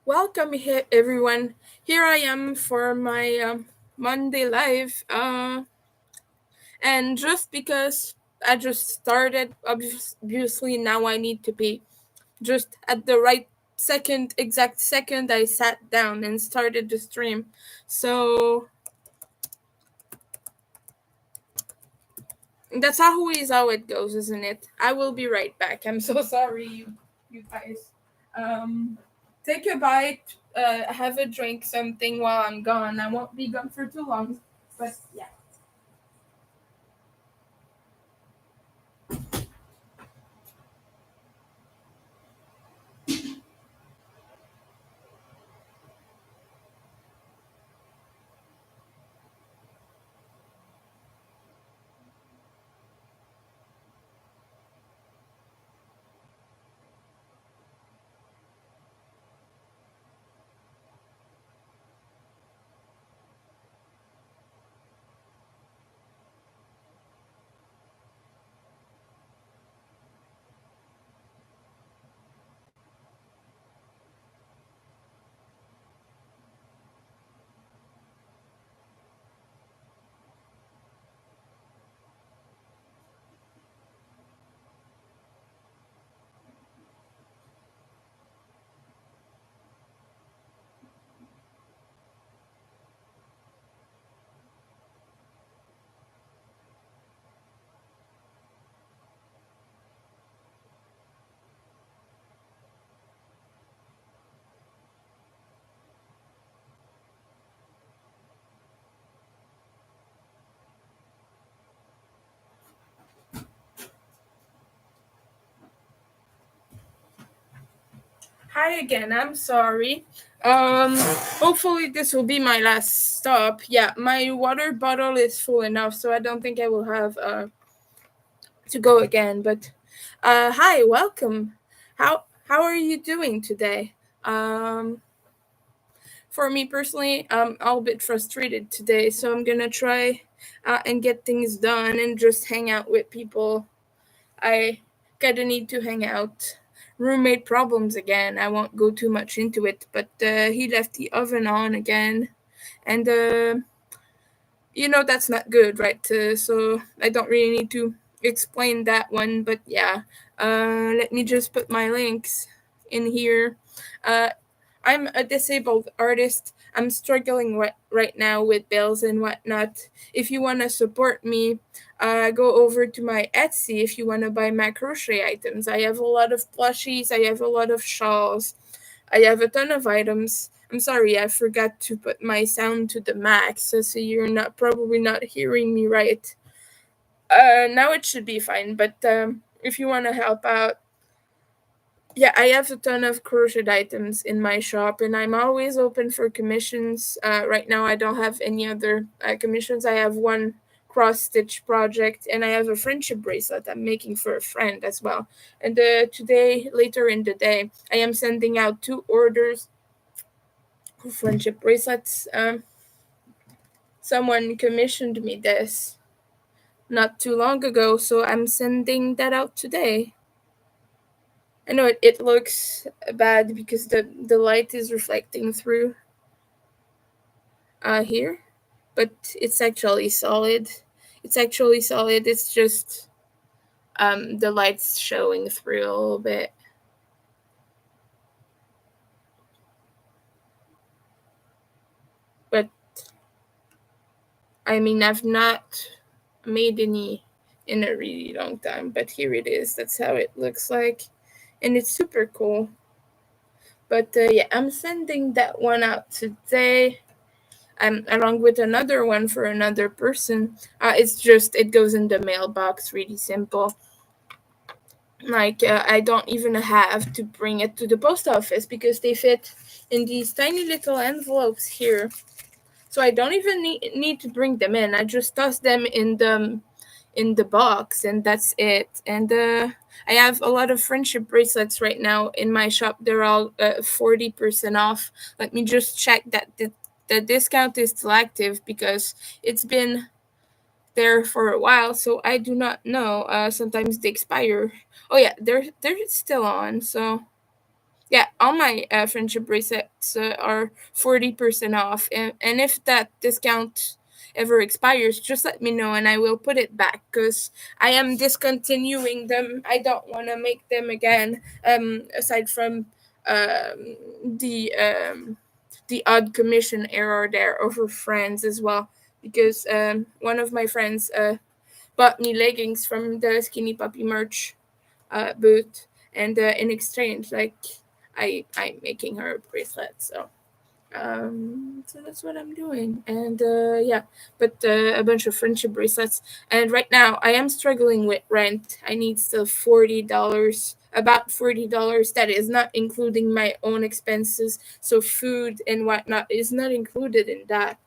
Welcome, everyone. Here I am for my Monday live. And just because I just started, obviously now I need to be just at the right exact second I sat down and started the stream. So that's always how it goes, isn't it? I will be right back. I'm so sorry, you guys. Um, Take a bite, have a drink, something while I'm gone. I won't be gone for too long, but yeah. Hi again. I'm sorry. Hopefully this will be my last stop. Yeah, my water bottle is full enough, so I don't think I will have to go again. But hi, welcome. How are you doing today? Um, for me personally, I'm a bit frustrated today, so I'm gonna try and get things done and just hang out with people. I kinda need to hang out. Roommate problems again. I won't go too much into it, but he left the oven on again, and that's not good, right? So I don't really need to explain that one, but yeah. Let me just put my links in here. Uh, I'm a disabled artist. I'm struggling right now with bills and whatnot. If you want to support me, go over to my Etsy if you want to buy my crochet items. I have a lot of plushies, I have a lot of shawls, I have a ton of items. I'm sorry, I forgot to put my sound to the max, so you're not probably not hearing me right. Now it should be fine, but if you want to help out, yeah, I have a ton of crochet items in my shop, and I'm always open for commissions. Right now, I don't have any other commissions. I have one cross stitch project, and I have a friendship bracelet I'm making for a friend as well. And today, later in the day, I am sending out two orders for friendship bracelets. Someone commissioned me this not too long ago, so I'm sending that out today. I know it looks bad because the light is reflecting through here, but it's actually solid. It's actually solid. It's just the light's showing through a little bit. But I mean, I've not made any in a really long time, but here it is. That's how it looks like, and it's super cool. But yeah, I'm sending that one out today. Along with another one for another person. It's just it goes in the mailbox, really simple. Like I don't even have to bring it to the post office because they fit in these tiny little envelopes here. So I don't even need to bring them in. I just toss them in the box, and that's it. And I have a lot of friendship bracelets right now in my shop. They're all 40% off. Let me just check that the discount is still active because it's been there for a while, so I do not know. Sometimes they expire. Oh yeah, they're still on. So yeah, all my friendship bracelets are 40% off, and if that discount ever expires, just let me know and I will put it back because I am discontinuing them. I don't want to make them again. Aside from the the odd commission error there over friends as well, because one of my friends bought me leggings from the Skinny Puppy merch booth, and in exchange, like I'm making her a bracelet. So that's what I'm doing, and yeah, but a bunch of friendship bracelets. And right now, I am struggling with rent. I need still $40, about $40. That is not including my own expenses, so food and whatnot is not included in that.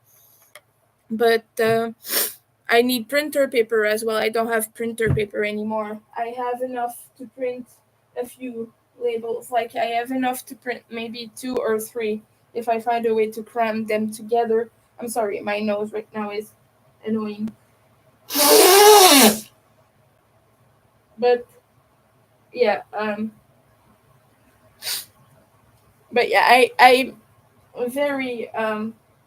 But I need printer paper as well. I don't have printer paper anymore. I have enough to print a few labels. Like I have enough to print maybe two or three if I find a way to cram them together. I'm sorry, my nose right now is annoying. But yeah, I very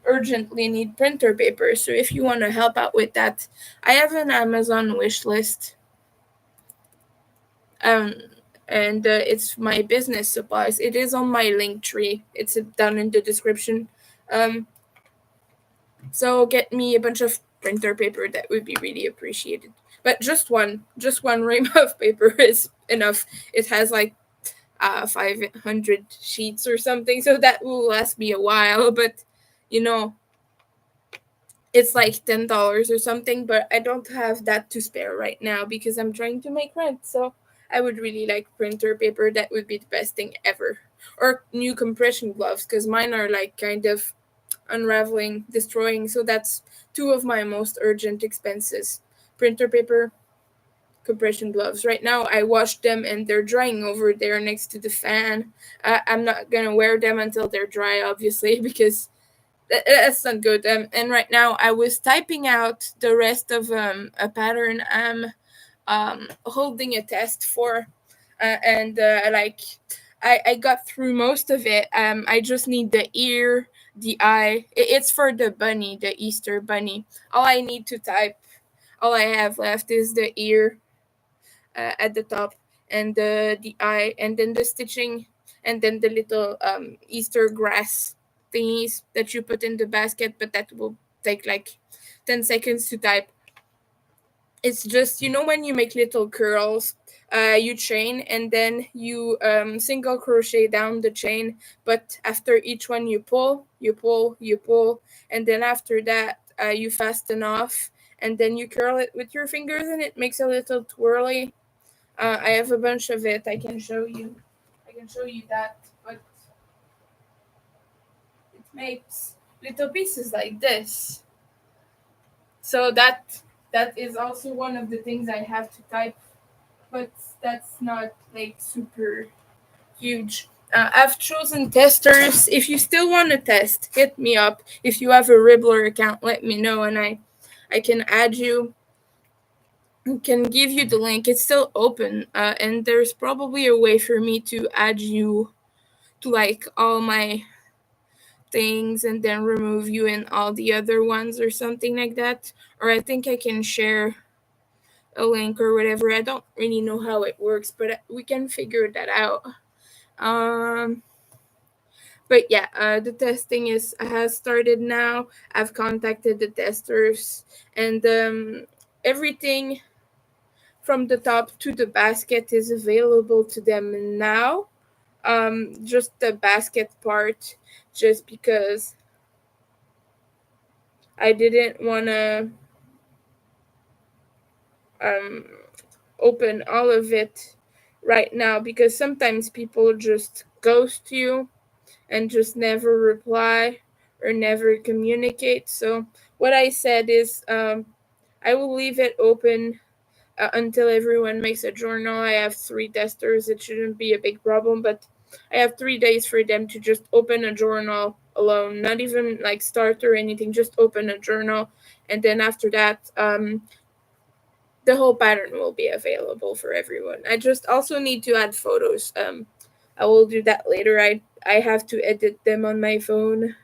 urgently need printer paper. So if you want to help out with that, I have an Amazon wish list. Um, and it's my business supplies. It is on my link tree. It's down in the description. Um, so get me a bunch of printer paper. That would be really appreciated. But just one ream of paper is enough. It has like 500 sheets or something, so that will last me a while. But you know, it's like $10 or something, but I don't have that to spare right now because I'm trying to make rent. So I would really like printer paper. That would be the best thing ever. Or new compression gloves because mine are like kind of unraveling, destroying. So that's two of my most urgent expenses: printer paper, compression gloves. Right now, I washed them and they're drying over there next to the fan. I'm not gonna wear them until they're dry, obviously, because that's not good. And right now, I was typing out the rest of a pattern I'm holding a test for, and like I got through most of it. I just need the ear, the eye. It's for the bunny, the Easter bunny. All I need to type, all I have left is the ear at the top, and the eye, and then the stitching, and then the little Easter grass thingies that you put in the basket, but that will take like 10 seconds to type. It's just, you know, when you make little curls, you chain and then you single crochet down the chain, but after each one you pull, you pull, you pull, and then after that you fasten off, and then you curl it with your fingers and it makes a little twirly. I have a bunch of it. I can show you. I can show you that, but it makes little pieces like this. So that is also one of the things I have to type, but that's not like super huge. I've chosen testers. If you still want to test, hit me up. If you have a Ribbler account, let me know, and I can add you. Can give you the link. It's still open, and there's probably a way for me to add you to like all my things and then remove you in all the other ones or something like that. Or I think I can share a link or whatever. I don't really know how it works, but we can figure that out. Um, but yeah, the testing is has started now. I've contacted the testers, and everything from the top to the basket is available to them now. Just the basket part, just because I didn't want to um, open all of it right now, because sometimes people just ghost you and just never reply or never communicate. So what I said is I will leave it open until everyone makes a journal. I have 3 testers. It shouldn't be a big problem, but I have 3 days for them to just open a journal alone, not even like start or anything, just open a journal. And then after that, the whole pattern will be available for everyone. I just also need to add photos. I will do that later. I have to edit them on my phone.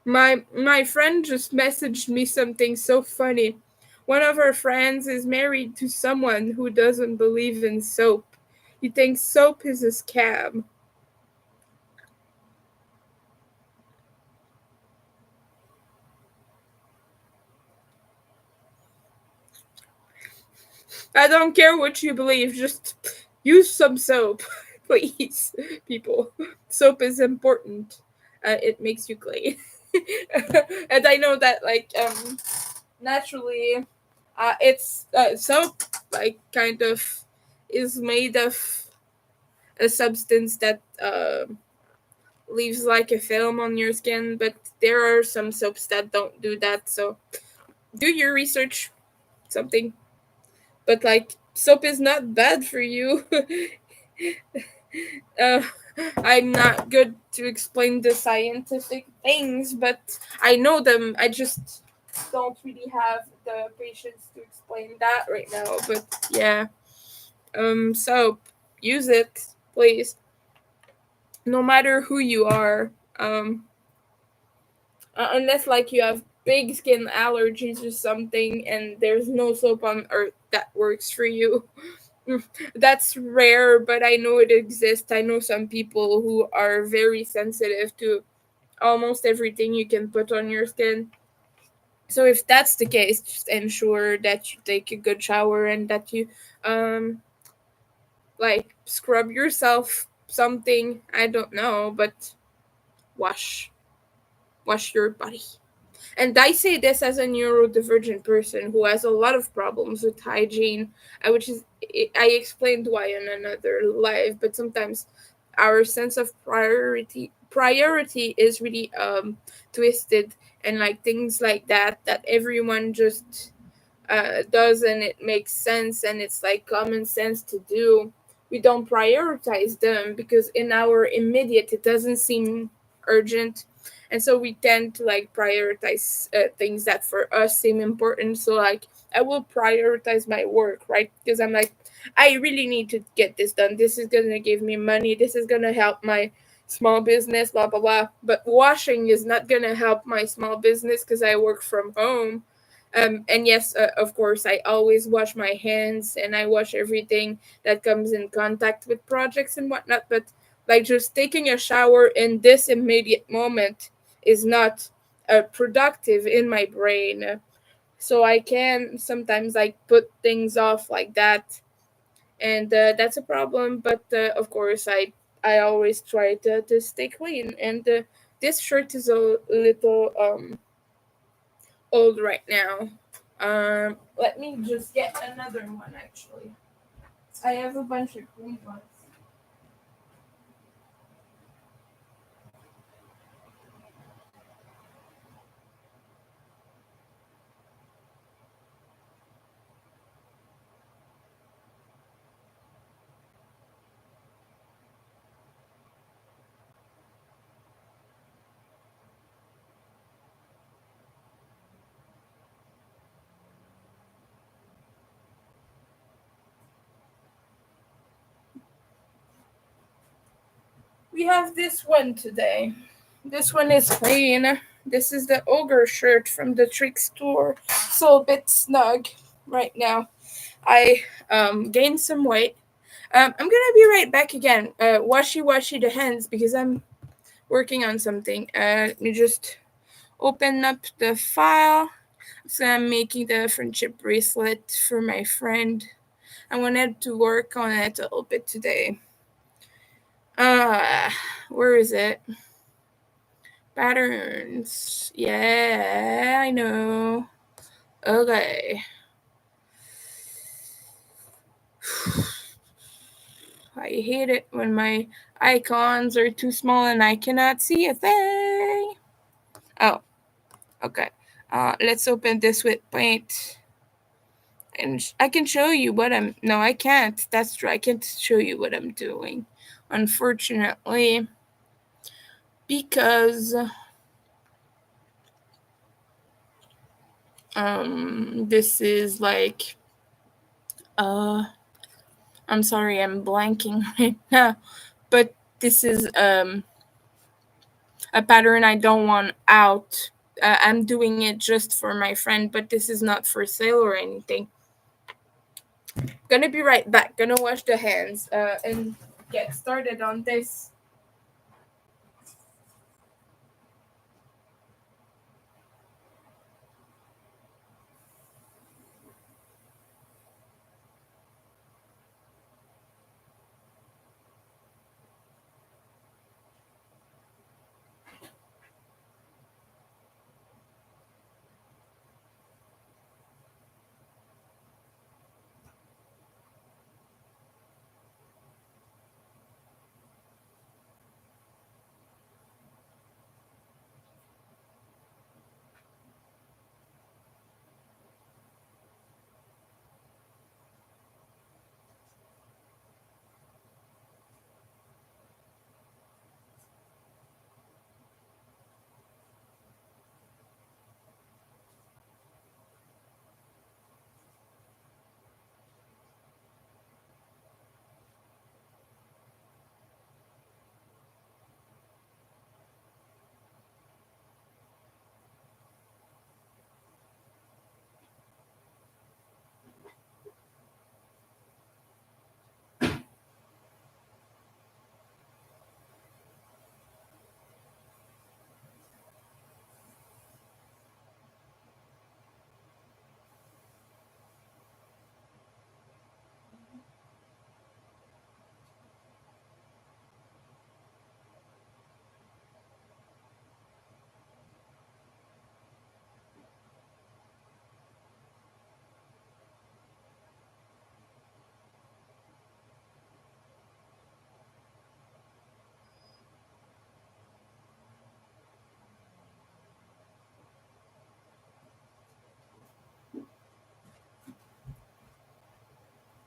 My friend just messaged me something so funny. One of her friends is married to someone who doesn't believe in soap. He thinks soap is a scam. I don't care what you believe, just use some soap, please, people. Soap is important. It makes you clean. And I know that, like, naturally, it's soap, like, kind of is made of a substance that leaves like a film on your skin, but there are some soaps that don't do that. So do your research, something. But like, soap is not bad for you. uh, I'm not good to explain the scientific things, but I know them. I just don't really have the patience to explain that right now. But yeah, soap, use it, please. No matter who you are. Unless like you have big skin allergies or something and there's no soap on earth that works for you. That's rare, but I know it exists. I know some people who are very sensitive to almost everything you can put on your skin. So if that's the case, just ensure that you take a good shower and that you um like scrub yourself something, I don't know, but wash wash your body. And I say this as a neurodivergent person who has a lot of problems with hygiene, which is I explained why in another live. But sometimes our sense of priority is really twisted, and like things like that everyone just does, and it makes sense, and it's like common sense to do. We don't prioritize them because in our immediate it doesn't seem urgent, and so we tend to like prioritize things that for us seem important. So like I will prioritize my work, right? Because I'm like, I really need to get this done. This is gonna give me money. This is gonna help my small business, blah blah blah. But washing is not gonna help my small business because I work from home. And yes, of course, I always wash my hands and I wash everything that comes in contact with projects and whatnot. But like just taking a shower in this immediate moment is not productive in my brain. So I can sometimes like put things off like that, and that's a problem. But of course, I always try to stay clean. And this shirt is a little old right now. Let me just get another one. Actually, I have a bunch of clean ones. We have this one today. This one is clean. This is the ogre shirt from the trick store. So a bit snug right now. I gained some weight. I'm gonna be right back again. Washy the hands because I'm working on something. Let me just open up the file. So I'm making the friendship bracelet for my friend. I wanted to work on it a little bit today. Where is it? Patterns. Yeah, I know. Okay. I hate it when my icons are too small and I cannot see a thing. Oh, okay. Let's open this with paint. And I can show you what I'm... No, I can't. That's true. I can't show you what I'm doing. Unfortunately. Because... this is like... I'm sorry, I'm blanking right now. But this is a pattern I don't want out. I'm doing it just for my friend, but this is not for sale or anything. Gonna be right back. Gonna wash the hands and get started on this.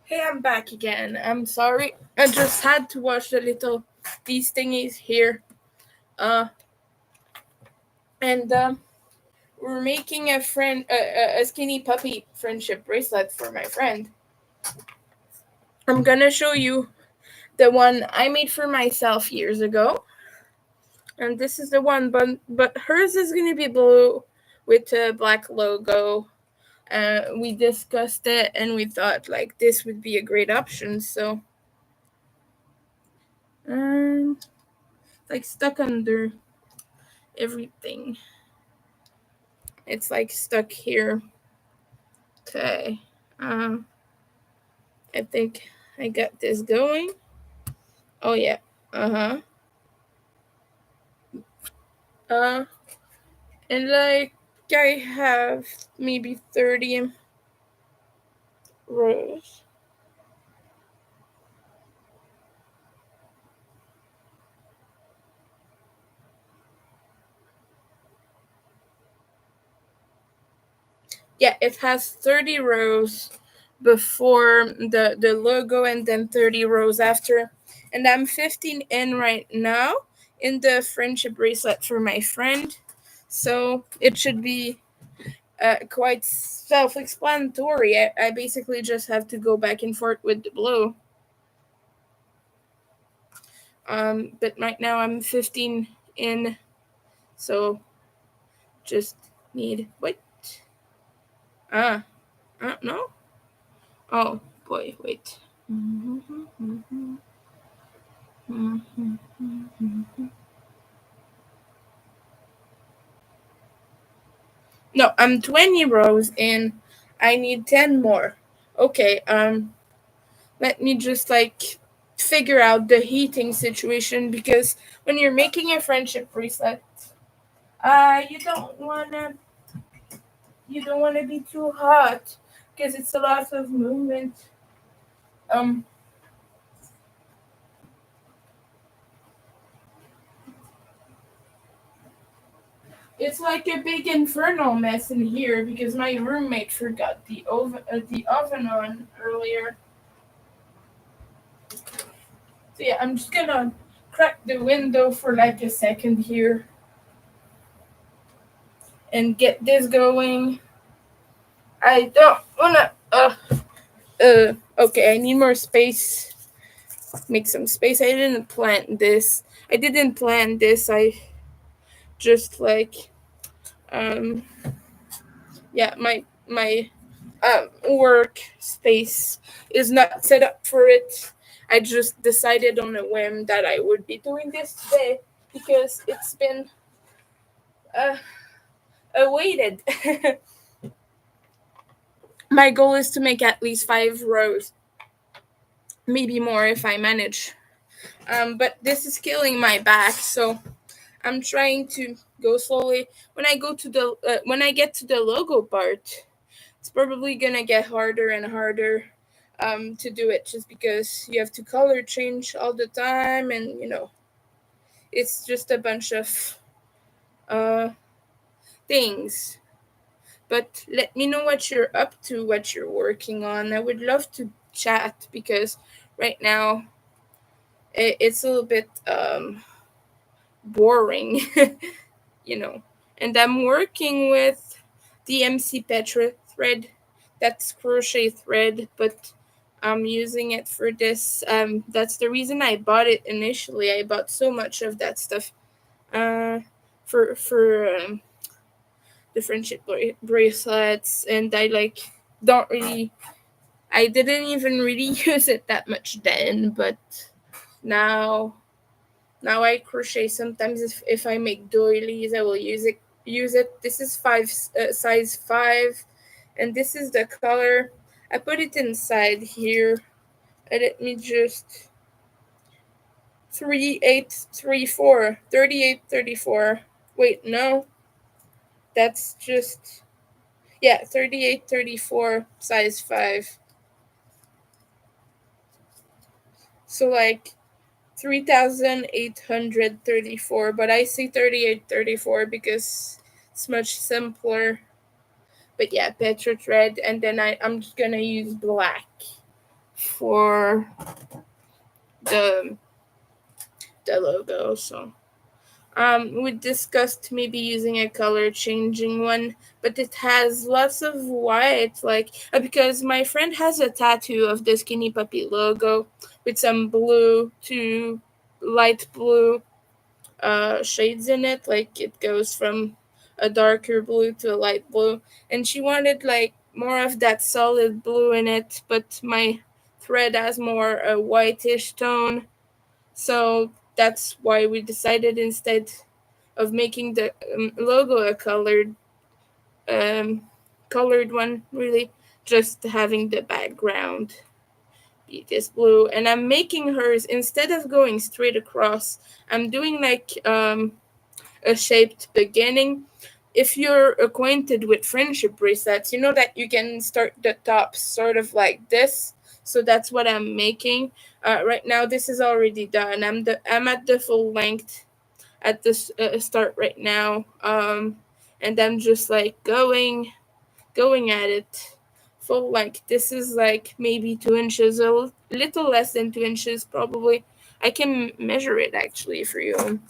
Hey, I'm back again. I'm sorry. I just had to wash these thingies here. Uh, and we're making a skinny puppy friendship bracelet for my friend. I'm gonna show you the one I made for myself years ago. And this is the one, but hers is gonna be blue with a black logo. We discussed it and we thought like this would be a great option. So, like stuck under everything. It's like stuck here. Okay. I think I got this going. Oh yeah. Uh-huh. Uh and like I have maybe 30 rows. Yeah, it has 30 rows before the logo and then 30 rows after. And I'm 15 in right now in the friendship bracelet for my friend. So it should be quite self-explanatory. I basically just have to go back and forth with the blue. But right now I'm 15 in, so just need wait. No. Oh boy, wait. No, I'm 20 rows and I need 10 more. Okay, let me just like figure out the heating situation because when you're making a friendship bracelet, you don't wanna be too hot because it's a lot of movement. Um, it's like a big infernal mess in here because my roommate forgot the oven on earlier. So yeah, I'm just gonna crack the window for like a second here and get this going. I don't wanna. Okay, I need more space. Make some space. I didn't plan this. I just like um yeah, my work space is not set up for it. I just decided on a whim that I would be doing this today because it's been uh awaited. My goal is to make at least 5 rows, maybe more if I manage. But this is killing my back, so I'm trying to go slowly. When I get to the logo part, it's probably gonna get harder and harder to do it just because you have to color change all the time, and it's just a bunch of uh things. But let me know what you're up to, what you're working on. I would love to chat because right now it's a little bit boring, you know. And I'm working with the MC Petra thread, that's crochet thread, but I'm using it for this. That's the reason I bought it initially. I bought so much of that stuff uh, for the friendship bracelets, and I like don't really. I didn't even really use it that much then, but now now I crochet sometimes. If I make doilies, I will use it. This is size 5, and this is the color. I put it inside here. Let me just 3834 3834. Wait, no, that's just, yeah, 3834 size 5. So like 3834, but I say 3834 because it's much simpler. But yeah, Petra thread, and then I'm just gonna use black for the the logo. So we discussed maybe using a color changing one, but it has lots of white, like because my friend has a tattoo of the Skinny Puppy logo with some blue to light blue shades in it. Like it goes from a darker blue to a light blue, and she wanted like more of that solid blue in it, but my thread has more a whitish tone. So that's why we decided, instead of making the logo a um, colored one, really, just having the background be this blue. And I'm making hers, instead of going straight across, I'm doing like a shaped beginning. If you're acquainted with friendship bracelets, you know that you can start the top sort of like this. So that's what I'm making. Right now, this is already done. I'm at the full length at this start right now, and I'm just like going at it full length. This is like maybe 2 inches, a little less than 2 inches probably. I can measure it actually for you.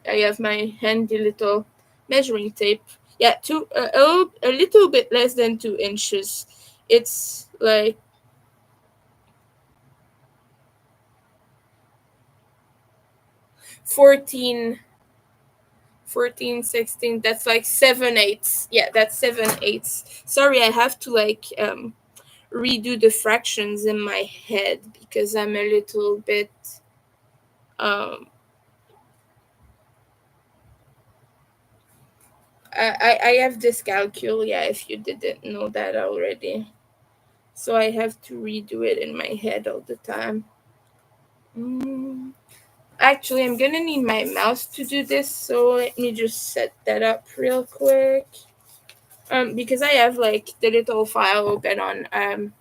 I have my handy little measuring tape. Yeah, a little bit less than 2 inches. It's like 14, 14, 16. That's like 7/8. Yeah, that's 7/8. Sorry, I have to like redo the fractions in my head because I'm a little bit um I have dyscalculia, if you didn't know that already. So I have to redo it in my head all the time. Mm. Actually, I'm gonna need my mouse to do this, so let me just set that up real quick. Because I have like the little file open on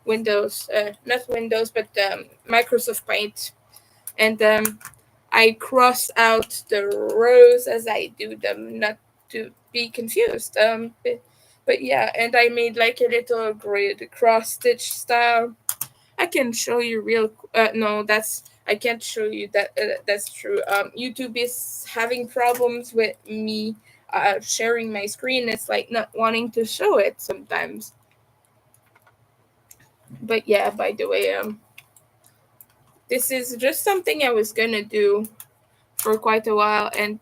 Windows, not Windows, but Microsoft Paint, and I cross out the rows as I do them, not to be confused. But yeah, and I made like a little grid cross stitch style. I can show you real. No, that's I can't show you that. That's true. YouTube is having problems with me sharing my screen. It's like not wanting to show it sometimes. But yeah, by the way, this is just something I was gonna do for quite a while and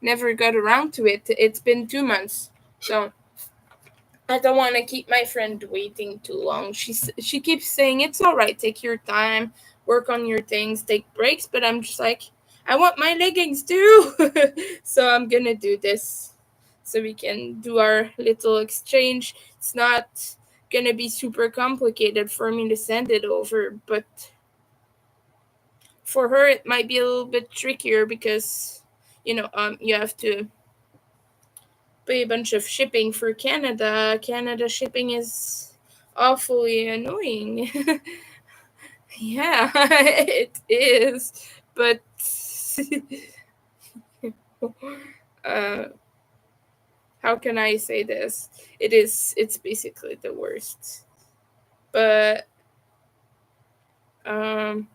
never got around to it. It's been 2 months, so I don't want to keep my friend waiting too long. She keeps saying it's all right, take your time, work on your things, take breaks. But I'm just like, I want my leggings too, so I'm gonna do this so we can do our little exchange. It's not gonna be super complicated for me to send it over, but for her it might be a little bit trickier because you have to pay a bunch of shipping for Canada. Canada shipping is awfully annoying. Yeah, it is. But uh, how can I say this? It's basically the worst. But um,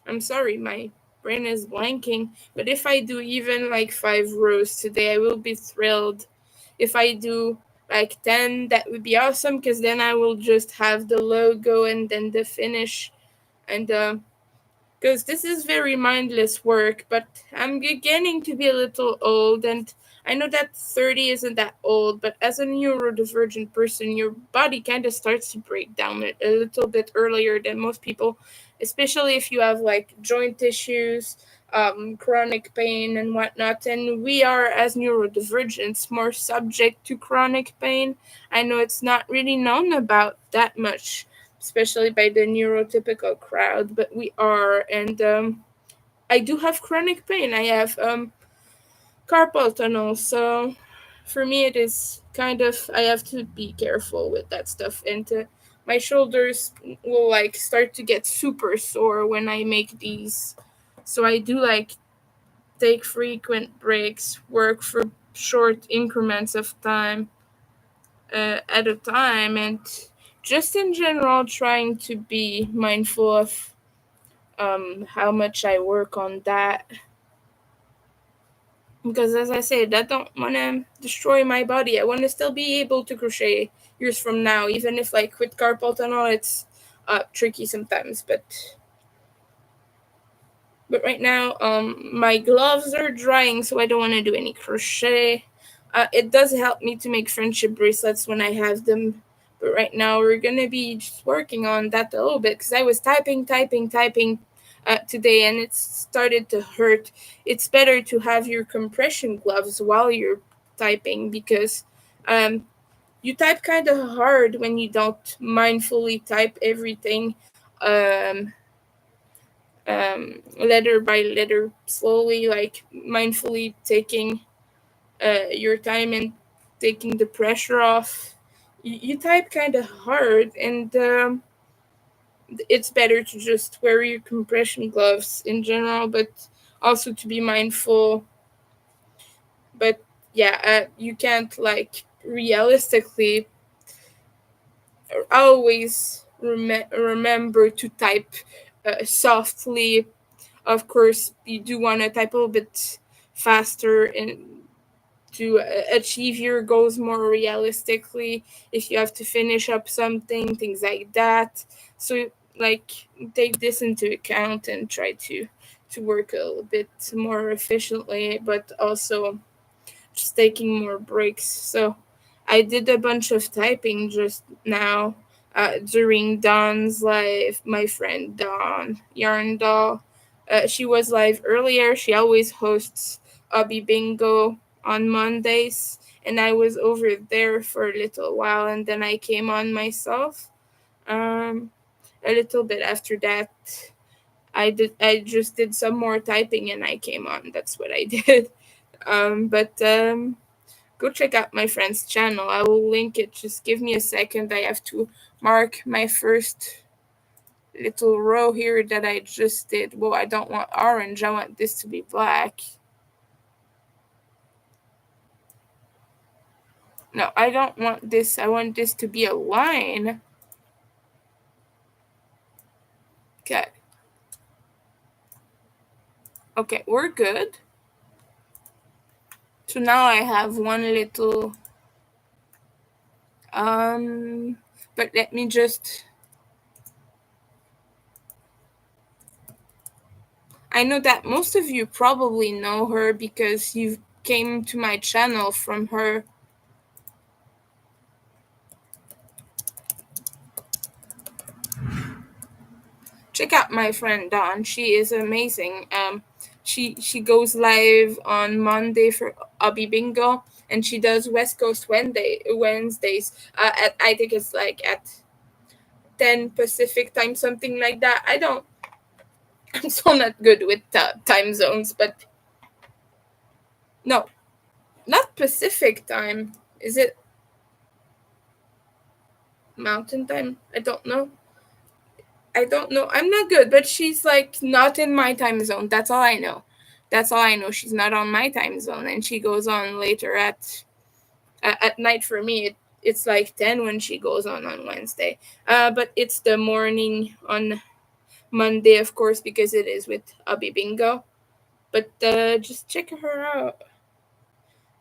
I'm sorry, my brain is blanking. But if I do even like 5 rows today, I will be thrilled. If I do like 10, that would be awesome because then I will just have the logo and then the finish. And because this is very mindless work, but I'm beginning to be a little old, and I know that 30 isn't that old, but as a neurodivergent person, your body kind of starts to break down a little bit earlier than most people, especially if you have like joint issues, chronic pain, and whatnot. And we are, as neurodivergents, more subject to chronic pain. I know it's not really known about that much, especially by the neurotypical crowd, but we are. And I do have chronic pain. I have carpal tunnel, so for me it is kind of I have to be careful with that stuff. And my shoulders will like start to get super sore when I make these, so I do like take frequent breaks, work for short increments of time at a time, and just in general trying to be mindful of how much I work on that, because as I said, I don't want to destroy my body. I want to still be able to crochet years from now, even if like with carpal tunnel it's tricky sometimes. But right now my gloves are drying, so I don't want to do any crochet. It does help me to make friendship bracelets when I have them, but right now we're gonna be just working on that a little bit because I was typing today and it started to hurt. It's better to have your compression gloves while you're typing because you type kind of hard when you don't mindfully type everything um, letter by letter, slowly, like mindfully taking your time and taking the pressure off. You type kind of hard, and it's better to just wear your compression gloves in general, but also to be mindful. But yeah, you can't like realistically always remember to type softly. Of course, you do want to type a little bit faster and to achieve your goals more realistically. If you have to finish up something, things like that. So, like, take this into account and try to work a little bit more efficiently, but also just taking more breaks. So, I did a bunch of typing just now during Dawn's live. My friend Dawn Yarndall, she was live earlier. She always hosts Abby Bingo on Mondays, and I was over there for a little while, and then I came on myself. Um, a little bit after that, I just did some more typing and I came on. That's what I did. But go check out my friend's channel. I will link it. Just give me a second. I have to mark my first little row here that I just did. Well, I don't want orange. I want this to be black. No, I don't want this. I want this to be a line. Okay. Okay, we're good. So now I have one little but let me just, I know that most of you probably know her because you came to my channel from her. Check out my friend Dawn. She is amazing. She goes live on Monday for Abby Bingo, and she does West Coast Wednesdays. At, I think it's like at 10 Pacific time, something like that. I don't. I'm so not good with time zones, but no, not Pacific time. Is it Mountain time? I don't know. I don't know. I'm not good, but she's like not in my time zone. That's all I know. That's all I know. She's not on my time zone, and she goes on later at night for me. It's like 10 when she goes on Wednesday. But it's the morning on Monday, of course, because it is with Abby Bingo. But just check her out.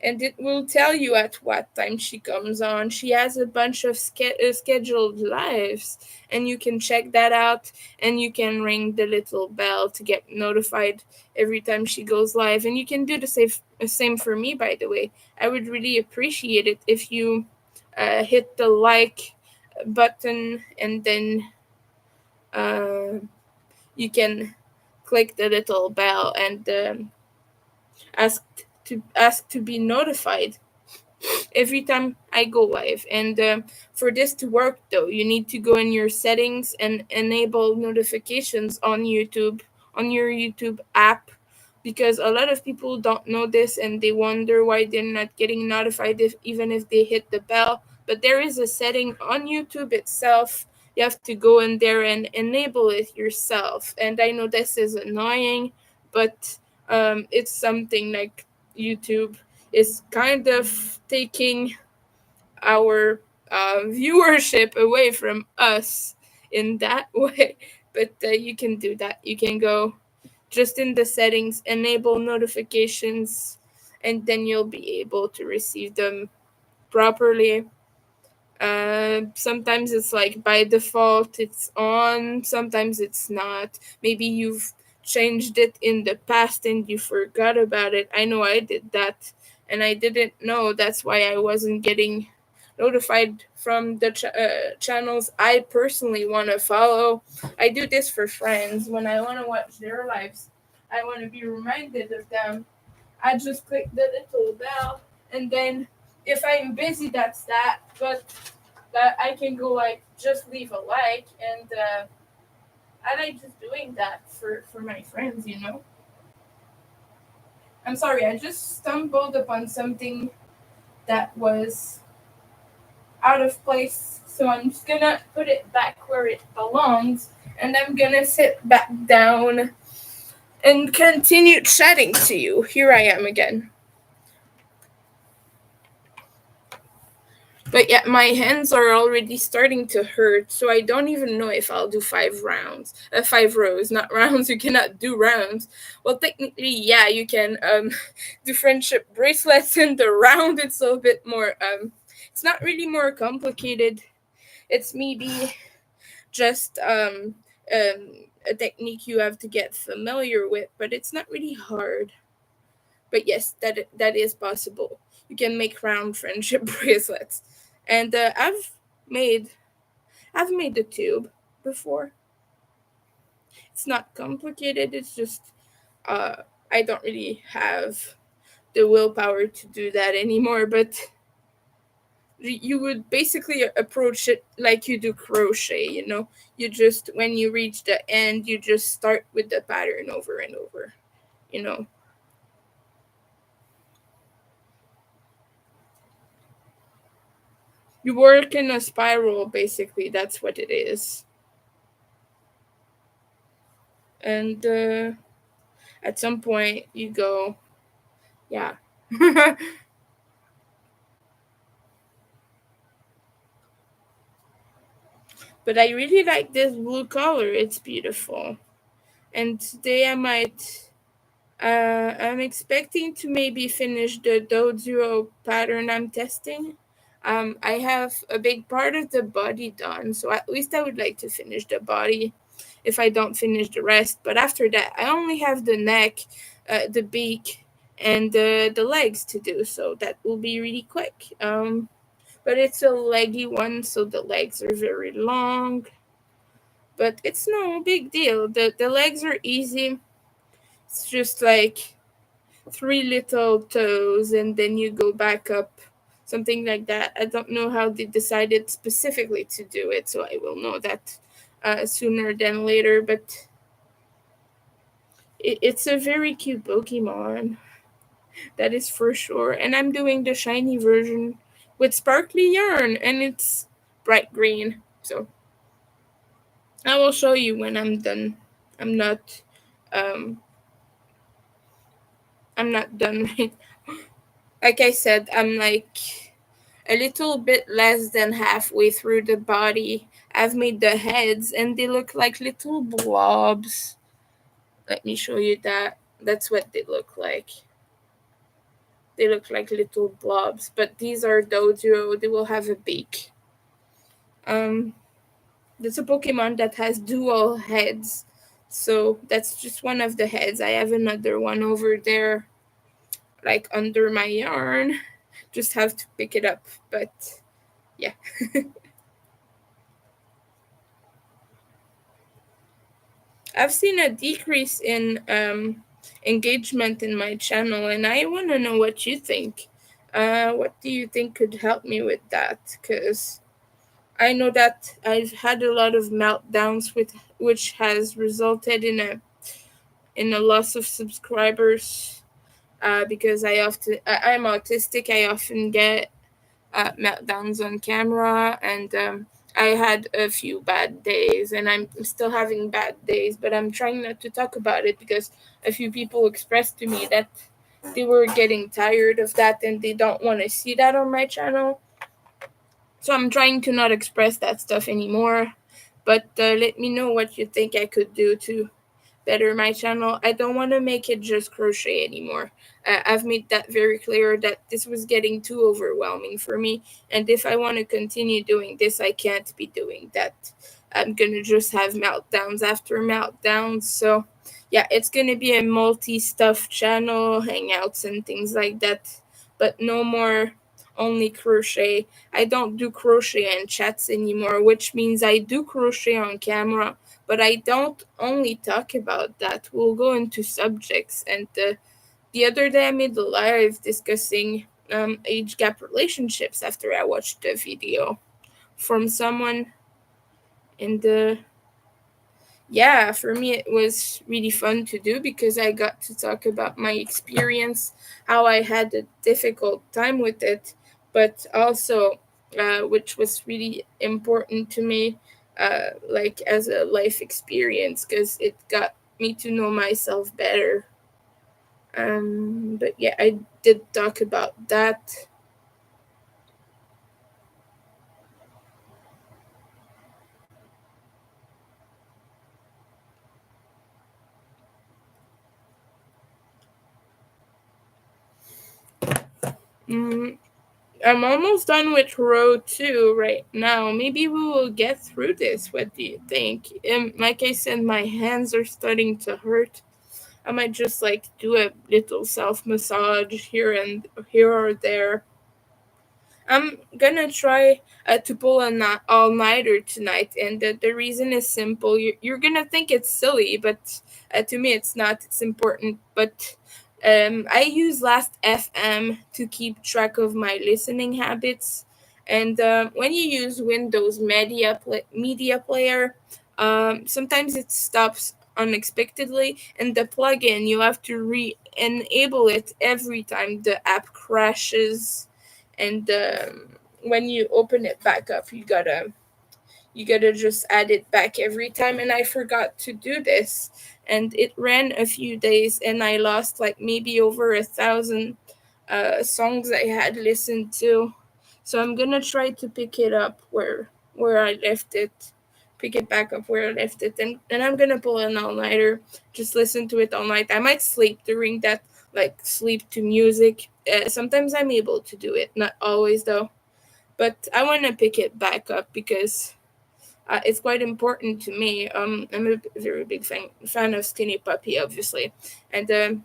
And it will tell you at what time she comes on. She has a bunch of scheduled lives, and you can check that out, and you can ring the little bell to get notified every time she goes live. And you can do the same for me, by the way. I would really appreciate it if you hit the like button, and then uh, you can click the little bell and ask to be notified every time I go live. And for this to work, though, you need to go in your settings and enable notifications on your YouTube app, because a lot of people don't know this and they wonder why they're not getting notified even if they hit the bell. But there is a setting on YouTube itself. You have to go in there and enable it yourself. And I know this is annoying, but it's something like YouTube is kind of taking our viewership away from us in that way. But you can do that. You can go just in the settings, enable notifications, and then you'll be able to receive them properly. Sometimes it's like by default it's on, sometimes it's not. Maybe you've changed it in the past and you forgot about it. I know I did that and I didn't know. That's why I wasn't getting notified from the channels I personally want to follow. I do this for friends. When I want to watch their lives, I want to be reminded of them. I just click the little bell, and then if I'm busy, that's that. But that I can go like just leave a like, and I like just doing that for my friends. I'm sorry, I just stumbled upon something that was out of place, so I'm just gonna put it back where it belongs, and I'm gonna sit back down and continue chatting to you. Here I am again. But yeah, my hands are already starting to hurt, so I don't even know if I'll do 5 rounds. 5 rows, not rounds. You cannot do rounds. Well, technically, yeah, you can do friendship bracelets in the round. It's a bit more, it's not really more complicated. It's maybe just a technique you have to get familiar with, but it's not really hard. But yes, that is possible. You can make round friendship bracelets. And made I've made the tube before. It's not complicated. It's just uh, I don't really have the willpower to do that anymore. But you would basically approach it like you do crochet. You just, when you reach the end, you just start with the pattern over and over. You know, you work in a spiral. Basically, that's what it is. And at some point, you go, yeah. But I really like this blue color. It's beautiful. And today I'm expecting to maybe finish the Doe Zero pattern I'm testing. I have a big part of the body done, so at least I would like to finish the body if I don't finish the rest. But after that, I only have the neck, the beak, and the legs to do, so that will be really quick. But it's a leggy one, so the legs are very long. But it's no big deal. The legs are easy. It's just like three little toes and then you go back up, something like that. I don't know how they decided specifically to do it, so I will know that sooner than later. But it's a very cute Pokemon, that is for sure. And I'm doing the shiny version with sparkly yarn, and it's bright green. So I will show you when I'm done. I'm not um I'm not done. Like I said, I'm like a little bit less than halfway through the body. I've made the heads and they look like little blobs. Let me show you that. That's what they look like. They look like little blobs, but these are Dojo. They will have a beak. Um, that's a Pokemon that has dual heads. So that's just one of the heads. I have another one over there, like under my yarn. Just have to pick it up. But yeah. I've seen a decrease in engagement in my channel, and I want to know what you think. What do you think could help me with that? Because I know that I've had a lot of meltdowns, which has resulted in a loss of subscribers. Because I'm autistic, I often get meltdowns on camera, and I had a few bad days, and I'm still having bad days, but I'm trying not to talk about it because a few people expressed to me that they were getting tired of that and they don't want to see that on my channel. So I'm trying to not express that stuff anymore. But let me know what you think I could do to better my channel. I don't want to make it just crochet anymore. I've made that very clear that this was getting too overwhelming for me. And if I want to continue doing this, I can't be doing that. I'm going to just have meltdowns after meltdowns. So, yeah, it's going to be a multi stuff channel, hangouts, and things like that. But no more only crochet. I don't do crochet and chats anymore, which means I do crochet on camera, but I don't only talk about that. We'll go into subjects. And the other day I made a live discussing age gap relationships after I watched a video from someone. And yeah, for me it was really fun to do because I got to talk about my experience, how I had a difficult time with it, but also, which was really important to me, like as a life experience, because it got me to know myself better. But yeah, I did talk about that. Mm, I'm almost done with row 2 right now. Maybe we will get through this. What do you think? Like I said, my hands are starting to hurt. I might just like do a little self massage here or there. I'm gonna try to pull a all nighter tonight, and the reason is simple. You're gonna think it's silly, but to me, it's not. It's important. But I use Last FM to keep track of my listening habits, and when you use Windows Media Player, sometimes it stops unexpectedly, and the plugin you have to re-enable it every time the app crashes, and when you open it back up, you gotta just add it back every time, and I forgot to do this, and it ran a few days, and I lost like maybe over 1,000 songs I had listened to. So I'm gonna try to pick it up where I left it, pick it back up where I left it, and I'm gonna pull an all-nighter, just listen to it all night. I might sleep during that, like sleep to music. Sometimes I'm able to do it, not always though, but I want to pick it back up because it's quite important to me. I'm a very big fan of Skinny Puppy, obviously, and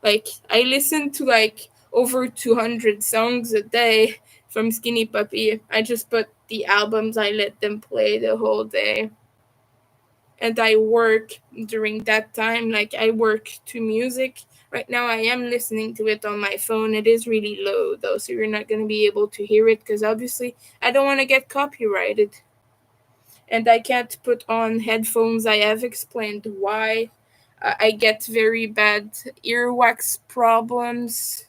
like I listen to like over 200 songs a day from Skinny Puppy. I just put the albums, I let them play the whole day, and I work during that time. Like I work to music. Right now, I am listening to it on my phone. It is really low though, so you're not gonna be able to hear it because obviously I don't want to get copyrighted, and I can't put on headphones. I have explained why. I get very bad earwax problems,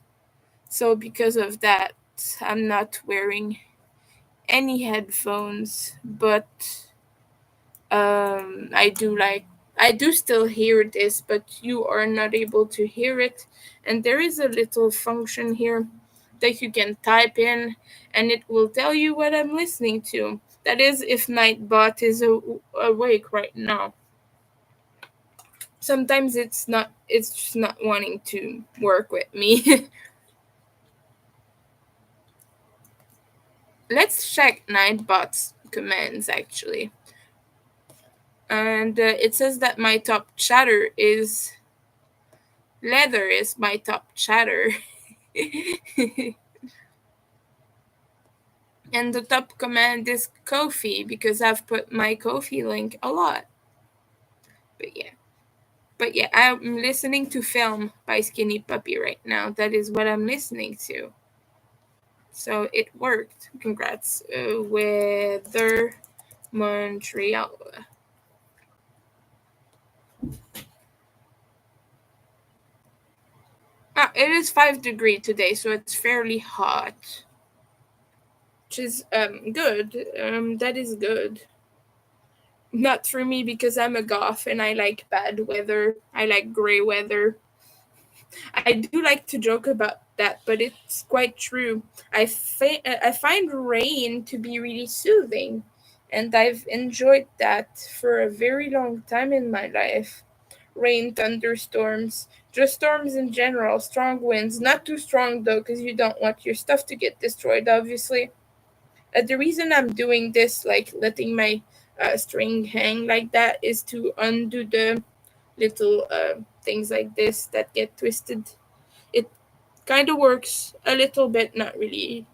so because of that, I'm not wearing any headphones. But I do still hear this, but you are not able to hear it. And there is a little function here that you can type in, and it will tell you what I'm listening to. That is, if Nightbot is awake right now. Sometimes it's not. It's just not wanting to work with me. Let's check Nightbot's commands actually. And it says that my top chatter is leather is my top chatter. And the top command is Ko-fi because I've put my Ko-fi link a lot. But yeah. But yeah, I'm listening to Film by Skinny Puppy right now. That is what I'm listening to. So it worked. Congrats. Weather Montreal. It is 5 degrees today, so it's fairly hot. Which is good. That is good. Not for me because I'm a goth and I like bad weather. I like gray weather. I do like to joke about that, but it's quite true. I find rain to be really soothing, and I've enjoyed that for a very long time in my life. Rain, thunderstorms, just storms in general, strong winds. Not too strong though, because you don't want your stuff to get destroyed, obviously. The reason I'm doing this, like letting my string hang like that, is to undo the little things like this that get twisted. It kind of works a little bit, not really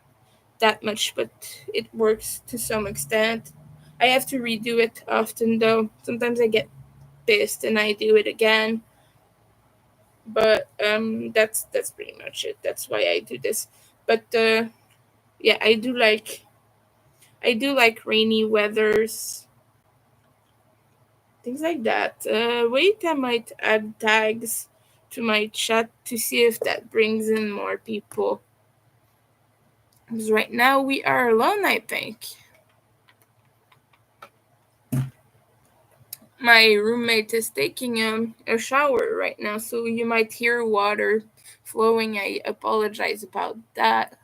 that much, but it works to some extent. I have to redo it often though. Sometimes I get pissed and I do it again. But that's pretty much it. That's why I do this. But yeah, I do like rainy weathers, things like that. Wait, I might add tags to my chat to see if that brings in more people. Because right now we are alone, I think. My roommate is taking a shower right now, so you might hear water flowing. I apologize about that.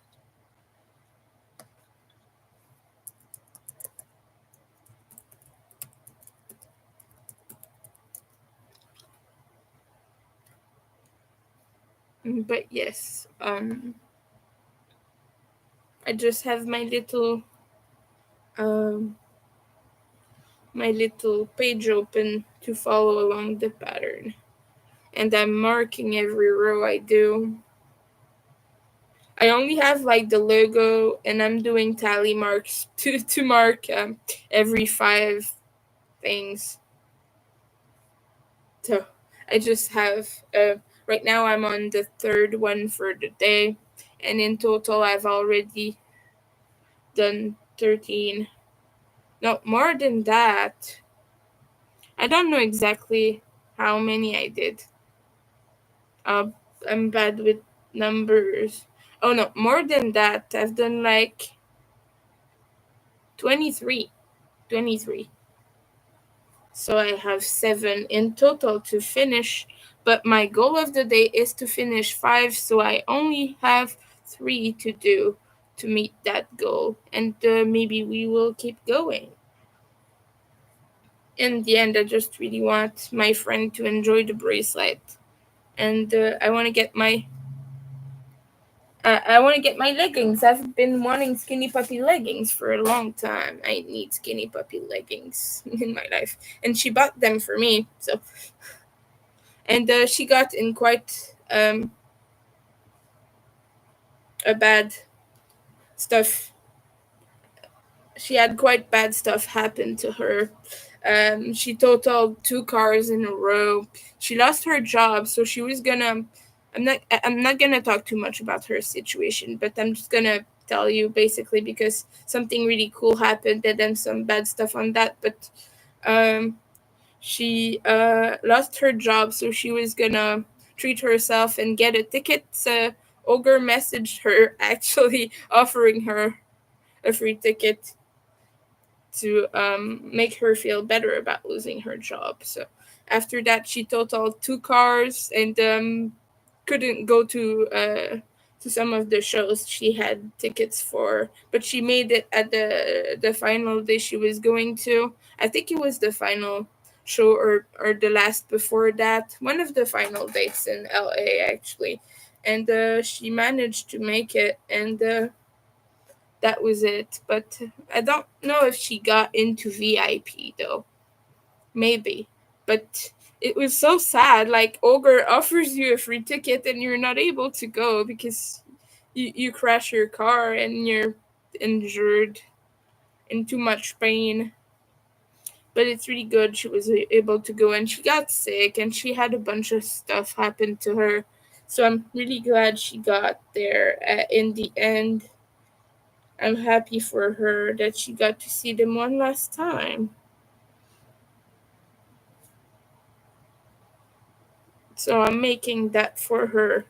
But yes, I just have um, my little page open to follow along the pattern. and I'm marking every row I do. I only have like the logo, and I'm doing tally marks to mark every 5 things. So I just have right now I'm on the third one for the day, and in total I've already done 13. No, more than that. I don't know exactly how many I did. Uh, I'm bad with numbers. Oh no, more than that. I've done like 23. 23. So I have 7 in total to finish. But my goal of the day is to finish 5, so I only have 3 to do to meet that goal. And maybe we will keep going. In the end, I just really want my friend to enjoy the bracelet. And I want to get my leggings. I've been wanting skinny puppy leggings for a long time. I need skinny puppy leggings in my life, and she bought them for me. So, and she got in quite a bad stuff. She had quite bad stuff happen to her. She totaled 2 cars in a row. She lost her job, so she was gonna. I'm not gonna talk too much about her situation, but I'm just gonna tell you basically because something really cool happened and then some bad stuff on that. But she lost her job, so she was gonna treat herself and get a ticket. Ogre messaged her actually offering her a free ticket to make her feel better about losing her job. So after that, she totaled 2 cars and couldn't go to some of the shows she had tickets for, but she made it at the final day she was going to. I think it was the final show or the last before that, one of the final dates in LA actually, and she managed to make it, and that was it. But I don't know if she got into VIP though. Maybe. But it was so sad. Like Ogre offers you a free ticket and you're not able to go because you crash your car and you're injured in too much pain. But it's really good she was able to go, and she got sick and she had a bunch of stuff happen to her. So I'm really glad she got there in the end. I'm happy for her that she got to see them one last time. So I'm making that for her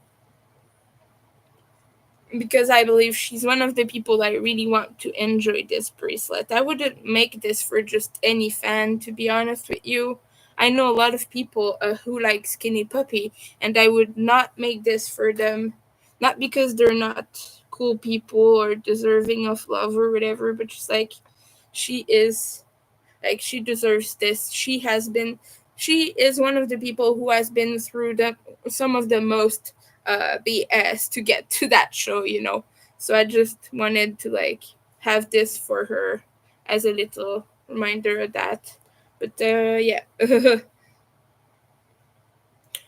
because I believe she's one of the people I really want to enjoy this bracelet. I wouldn't make this for just any fan, to be honest with you. I know a lot of people who like Skinny Puppy, and I would not make this for them. Not because they're not cool people or deserving of love or whatever, but just like she is. Like she deserves this. She is one of the people who has been through some of the most BS to get to that show. So I just wanted to like have this for her as a little reminder of that. But yeah.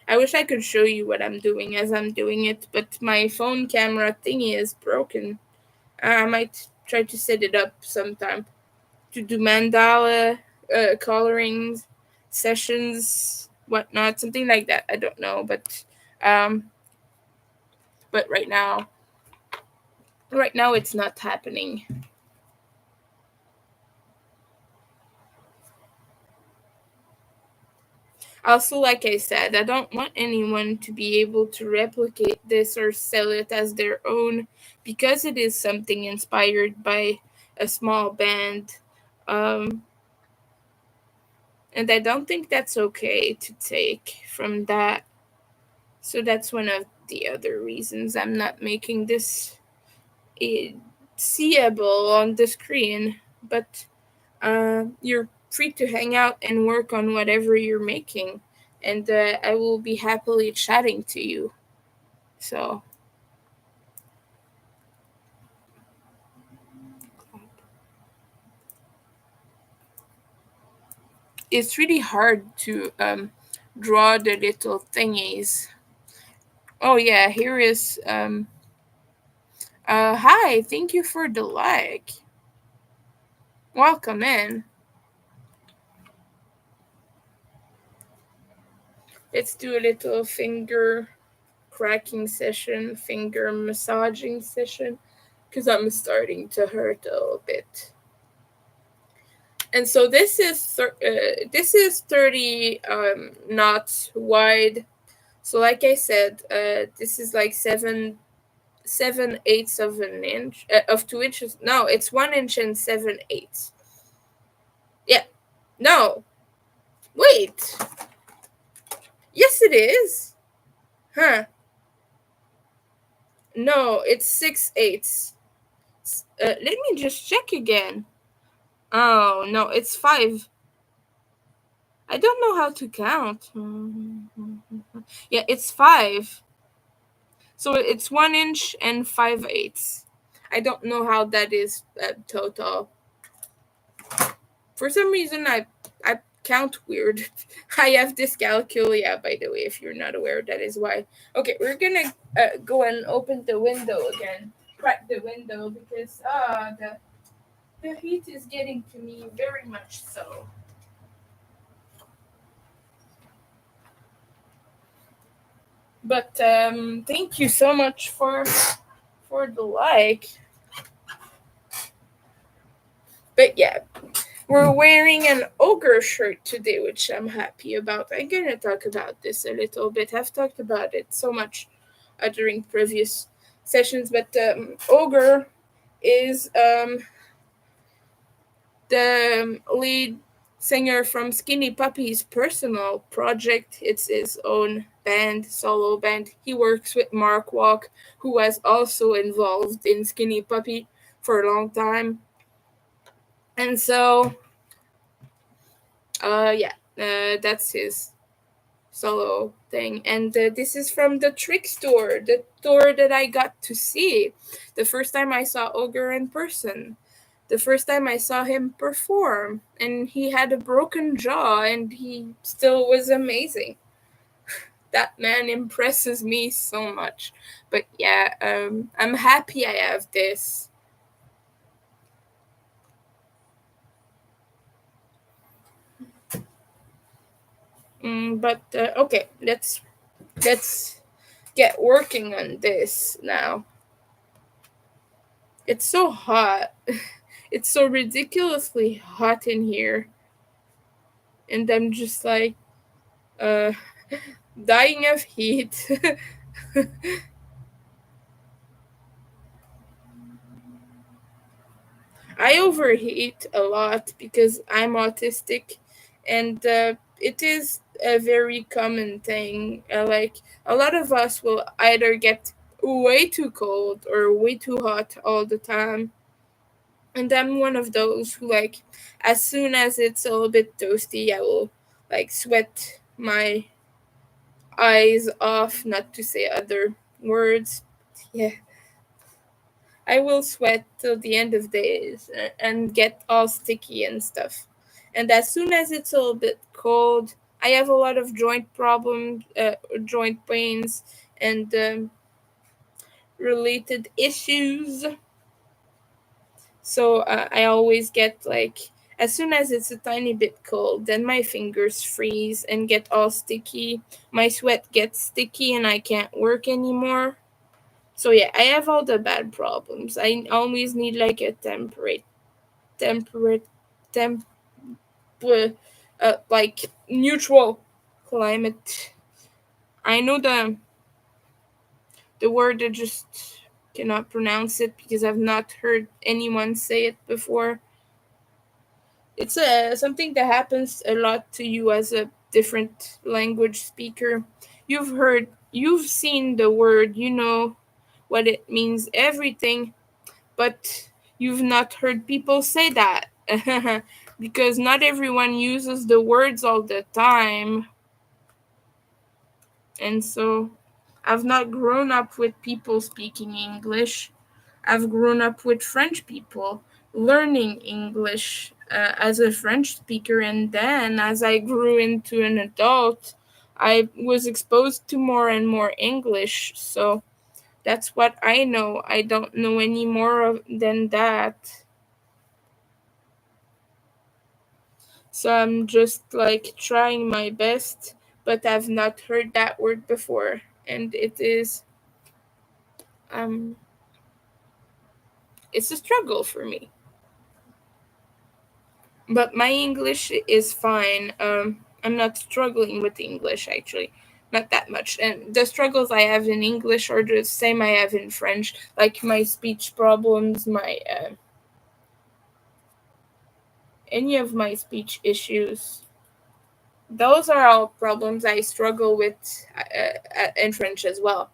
I wish I could show you what I'm doing as I'm doing it, but my phone camera thingy is broken. I might try to set it up sometime to do mandala coloring sessions, whatnot, something like that. I don't know, um, but right now it's not happening. Also, like I said, I don't want anyone to be able to replicate this or sell it as their own because it is something inspired by a small band. Um, and I don't think that's okay to take from that. So that's one of the other reasons I'm not making this seeable on the screen. But you're free to hang out and work on whatever you're making, and I will be happily chatting to you. So it's really hard to draw the little thingies. Oh yeah, here is hi, thank you for the like. Welcome in. Let's do a little finger cracking session, finger massaging session, because I'm starting to hurt a little bit. And so this is 30 knots wide. So like I said, this is like 7/8 of an inch of 2 inches. No, it's 1 inch and 7/8. Yeah, no, wait. Yes, it is. Huh? No, it's 6/8. Let me just check again. Oh no, it's 5. I don't know how to count. Yeah, it's 5. So it's 1 inch and 5/8. I don't know how that is total. For some reason, I count weird. I have dyscalculia, by the way, if you're not aware, that is why. Okay, we're gonna go and open the window again. Crack the window because the heat is getting to me very much so. But thank you so much for the like. But yeah, we're wearing an ogre shirt today, which I'm happy about. I'm gonna talk about this a little bit. I've talked about it so much during previous sessions, but ogre is the lead singer from Skinny Puppy's personal project. It's his own band, solo band. He works with Mark Walk, who was also involved in Skinny Puppy for a long time. And so, that's his solo thing. And this is from the Trick Store, the store that I got to see the first time I saw Ogre in person. The first time I saw him perform, and he had a broken jaw, and he still was amazing. That man impresses me so much. But yeah, I'm happy I have this. But okay, let's get working on this now. It's so hot. It's so ridiculously hot in here. And I'm just like uh dying of heat. I overheat a lot because I'm autistic, and it is a very common thing. Like a lot of us will either get way too cold or way too hot all the time. And I'm one of those who, like, as soon as it's a little bit toasty, I will like sweat my eyes off, not to say other words. Yeah, I will sweat till the end of days and get all sticky and stuff. And as soon as it's a little bit cold, I have a lot of joint problems, joint pains, and related issues. So I always get like, as soon as it's a tiny bit cold, then my fingers freeze and get all sticky. My sweat gets sticky and I can't work anymore. So yeah, I have all the bad problems. I always need like a temperate, temp, like neutral climate. I know the word, I just cannot pronounce it because I've not heard anyone say it before. It's something that happens a lot to you as a different language speaker. You've seen the word, you know what it means, everything, but you've not heard people say that because not everyone uses the words all the time. And so I've not grown up with people speaking English. I've grown up with French people learning English as a French speaker, and then as I grew into an adult, I was exposed to more and more English, so that's what I know. I don't know any more than that. So I'm just like trying my best, but I've not heard that word before, and um it's a struggle for me. But my English is fine. I'm not struggling with English actually, not that much. And the struggles I have in English are the same I have in French, like my speech problems, my any of my speech issues. Those are all problems I struggle with in French as well,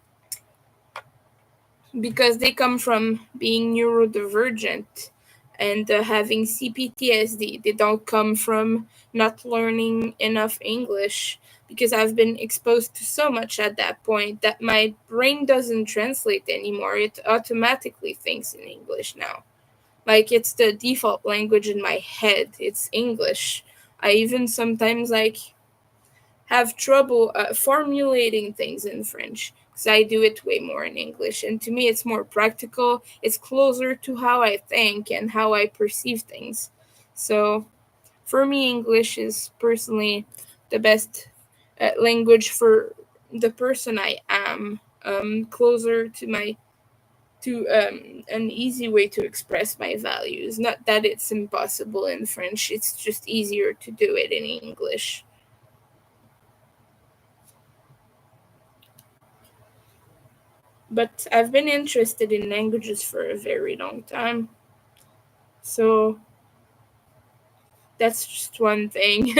because they come from being neurodivergent and having CPTSD. They don't come from not learning enough English, because I've been exposed to so much at that point that my brain doesn't translate anymore. It automatically thinks in English now. Like it's the default language in my head. It's English. I even sometimes like have trouble formulating things in French, because I do it way more in English. And to me, it's more practical. It's closer to how I think and how I perceive things. So for me, English is personally the best language for the person I am. Closer to my to an easy way to express my values. Not that it's impossible in French. It's just easier to do it in English. But I've been interested in languages for a very long time. So that's just one thing.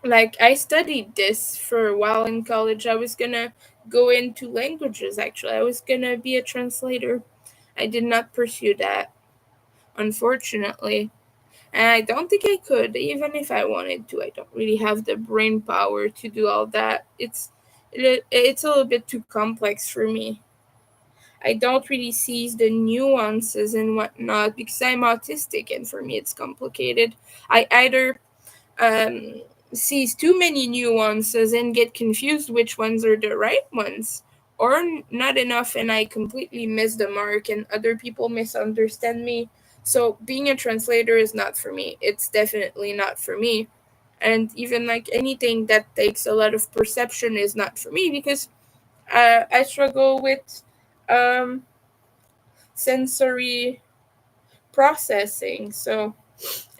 Like, I studied this for a while in college. I was gonna go into languages, actually. I was gonna be a translator. I did not pursue that, unfortunately. And I don't think I could, even if I wanted to. I don't really have the brain power to do all that. It's a little bit too complex for me. I don't really see the nuances and whatnot, because I'm autistic, and for me it's complicated. I either sees too many nuances and get confused which ones are the right ones, or not enough, and I completely miss the mark and other people misunderstand me. So being a translator is not for me. It's definitely not for me. And even like anything that takes a lot of perception is not for me, because I struggle with um, sensory processing. So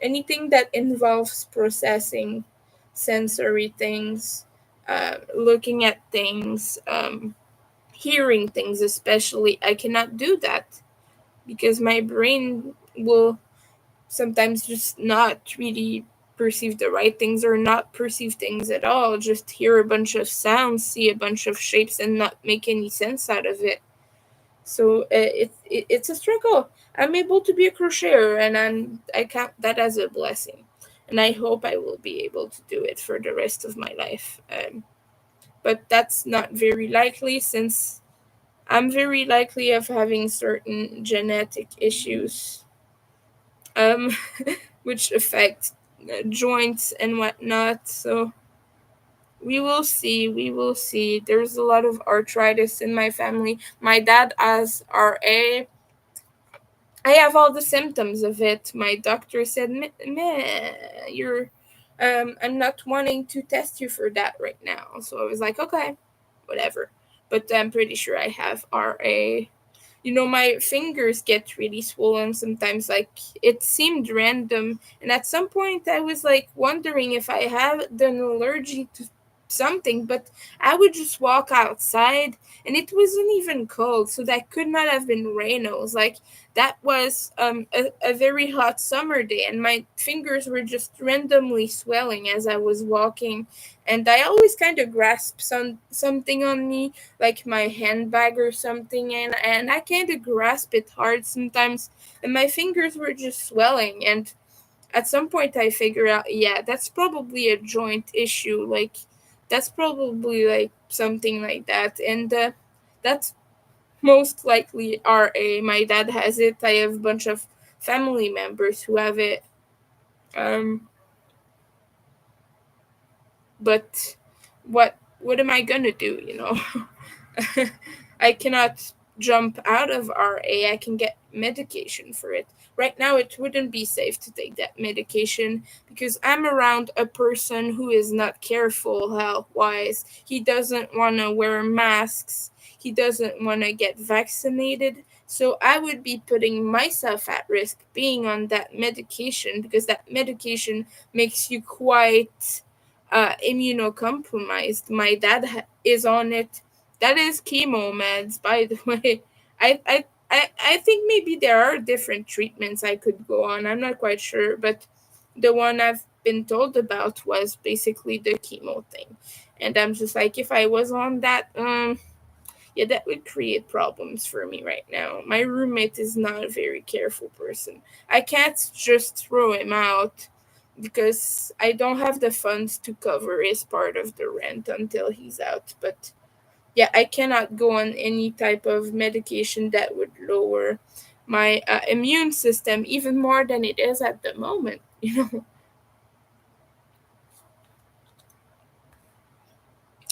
anything that involves processing sensory things, looking at things, hearing things, especially, I cannot do that, because my brain will sometimes just not really perceive the right things, or not perceive things at all, just hear a bunch of sounds, see a bunch of shapes, and not make any sense out of it. So it's a struggle. I'm able to be a crocheter, and I count that as a blessing, and I hope I will be able to do it for the rest of my life. But that's not very likely, since I'm very likely of having certain genetic issues, um, which affect joints and whatnot. So we will see. We will see. There's a lot of arthritis in my family. My dad has RA. I have all the symptoms of it. My doctor said, "Meh, you're, I'm not wanting to test you for that right now." So I was like, okay, whatever. But I'm pretty sure I have RA. You know, my fingers get really swollen sometimes. Like, it seemed random. And at some point, I was like wondering if I had an allergy to something, but I would just walk outside and it wasn't even cold. So that could not have been rain. I was like, that was a very hot summer day, and my fingers were just randomly swelling as I was walking. And I always kind of grasp something on me, like my handbag or something, and I kind of grasp it hard sometimes, and my fingers were just swelling. And at some point I figure out, yeah, that's probably a joint issue, like that's probably like something like that. And that's most likely RA. My dad has it. I have a bunch of family members who have it. um but what am I gonna do? I cannot jump out of RA. I can get medication for it. Right now, it wouldn't be safe to take that medication because I'm around a person who is not careful health wise. He doesn't want to wear masks, he doesn't want to get vaccinated. So I would be putting myself at risk being on that medication because that medication makes you quite immunocompromised. My dad is on it. That is chemo meds, by the way. I think maybe there are different treatments I could go on. I'm not quite sure, but the one I've been told about was basically the chemo thing. And I'm just like, if I was on that, yeah, that would create problems for me right now. My roommate is not a very careful person. I can't just throw him out because I don't have the funds to cover his part of the rent until he's out. But yeah, I cannot go on any type of medication that would lower my immune system even more than it is at the moment,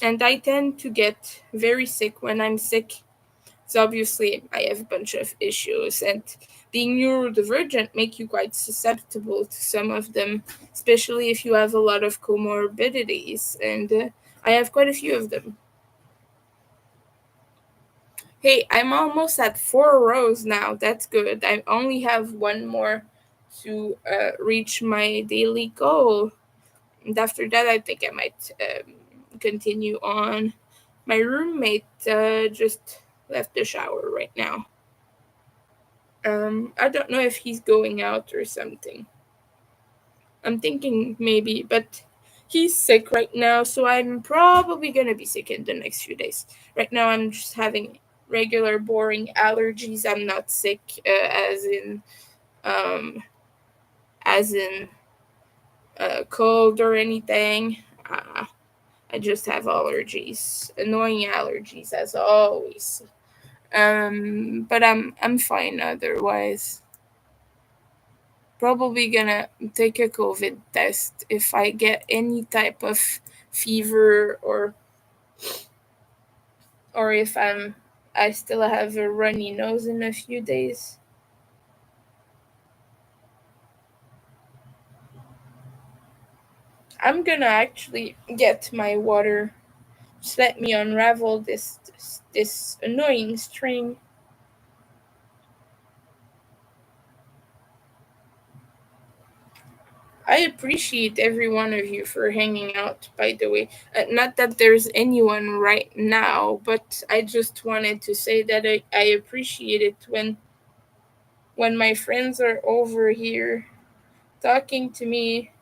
And I tend to get very sick when I'm sick. So obviously, I have a bunch of issues, and being neurodivergent make you quite susceptible to some of them, especially if you have a lot of comorbidities. And I have quite a few of them. Hey, I'm almost at 4 rows now. That's good. I only have one more to reach my daily goal. And after that, I think I might continue on. My roommate just left the shower right now. I don't know if he's going out or something. I'm thinking maybe, but he's sick right now, so I'm probably gonna be sick in the next few days. Right now, I'm just having regular boring allergies. I'm not sick, um, as in cold or anything. I just have allergies, annoying allergies as always. But I'm fine otherwise. Probably gonna take a COVID test if I get any type of fever or if I still have a runny nose in a few days. I'm gonna actually get my water. Just let me unravel this annoying string. I appreciate every one of you for hanging out, by the way. Not that there's anyone right now, but I just wanted to say that I appreciate it when my friends are over here talking to me.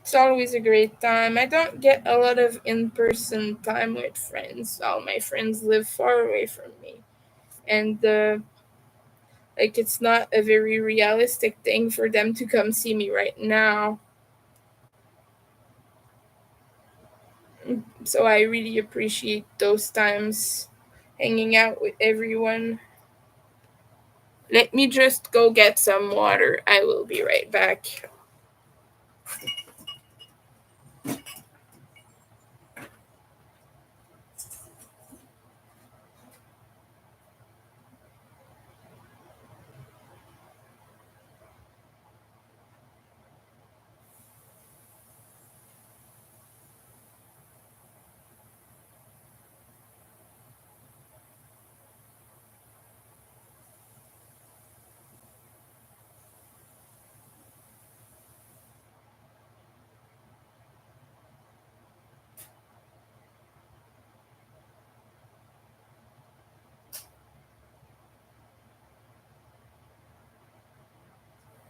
It's always a great time. I don't get a lot of in person time with friends. All my friends live far away from me. And like it's not a very realistic thing for them to come see me right now. So I really appreciate those times hanging out with everyone. Let me just go get some water. I will be right back.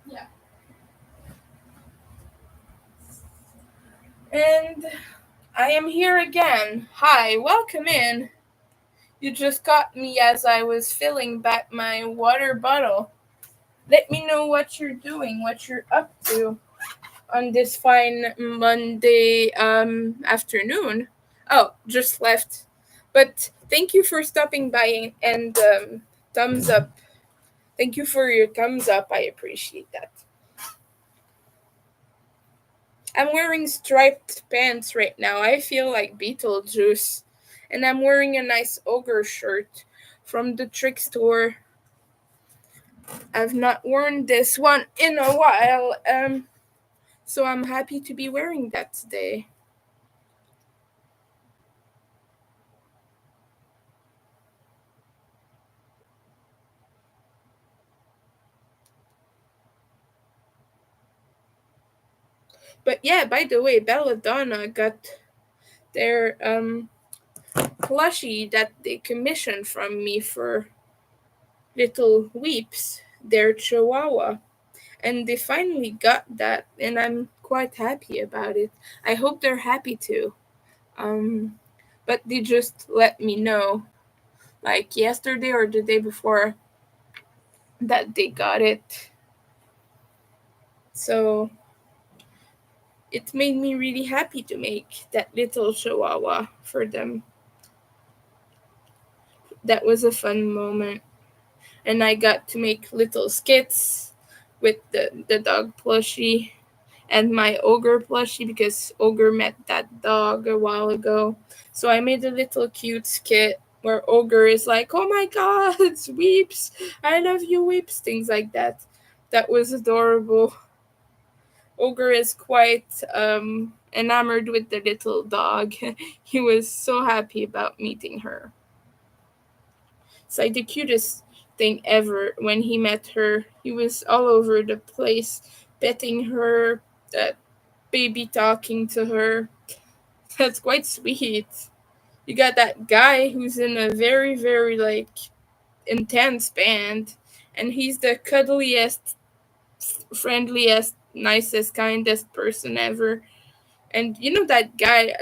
Yeah. And I am here again. Hi, welcome in. You just caught me as I was filling back my water bottle. Let me know what you're doing, what you're up to on this fine Monday afternoon. Oh, just left. But thank you for stopping by and thumbs up. Thank you for your thumbs up. I appreciate that. I'm wearing striped pants right now. I feel like Beetlejuice. And I'm wearing a nice ogre shirt from the trick store. I've not worn this one in a while. So I'm happy to be wearing that today. But yeah, by the way, Belladonna got their plushie that they commissioned from me for Little Weeps, their chihuahua. And they finally got that, and I'm quite happy about it. I hope they're happy too. Um, but they just let me know, like yesterday or the day before, that they got it. So it made me really happy to make that little chihuahua for them. That was a fun moment. And I got to make little skits with the dog plushie and my ogre plushie because ogre met that dog a while ago. So I made a little cute skit where ogre is like, "Oh my god, it's Weeps, I love you, Weeps," things like that. That was adorable. Ogre is quite enamored with the little dog. He was so happy about meeting her. It's like the cutest thing ever. When he met her, he was all over the place, petting her, uh, baby talking to her. That's quite sweet. You got that guy who's in a very, very like intense band, and he's the cuddliest, friendliest, nicest, kindest person ever. And you know that guy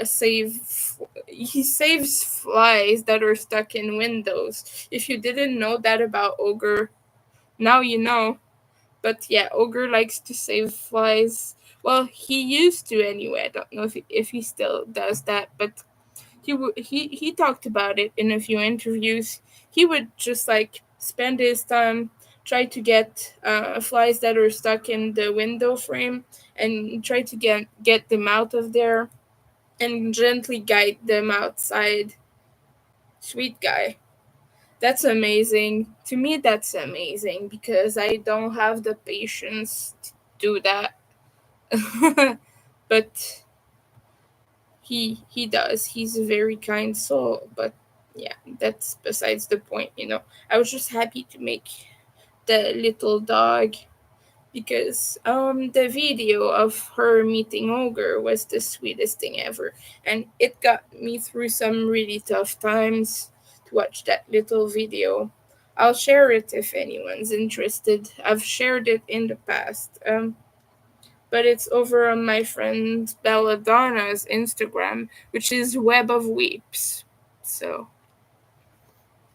he saves flies that are stuck in windows. If you didn't know that about Ogre, now you know. But yeah, Ogre likes to save flies. Well, he used to anyway. I don't know if he still does that, but he talked about it in a few interviews. He would just like spend his time try to get flies that are stuck in the window frame and try to get them out of there and gently guide them outside. Sweet guy. That's amazing. To me, that's amazing because I don't have the patience to do that. But he does. He's a very kind soul. But yeah, that's besides the point. I was just happy to make the little dog because the video of her meeting Ogre was the sweetest thing ever, and it got me through some really tough times to watch that little video. I'll share it if anyone's interested. I've shared it in the past, but it's over on my friend Belladonna's Instagram, which is Web of Weeps. So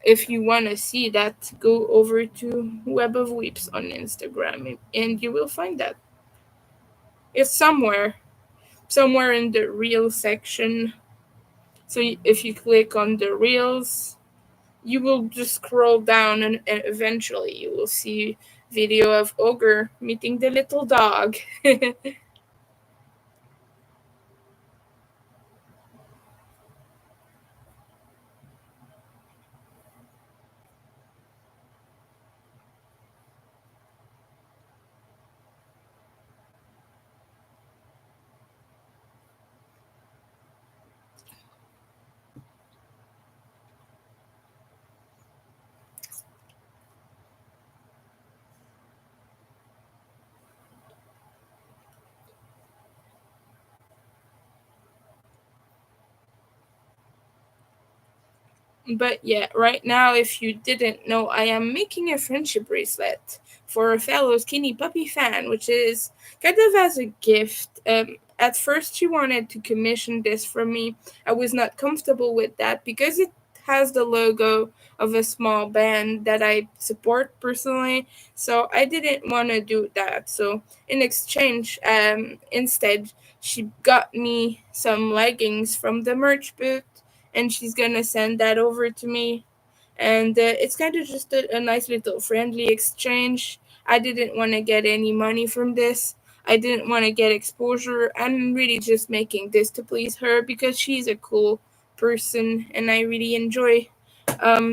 if you want to see that, go over to Web of Weeps on Instagram, and you will find that. It's somewhere in the reel section. So if you click on the reels, you will just scroll down, and eventually you will see video of Ogre meeting the little dog. But yeah, right now, if you didn't know, I am making a friendship bracelet for a fellow skinny puppy fan, which is kind of as a gift. At first, she wanted to commission this from me. I was not comfortable with that because it has the logo of a small band that I support personally. So I didn't want to do that. So in exchange, instead, she got me some leggings from the merch booth, and she's gonna send that over to me. And it's kind of just a nice little friendly exchange. I didn't want to get any money from this. I didn't want to get exposure. I'm really just making this to please her because she's a cool person and I really enjoy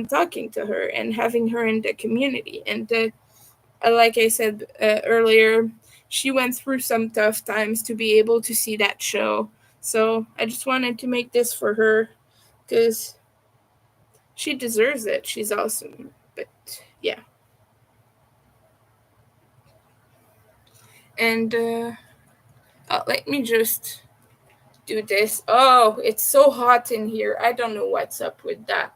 talking to her and having her in the community. And like I said earlier, she went through some tough times to be able to see that show. So I just wanted to make this for her because she deserves it. She's awesome. But yeah. And let me just do this. Oh, it's so hot in here. I don't know what's up with that.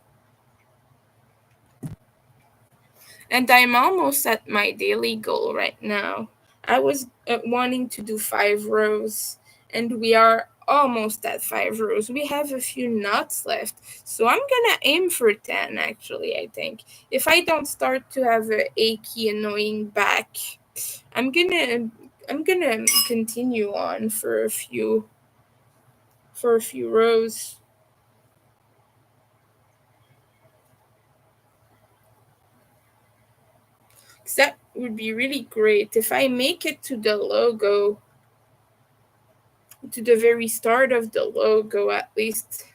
And I'm almost at my daily goal right now. I was wanting to do 5 rows, and we are almost at 5 rows. We have a few knots left, so I'm gonna aim for 10. Actually, I think if I don't start to have a achy, annoying back, I'm gonna I'm gonna continue on for a few rows. 'Cause that would be really great if I make it to the logo, to the very start of the logo at least.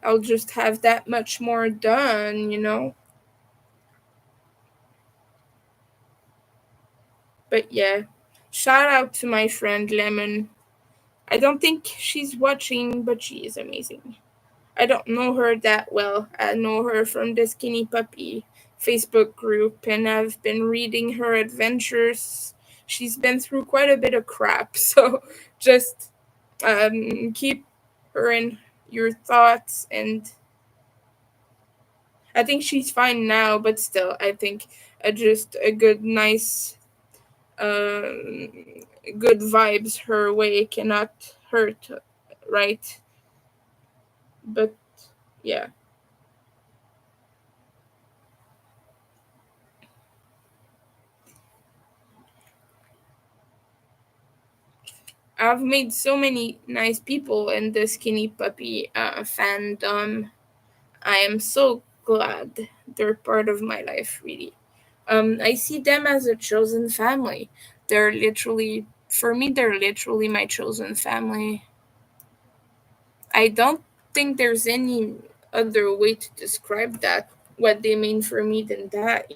I'll just have that much more done. But yeah, shout out to my friend Lemon. I don't think she's watching, but she is amazing. I don't know her that well. I know her from the Skinny Puppy Facebook group, and I've been reading her adventures. She's been through quite a bit of crap, so just keep her in your thoughts. And I think she's fine now, but still, I think just a good, nice, um, good vibes her way cannot hurt, right? But yeah. I've made so many nice people in the Skinny Puppy fandom. I am so glad they're part of my life, really. I see them as a chosen family. They're literally, for me, they're literally my chosen family. I don't think there's any other way to describe that, what they mean for me than that.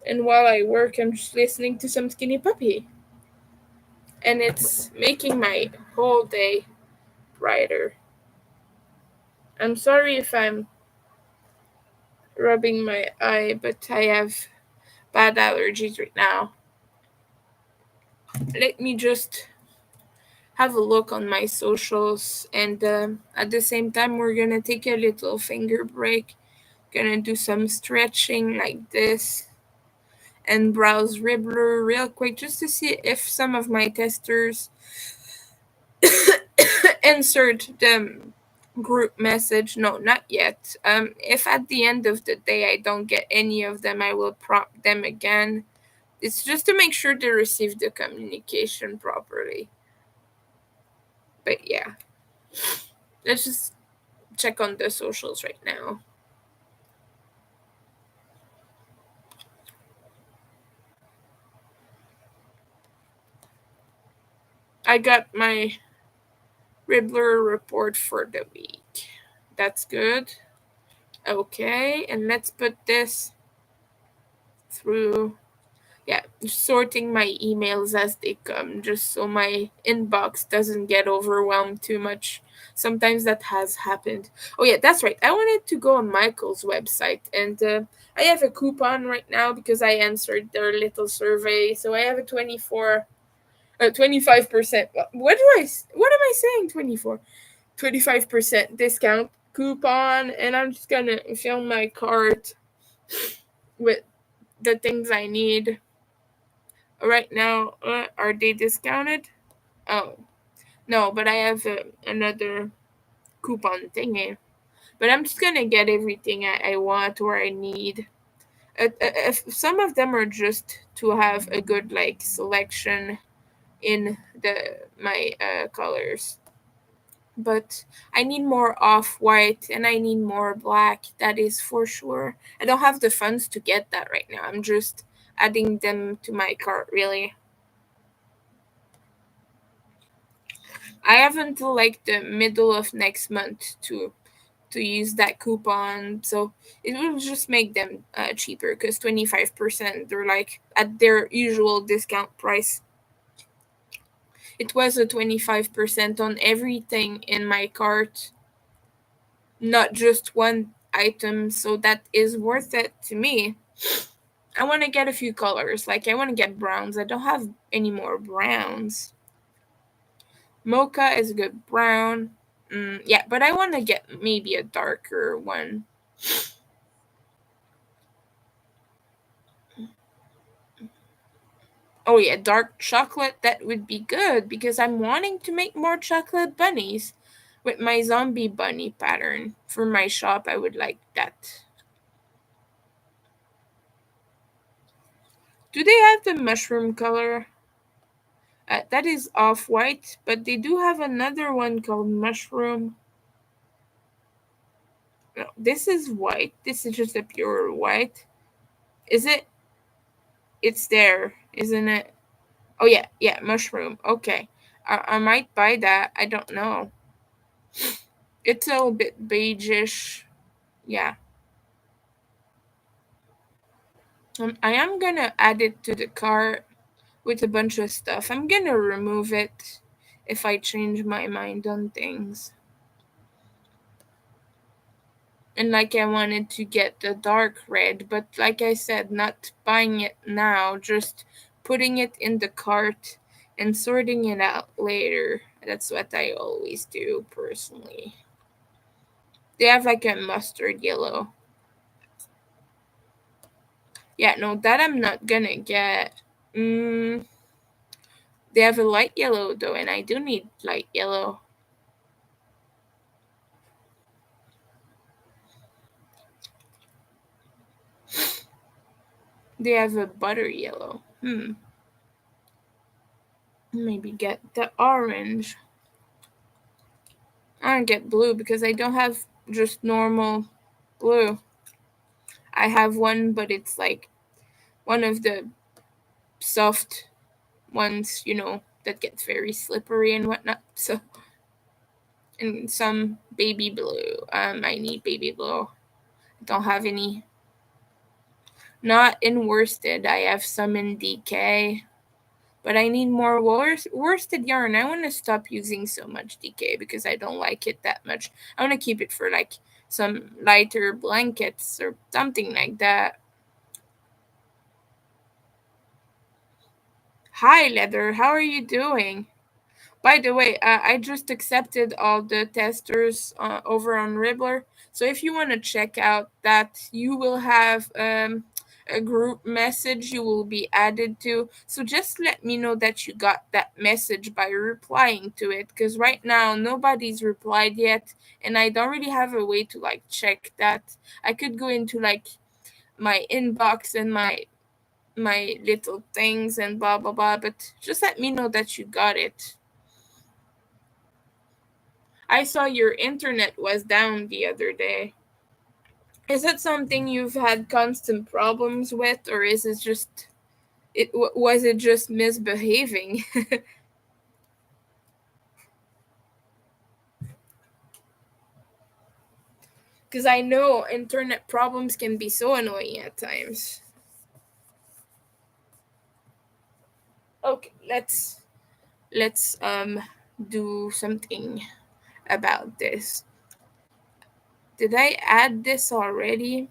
And while I work, I'm just listening to some Skinny Puppy. And it's making my whole day brighter. I'm sorry if I'm rubbing my eye, but I have bad allergies right now. Let me just have a look on my socials, and at the same time, we're gonna take a little finger break. Gonna do some stretching like this and browse Ribbler real quick just to see if some of my testers insert the group message. No, not yet. If at the end of the day I don't get any of them, I will prompt them again. It's just to make sure they receive the communication properly. But yeah, let's just check on the socials right now. I got my Ribbler report for the week. That's good. Okay, and let's put this through. Yeah, sorting my emails as they come, just so my inbox doesn't get overwhelmed too much. Sometimes that has happened. Oh yeah, that's right. I wanted to go on Michael's website, and I have a coupon right now because I answered their little survey. So I have a 25%. What am I saying? 25% discount coupon, and I'm just gonna fill my cart with the things I need. Right now, are they discounted? Oh, no, but I have another coupon thingy. But I'm just gonna get everything I want or I need. If some of them are just to have a good like selection, in the my colors. But I need more off white and I need more black. That is for sure. I don't have the funds to get that right now. I'm just adding them to my cart, really. I have until like the middle of next month to use that coupon, so it will just make them cheaper because 25% they're like at their usual discount price. It was a 25% on everything in my cart, not just one item, so that is worth it to me. I want to get a few colors, like I want to get browns. I don't have any more browns. Mocha is a good brown. Yeah, but I want to get maybe a darker one. Oh yeah, dark chocolate, that would be good because I'm wanting to make more chocolate bunnies with my zombie bunny pattern. For my shop, I would like that. Do they have the mushroom color? That is off white, but they do have another one called mushroom. No, this is white. This is just a pure white. Is it? It's there, isn't it? Oh yeah, yeah, mushroom. Okay, I might buy that. I don't know. It's a little bit beigeish. Yeah. I am gonna add it to the cart with a bunch of stuff. I'm gonna remove it if I change my mind on things. And like I wanted to get the dark red, but like I said, not buying it now, just putting it in the cart and sorting it out later. That's what I always do personally. They have like a mustard yellow. Yeah, no, that I'm not gonna get. Mm, they have a light yellow though, and I do need light yellow. They have a butter yellow. Maybe get the orange. I don't get blue because I don't have just normal blue. I have one, but it's like one of the soft ones, that gets very slippery and whatnot. So, and some baby blue. I need baby blue. I don't have any. Not in worsted. I have some in DK. But I need more worsted yarn. I want to stop using so much DK because I don't like it that much. I want to keep it for like some lighter blankets or something like that. Hi, Leather. How are you doing? By the way, I just accepted all the testers over on Ribbler. So if you want to check out that, you will have a group message you will be added to. So just let me know that you got that message by replying to it. Because right now, nobody's replied yet. And I don't really have a way to like check that. I could go into like my inbox and my little things and blah blah blah, but just let me know that you got it. I saw your internet was down the other day. Is it something you've had constant problems with, or is it just was it just misbehaving? Because I know internet problems can be so annoying at times. Okay, let's do something about this. Did I add this already?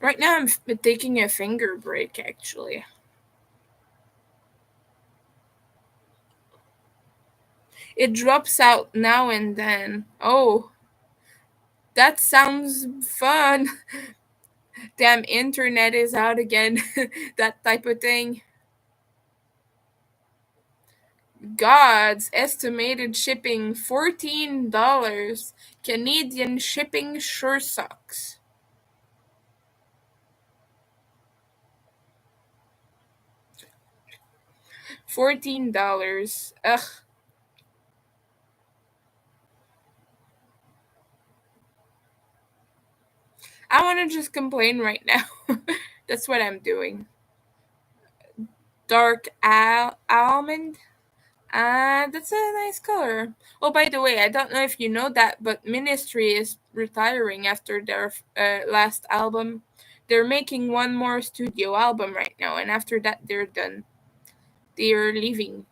Right now I'm taking a finger break actually. It drops out now and then. Oh, that sounds fun. Damn, internet is out again. That type of thing. God's estimated shipping $14. Canadian shipping sure sucks. $14. Ugh. I want to just complain right now. That's what I'm doing. Dark almond. That's a nice color. Oh, by the way, I don't know if you know that, but Ministry is retiring after their last album. They're making one more studio album right now, and after that, they're done. They're leaving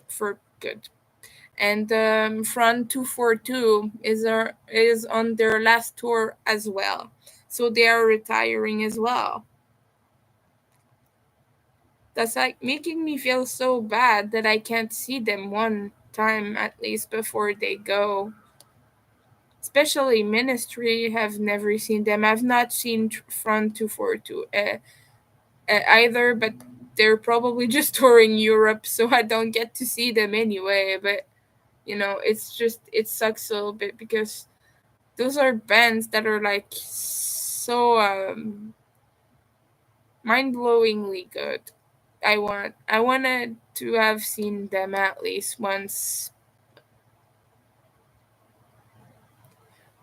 for good. And Front 242 is on their last tour as well, so they are retiring as well. That's like making me feel so bad that I can't see them one time at least before they go. Especially Ministry, have never seen them. I've not seen Front 242 either, but they're probably just touring Europe, so I don't get to see them anyway. But it's just it sucks a little bit because those are bands that are like so mind-blowingly good. I wanted to have seen them at least once.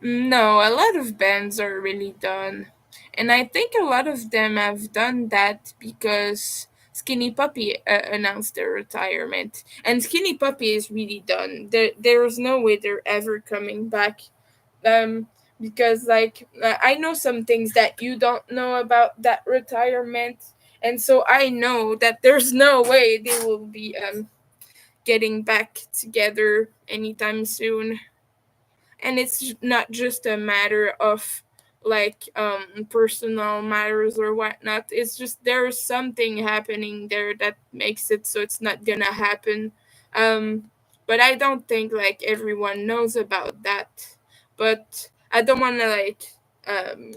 No, a lot of bands are really done. And I think a lot of them have done that because Skinny Puppy announced their retirement. And Skinny Puppy is really done. There's no way they're ever coming back. Um, because, like, I know some things that you don't know about that retirement. And so I know that there's no way they will be getting back together anytime soon. And it's not just a matter of like personal matters or whatnot. It's just there's something happening there that makes it so it's not gonna happen. But I don't think like everyone knows about that. But I don't want to like um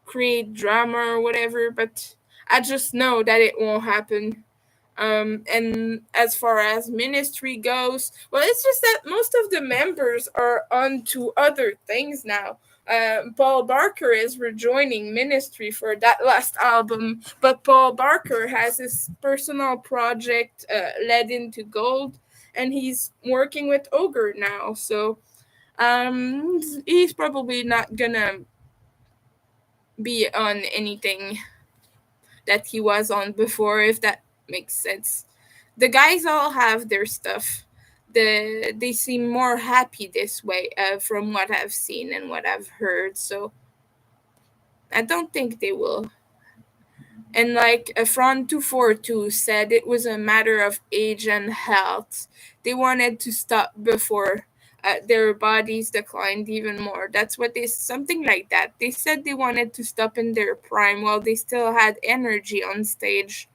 create drama or whatever, but I just know that it won't happen. And as far as Ministry goes, well, it's just that most of the members are on to other things now. Paul Barker is rejoining Ministry for that last album, but Paul Barker has his personal project led into gold, and he's working with Ogre now. So he's probably not gonna be on anything that he was on before, if that makes sense. The guys all have their stuff. They seem more happy this way, from what I've seen and what I've heard. So I don't think they will. And like Front 242 said, it was a matter of age and health. They wanted to stop before their bodies declined even more. That's what something like that. They said they wanted to stop in their prime while they still had energy on stage,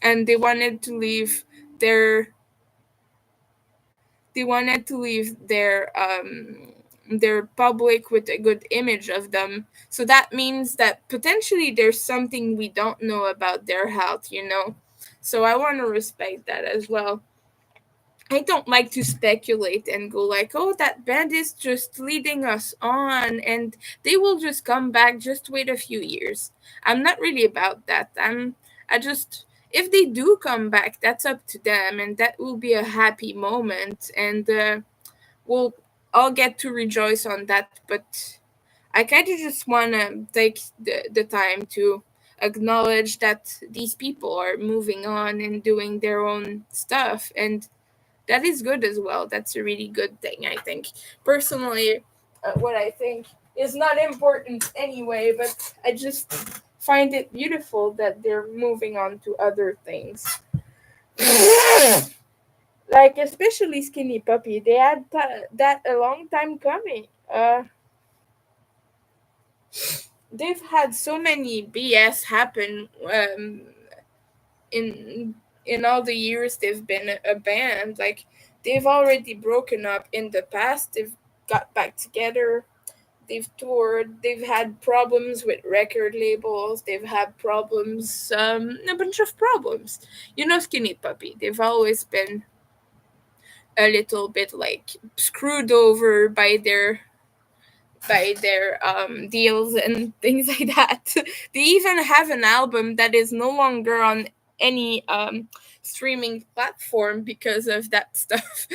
and their they wanted to leave their public with a good image of them. So that means that potentially there's something we don't know about their health. So I want to respect that as well. I don't like to speculate and go like, oh, that band is just leading us on and they will just come back, just wait a few years. I'm not really about that. I just if they do come back, that's up to them and that will be a happy moment, and we'll all get to rejoice on that. But I kind of just want to take the time to acknowledge that these people are moving on and doing their own stuff, and that is good as well. That's a really good thing, I think. Personally, what I think is not important anyway, but I just find it beautiful that they're moving on to other things. Like, especially Skinny Puppy, they had that a long time coming. They've had so many BS happen in all the years they've been a band. Like, they've already broken up in the past, they've got back together, they've toured, they've had problems with record labels, they've had problems, a bunch of problems. Skinny Puppy, they've always been a little bit like screwed over by their deals and things like that. They even have an album that is no longer on any streaming platform because of that stuff.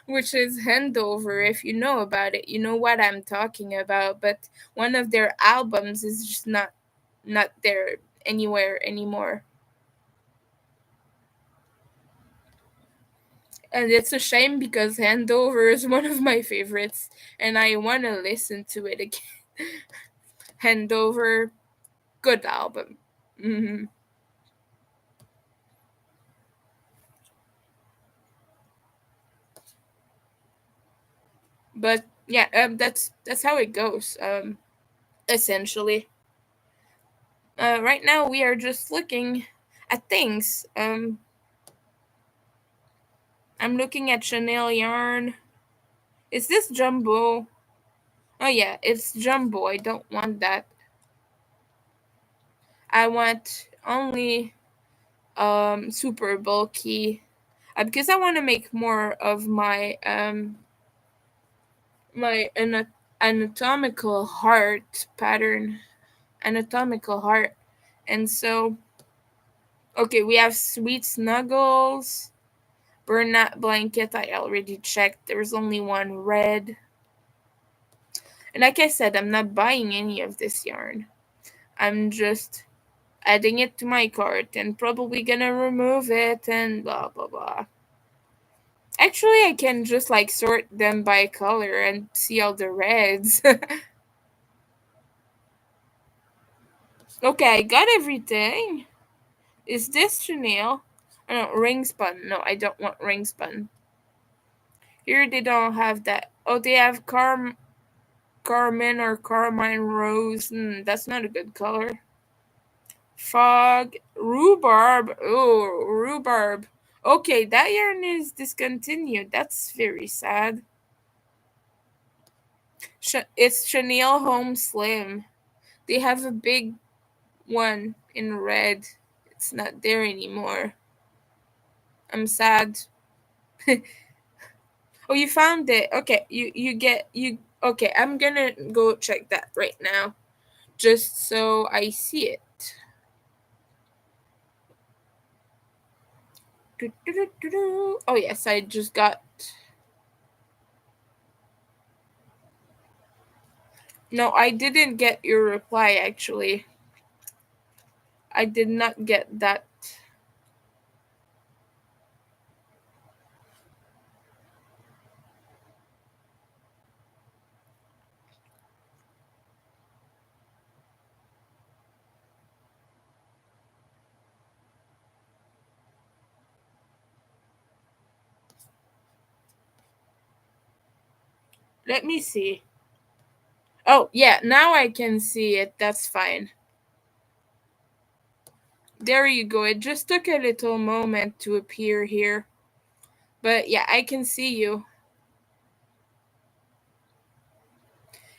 Which is Handover. If you know about it, you know what I'm talking about. But one of their albums is just not there anywhere anymore. And it's a shame because Handover is one of my favorites and I want to listen to it again. Handover, good album. Hmm. But yeah, that's how it goes. Essentially, right now we are just looking at things. I'm looking at Chanel yarn. Is this jumbo? Oh yeah, it's jumbo. I don't want that. I want only super bulky, because I want to make more of my anatomical heart pattern, anatomical heart. And so, okay, we have sweet snuggles, burnout blanket. I already checked. There's only one red. And like I said, I'm not buying any of this yarn. I'm just adding it to my cart and probably gonna remove it and blah blah blah. Actually, I can just like sort them by color and see all the reds. Okay, I got everything. Is this Chanel? Oh, no, ring spun. No, I don't want ring spun. Here they don't have that. Oh, they have Carmen or Carmine Rose. That's not a good color. Fog. Rhubarb. Oh, rhubarb. Okay, that yarn is discontinued. That's very sad. It's Chanel Home Slim. They have a big one in red. It's not there anymore. I'm sad. Oh, you found it. Okay, you get you. Okay, I'm gonna go check that right now, just so I see it. Oh yes, I just got. No, I didn't get your reply actually. I did not get that. Let me see. Oh yeah, now I can see it. That's fine. There you go. It just took a little moment to appear here. But yeah, I can see you.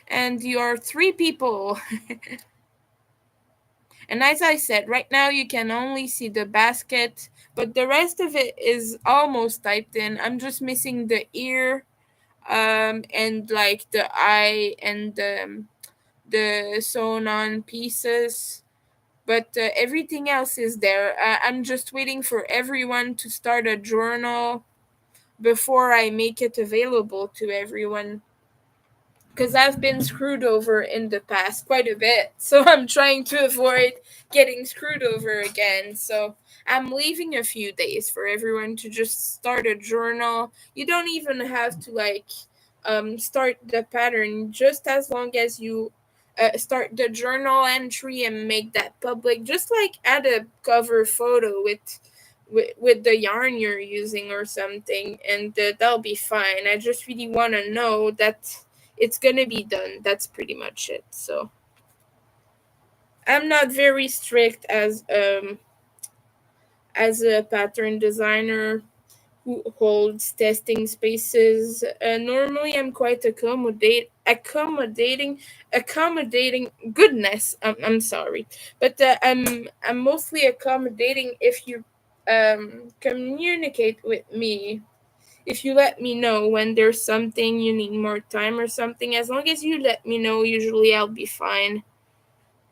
And you are three people. And as I said, right now you can only see the basket, but the rest of it is almost typed in. I'm just missing the ear, and like the eye and the sewn on pieces. But everything else is there. I'm just waiting for everyone to start a journal before I make it available to everyone, because I've been screwed over in the past quite a bit. So I'm trying to avoid getting screwed over again. So I'm leaving a few days for everyone to just start a journal. You don't even have to like start the pattern, just as long as you start the journal entry and make that public. Just like add a cover photo with the yarn you're using or something, and that'll be fine. I just really want to know that it's gonna be done. That's pretty much it. So I'm not very strict as a pattern designer who holds testing spaces. Normally I'm quite accommodating. Goodness, I'm sorry, but I'm mostly accommodating if you communicate with me. If you let me know when there's something you need more time or something, as long as you let me know, usually I'll be fine.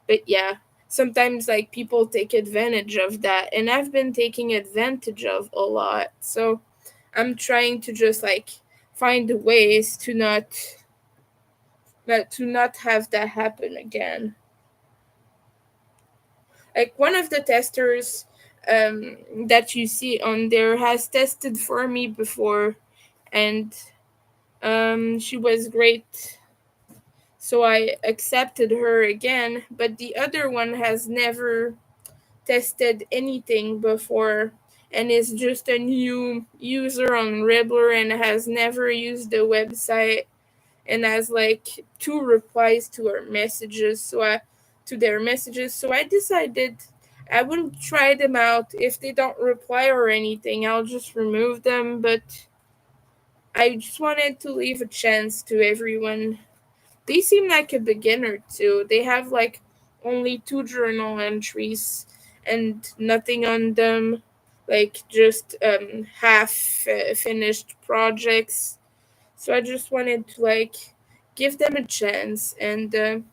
But yeah, sometimes like people take advantage of that, and I've been taking advantage of a lot. So I'm trying to just like find ways to not have that happen again. Like one of the testers that you see on there has tested for me before, and she was great, so I accepted her again. But the other one has never tested anything before and is just a new user on Ribbler and has never used the website and has like two replies to our messages. To their messages. So I decided I will try them out. If they don't reply or anything, I'll just remove them. But I just wanted to leave a chance to everyone. They seem like a beginner too. They have like only two journal entries and nothing on them, like just half finished projects. So I just wanted to like give them a chance, and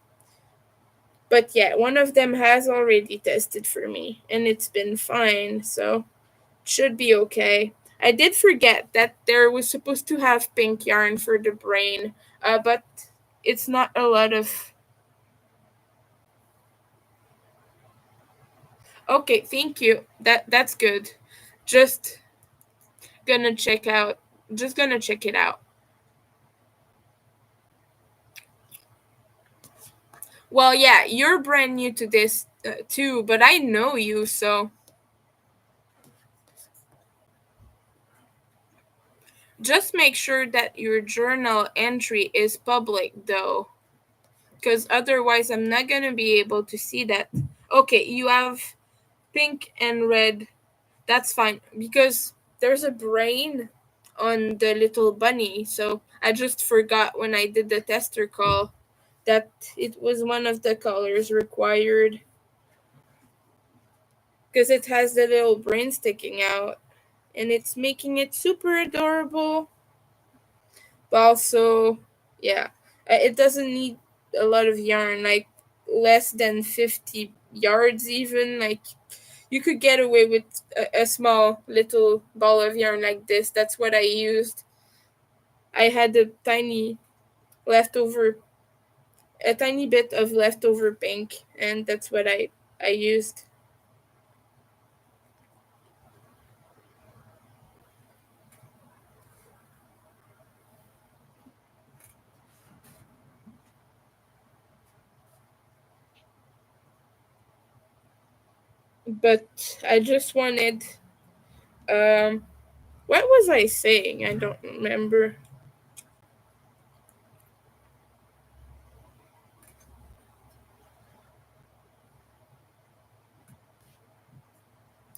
but yeah, one of them has already tested for me and it's been fine, so should be okay. I did forget that there was supposed to have pink yarn for the brain, but it's not a lot of. Okay, thank you. That's good. Just gonna check out. Just gonna check it out. Well, yeah, you're brand new to this too, but I know you, so just make sure that your journal entry is public though, because otherwise I'm not gonna be able to see that. Okay, you have pink and red. That's fine because there's a brain on the little bunny, so I just forgot when I did the tester call that it was one of the colors required because it has the little brain sticking out and it's making it super adorable. But also, yeah, it doesn't need a lot of yarn, like less than 50 yards, even. Like, you could get away with a small little ball of yarn like this. That's what I used. I had leftover, a tiny bit of leftover pink, and that's what I used. But I just wanted, um, what was I saying? I don't remember.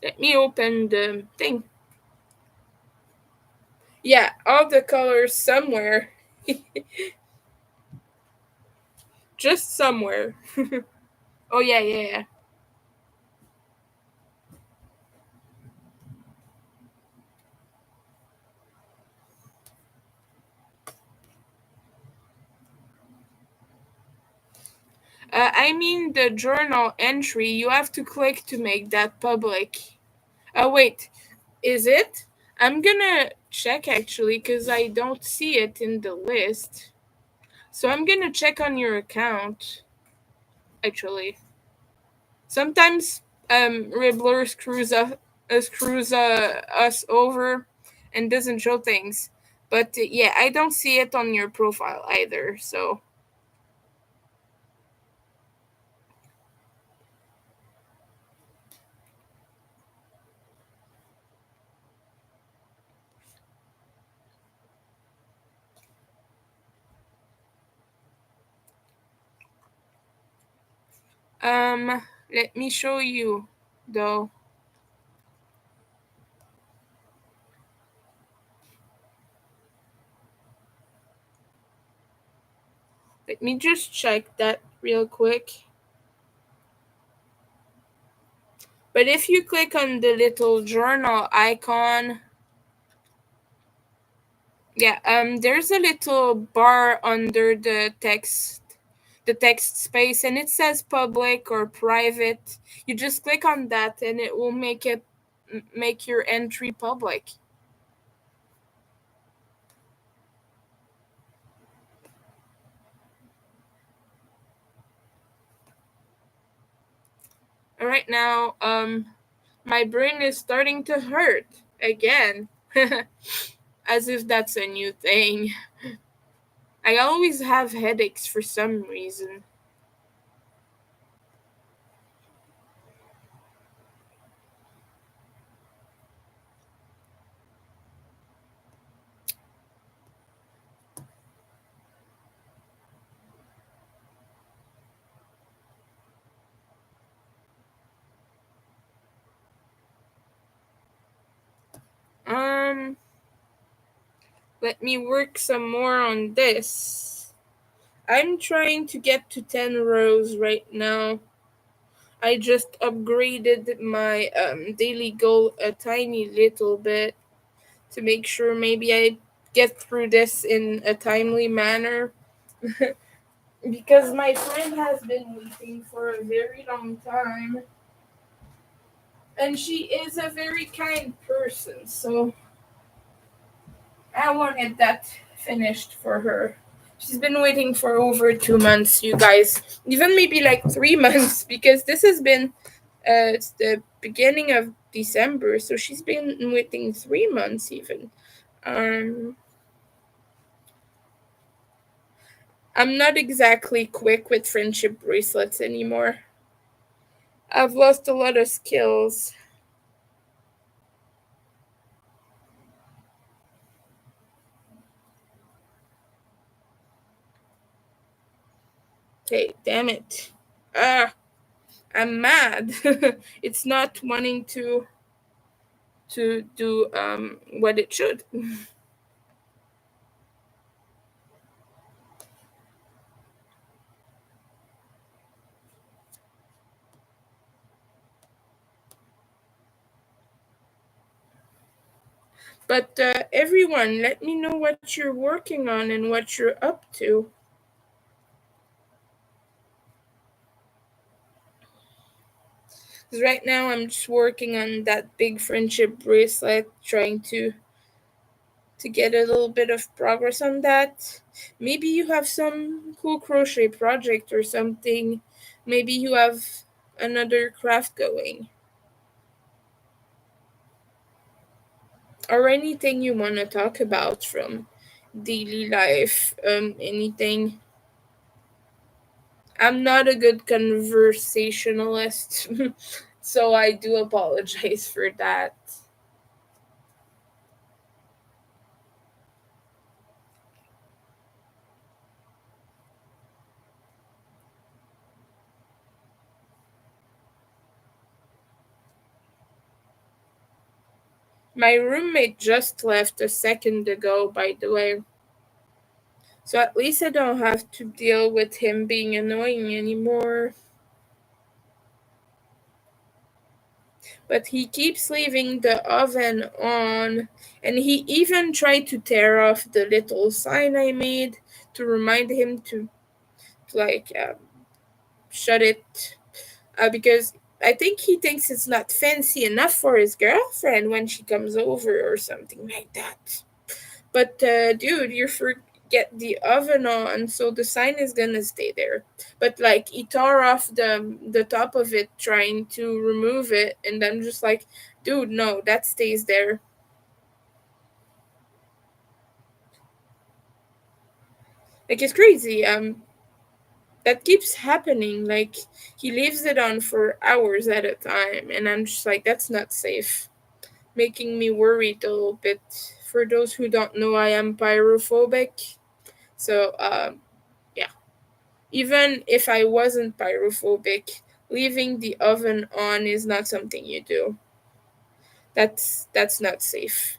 Let me open the thing. Yeah, all the colors somewhere. Just somewhere. Oh, yeah, yeah, yeah. I mean the journal entry. You have to click to make that public. Oh, wait. Is it? I'm gonna check actually because I don't see it in the list. So I'm gonna check on your account actually. Sometimes Ribbler screws us over and doesn't show things. But yeah, I don't see it on your profile either. So let me show you though. Let me just check that real quick. But if you click on the little journal icon, yeah, there's a little bar under the text the text space, and it says public or private. You just click on that and it will make your entry public. All right, now my brain is starting to hurt again. As if that's a new thing. I always have headaches for some reason. Um, Let me work some more on this. I'm trying to get to 10 rows right now. I just upgraded my daily goal a tiny little bit to make sure maybe I get through this in a timely manner. Because my friend has been waiting for a very long time. And she is a very kind person, so I wanted that finished for her. She's been waiting for over 2 months, you guys. Even maybe like 3 months, because this has been it's the beginning of December, so she's been waiting 3 months even. Um I'm not exactly quick with friendship bracelets anymore. I've lost a lot of skills. Okay, damn it. Ah, I'm mad. It's not wanting to do what it should. But everyone, let me know what you're working on and what you're up to. Because right now I'm just working on that big friendship bracelet, trying to get a little bit of progress on that. Maybe you have some cool crochet project or something. Maybe you have another craft going. Or anything you want to talk about from daily life. Anything. I'm not a good conversationalist, so I do apologize for that. My roommate just left a second ago, by the way, so at least I don't have to deal with him being annoying anymore. But he keeps leaving the oven on, and he even tried to tear off the little sign I made to remind him to like shut it, because I think he thinks it's not fancy enough for his girlfriend when she comes over or something like that. But dude, you forget the oven on, so the sign is gonna stay there. But like he tore off the top of it trying to remove it, and I'm just like, dude, no, that stays there. Like it's crazy. That keeps happening. Like he leaves it on for hours at a time, and I'm just like, that's not safe. Making me worried a little bit. For those who don't know, I am pyrophobic. So, yeah. Even if I wasn't pyrophobic, leaving the oven on is not something you do. That's not safe.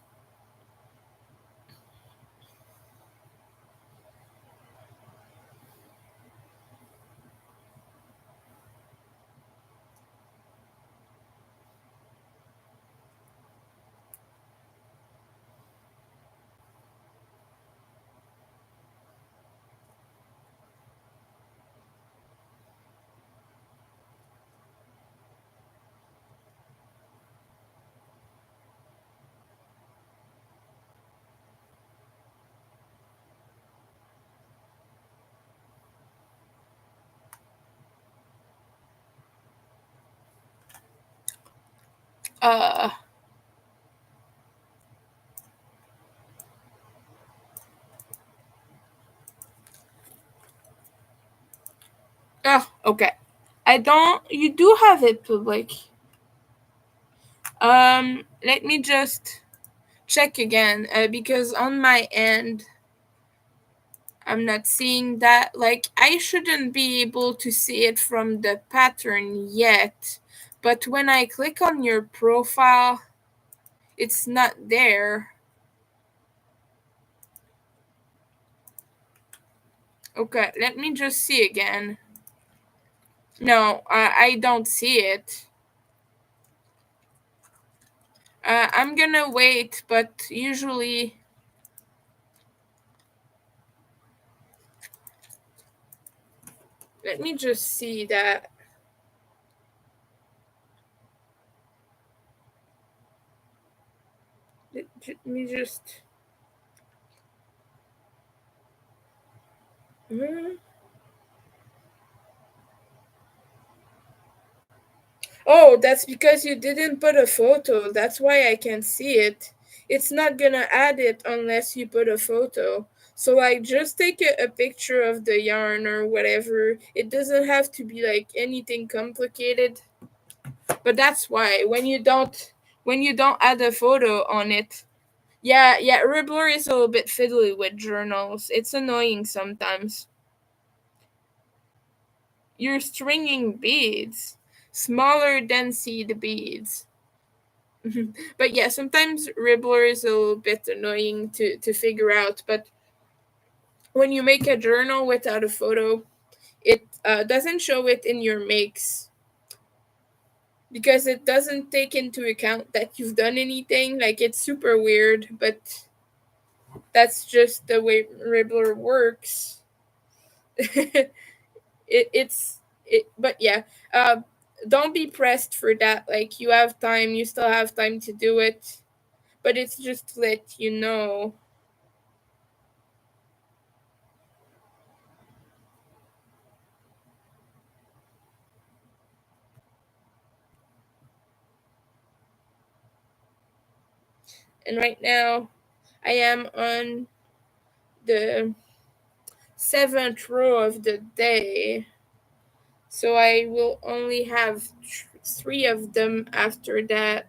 Uh, oh, okay. I don't. You do have it public. Let me just check again because on my end, I'm not seeing that. Like, I shouldn't be able to see it from the pattern yet, but when I click on your profile, it's not there. Okay, let me just see again. No, I don't see it. I'm gonna wait, but usually. Let me just see that. Let me just. Hmm. Oh, that's because you didn't put a photo. That's why I can see it. It's not gonna add it unless you put a photo. So like just take a picture of the yarn or whatever. It doesn't have to be like anything complicated. But that's why when you don't add a photo on it. Yeah, yeah, Ribbler is a little bit fiddly with journals. It's annoying sometimes. You're stringing beads. Smaller than seed beads. But yeah, sometimes Ribbler is a little bit annoying to figure out. But when you make a journal without a photo, it doesn't show it in your makes because it doesn't take into account that you've done anything. Like, it's super weird, but that's just the way Ribbler works. But yeah, uh, don't be pressed for that. Like, you have time, you still have time to do it, but it's just to let you know. And right now, I am on the seventh row of the day, so I will only have three of them after that.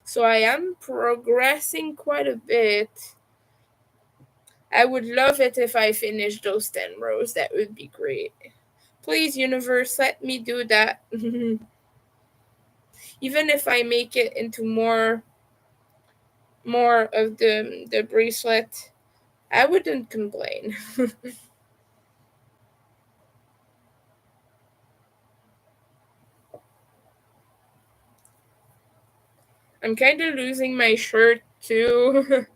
So I am progressing quite a bit. I would love it if I finished those 10 rows. That would be great. Please, universe, let me do that. Even if I make it into more of the bracelet, I wouldn't complain. I'm kind of losing my shirt too.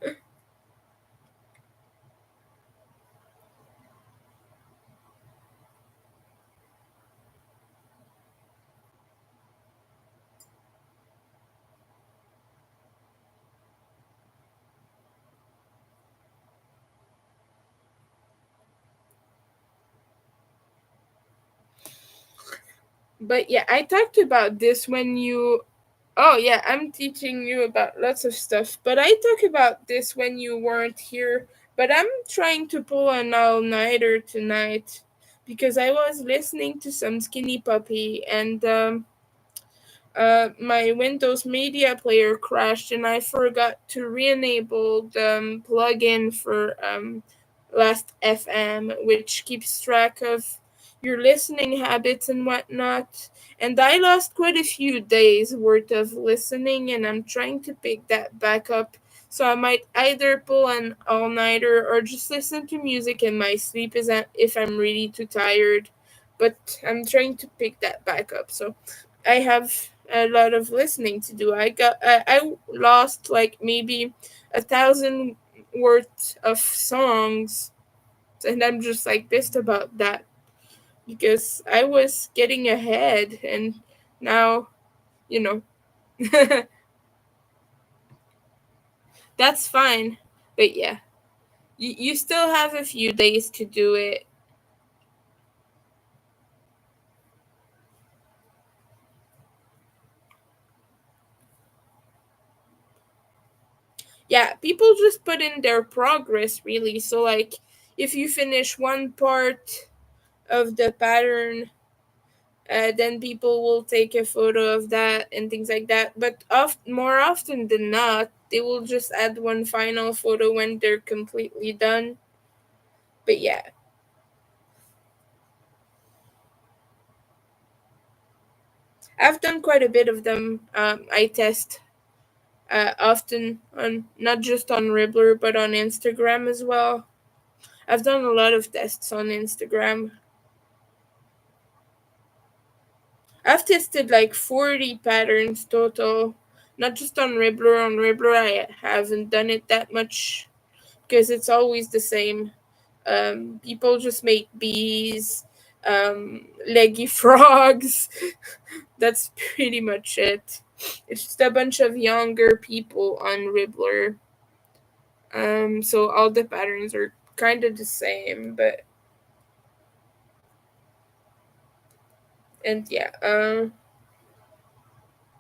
But yeah, I talked about this when you. Oh yeah, I'm teaching you about lots of stuff. But I talked about this when you weren't here. But I'm trying to pull an all nighter tonight because I was listening to some Skinny Puppy, and my Windows Media Player crashed, and I forgot to re-enable the plugin for Last FM, which keeps track of your listening habits and whatnot. And I lost quite a few days worth of listening, and I'm trying to pick that back up. So I might either pull an all nighter or just listen to music in my sleep if I'm really too tired. But I'm trying to pick that back up. So I have a lot of listening to do. I lost like maybe 1,000 worth of songs, and I'm just like pissed about that because I was getting ahead, and now you know that's fine. But yeah, you still have a few days to do it. yeah, people just put in their progress really. So like if you finish one part of the pattern, then people will take a photo of that and things like that. But more often than not, they will just add one final photo when they're completely done. But yeah, I've done quite a bit of them. I test often on not just on Ribbler but on Instagram as well. I've done a lot of tests on Instagram. I've tested like 40 patterns total, not just on Ribbler. On Ribbler, I haven't done it that much because it's always the same. People just make bees, leggy frogs. That's pretty much it. It's just a bunch of younger people on Ribbler. So all the patterns are kind of the same, but and yeah.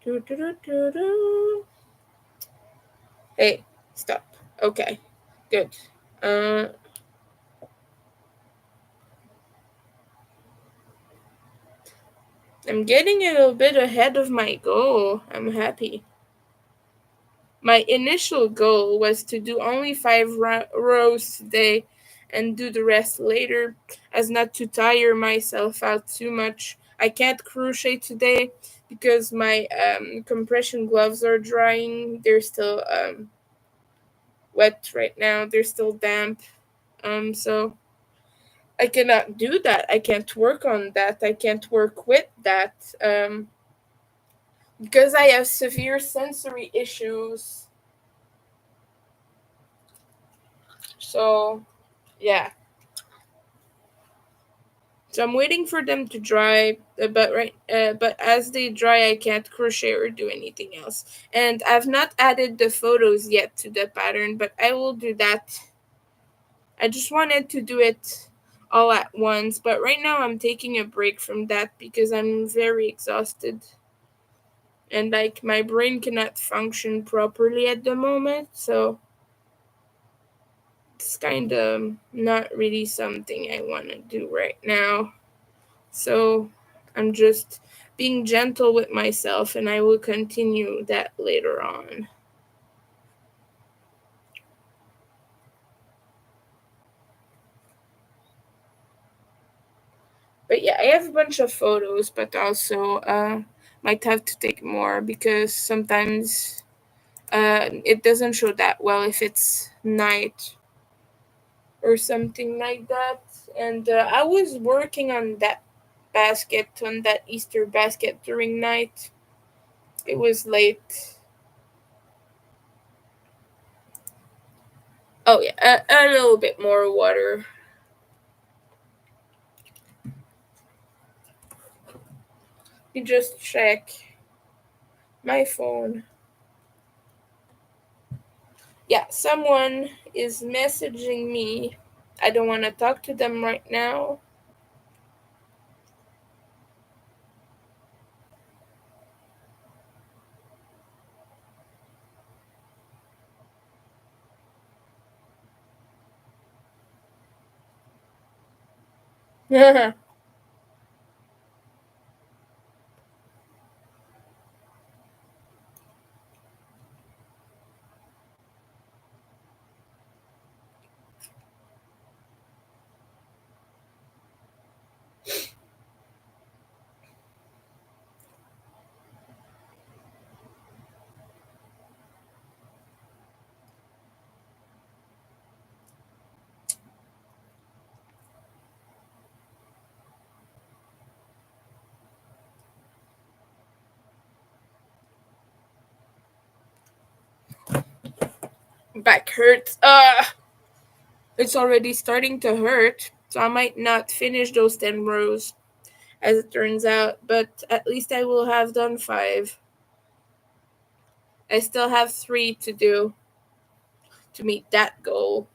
Doo, doo, doo, doo, doo. Hey, stop. Okay, good. Uh, I'm getting a little bit ahead of my goal. I'm happy. My initial goal was to do only 5 rows today and do the rest later, as not to tire myself out too much. I can't crochet today because my compression gloves are drying. They're still wet right now, they're still damp. So I cannot do that. I can't work on that. I can't work with that. Because I have severe sensory issues. So yeah. So I'm waiting for them to dry, but as they dry, I can't crochet or do anything else. And I've not added the photos yet to the pattern, but I will do that. I just wanted to do it all at once, but right now I'm taking a break from that because I'm very exhausted and like my brain cannot function properly at the moment, so it's kind of not really something I want to do right now. So I'm just being gentle with myself and I will continue that later on. But yeah, I have a bunch of photos, but also might have to take more because sometimes it doesn't show that well if it's night or something like that. And I was working on that Easter basket during night. It was late. Oh yeah, a little bit more water. You just check my phone. Yeah, someone is messaging me. I don't want to talk to them right now. Back hurts. It's already starting to hurt, so I might not finish those 10 rows as it turns out, but at least I will have done 5. I still have 3 to do to meet that goal.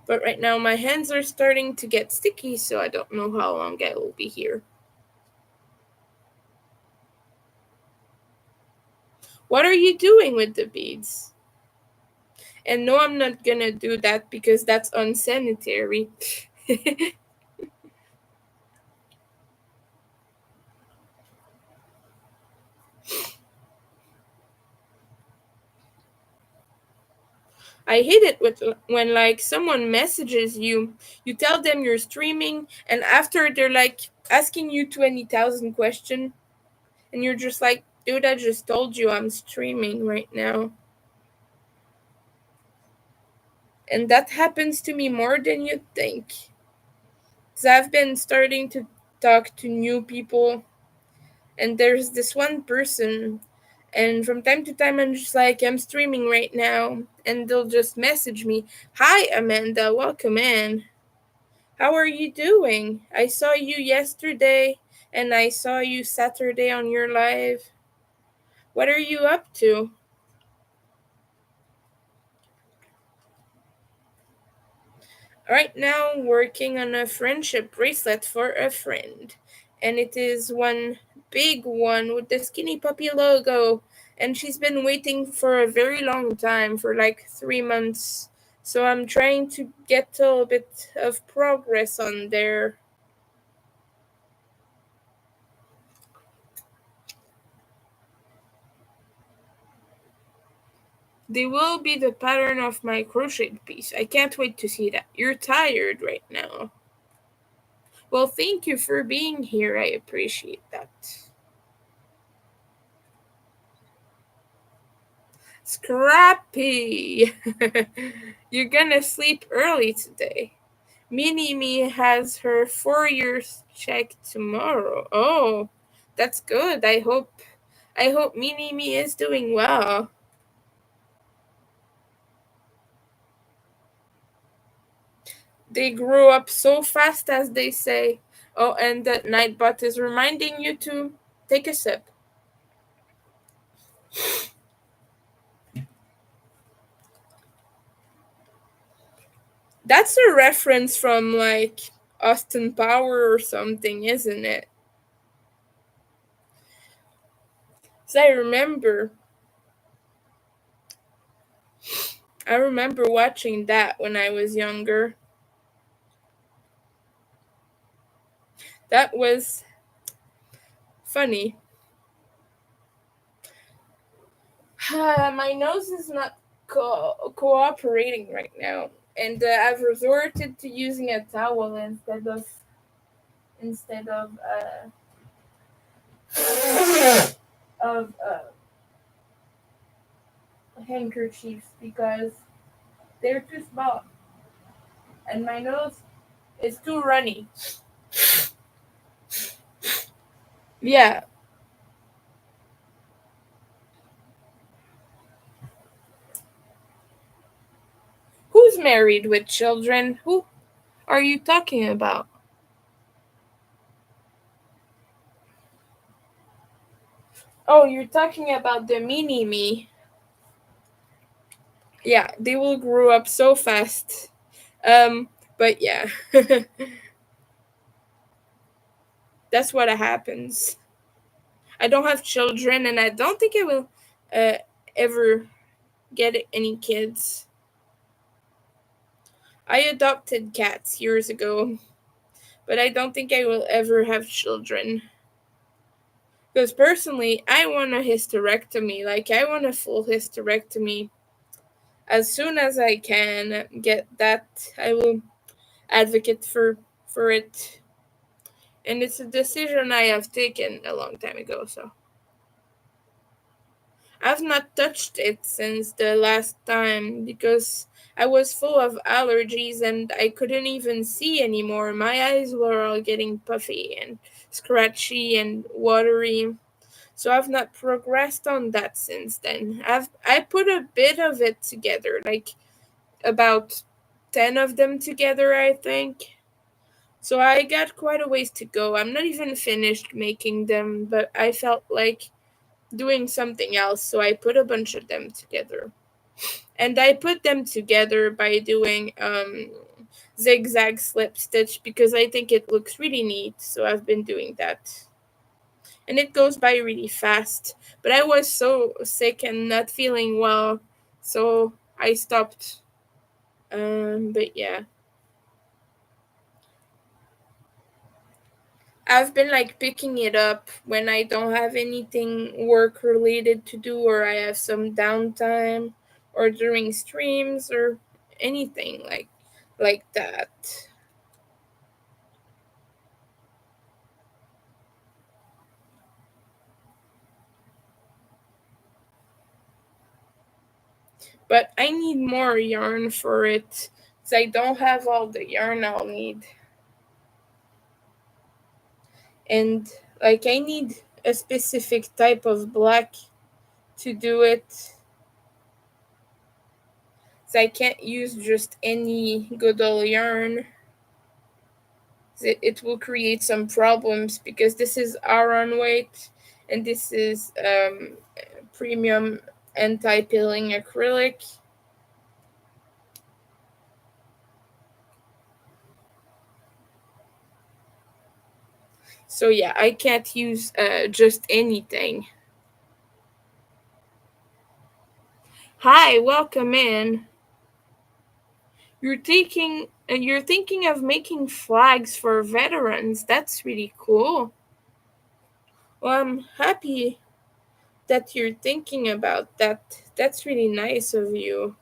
But right now my hands are starting to get sticky, so I don't know how long I will be here. What are you doing with the beads? And no, I'm not gonna do that because that's unsanitary. I hate it when like someone messages you, you tell them you're streaming, and after they're like asking you 20,000 questions, and you're just like, dude, I just told you I'm streaming right now. And that happens to me more than you'd think. Because I've been starting to talk to new people, and there's this one person, and from time to time I'm just like, I'm streaming right now, and they'll just message me, hi Amanda, welcome in. How are you doing? I saw you yesterday, and I saw you Saturday on your live. What are you up to? Right now, working on a friendship bracelet for a friend. And it is one big one with the Skinny Puppy logo. And she's been waiting for a very long time, for like 3 months. So I'm trying to get a little bit of progress on there. They will be the pattern of my crocheted piece. I can't wait to see that. You're tired right now. Well, thank you for being here. I appreciate that. Scrappy! You're gonna sleep early today. Mini Me has her 4 years check tomorrow. Oh, that's good. I hope Mini Me is doing well. They grew up so fast, as they say. Oh, and that Nightbot is reminding you to take a sip. That's a reference from like Austin Power or something, isn't it? So I remember watching that when I was younger. That was funny. My nose is not cooperating right now, and I've resorted to using a towel instead of handkerchiefs because they're too small, and my nose is too runny. Yeah, who's married with children? Who are you talking about? Oh, you're talking about the mini me. Yeah, they will grow up so fast. Um, but yeah, that's what happens. I don't have children, and I don't think I will uh, ever get any kids. I adopted cats years ago, but I don't think I will ever have children. Because personally, I want a hysterectomy. Like, I want a full hysterectomy. As soon as I can get that, I will advocate for it. And it's a decision I have taken a long time ago, so I've not touched it since the last time because I was full of allergies and I couldn't even see anymore. My eyes were all getting puffy and scratchy and watery. So I've not progressed on that since then. I put a bit of it together, like about 10 of them together, I think. So I got quite a ways to go. I'm not even finished making them, but I felt like doing something else, so I put a bunch of them together. And I put them together by doing zigzag slip stitch because I think it looks really neat, so I've been doing that. and it goes by really fast. But I was so sick and not feeling well, so I stopped. But yeah, I've been like picking it up when I don't have anything work related to do, or I have some downtime, or during streams, or anything like that. But I need more yarn for it, because I don't have all the yarn I'll need. And like I need a specific type of black to do it. So I can't use just any good old yarn. It will create some problems because this is Aran weight and this is premium anti-pilling acrylic. So yeah, I can't use just anything. Hi, welcome in. You're thinking of making flags for veterans. That's really cool. Well, I'm happy that you're thinking about that. That's really nice of you.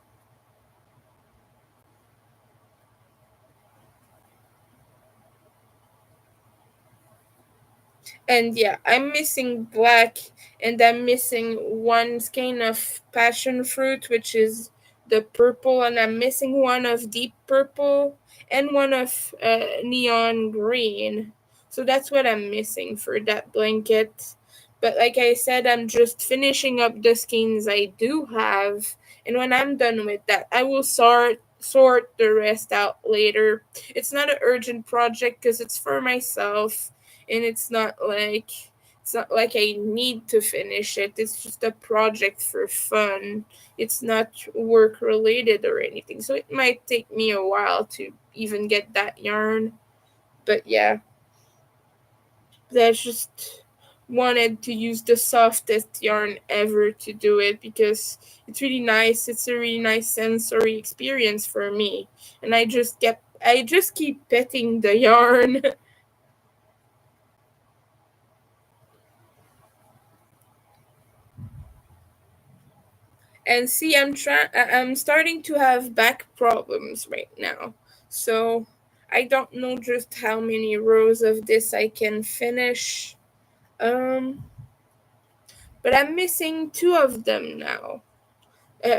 And yeah, I'm missing black, and I'm missing one skein of passion fruit, which is the purple, and I'm missing one of deep purple and one of neon green. So that's what I'm missing for that blanket. But like I said, I'm just finishing up the skeins I do have, and when I'm done with that, I will sort the rest out later. It's not an urgent project because it's for myself, and it's not like I need to finish it. It's just a project for fun. It's not work related or anything. So it might take me a while to even get that yarn. But yeah, I just wanted to use the softest yarn ever to do it because it's really nice. It's a really nice sensory experience for me. And I just keep petting the yarn. And see, I'm starting to have back problems right now. So I don't know just how many rows of this I can finish. Um but I'm missing two of them now.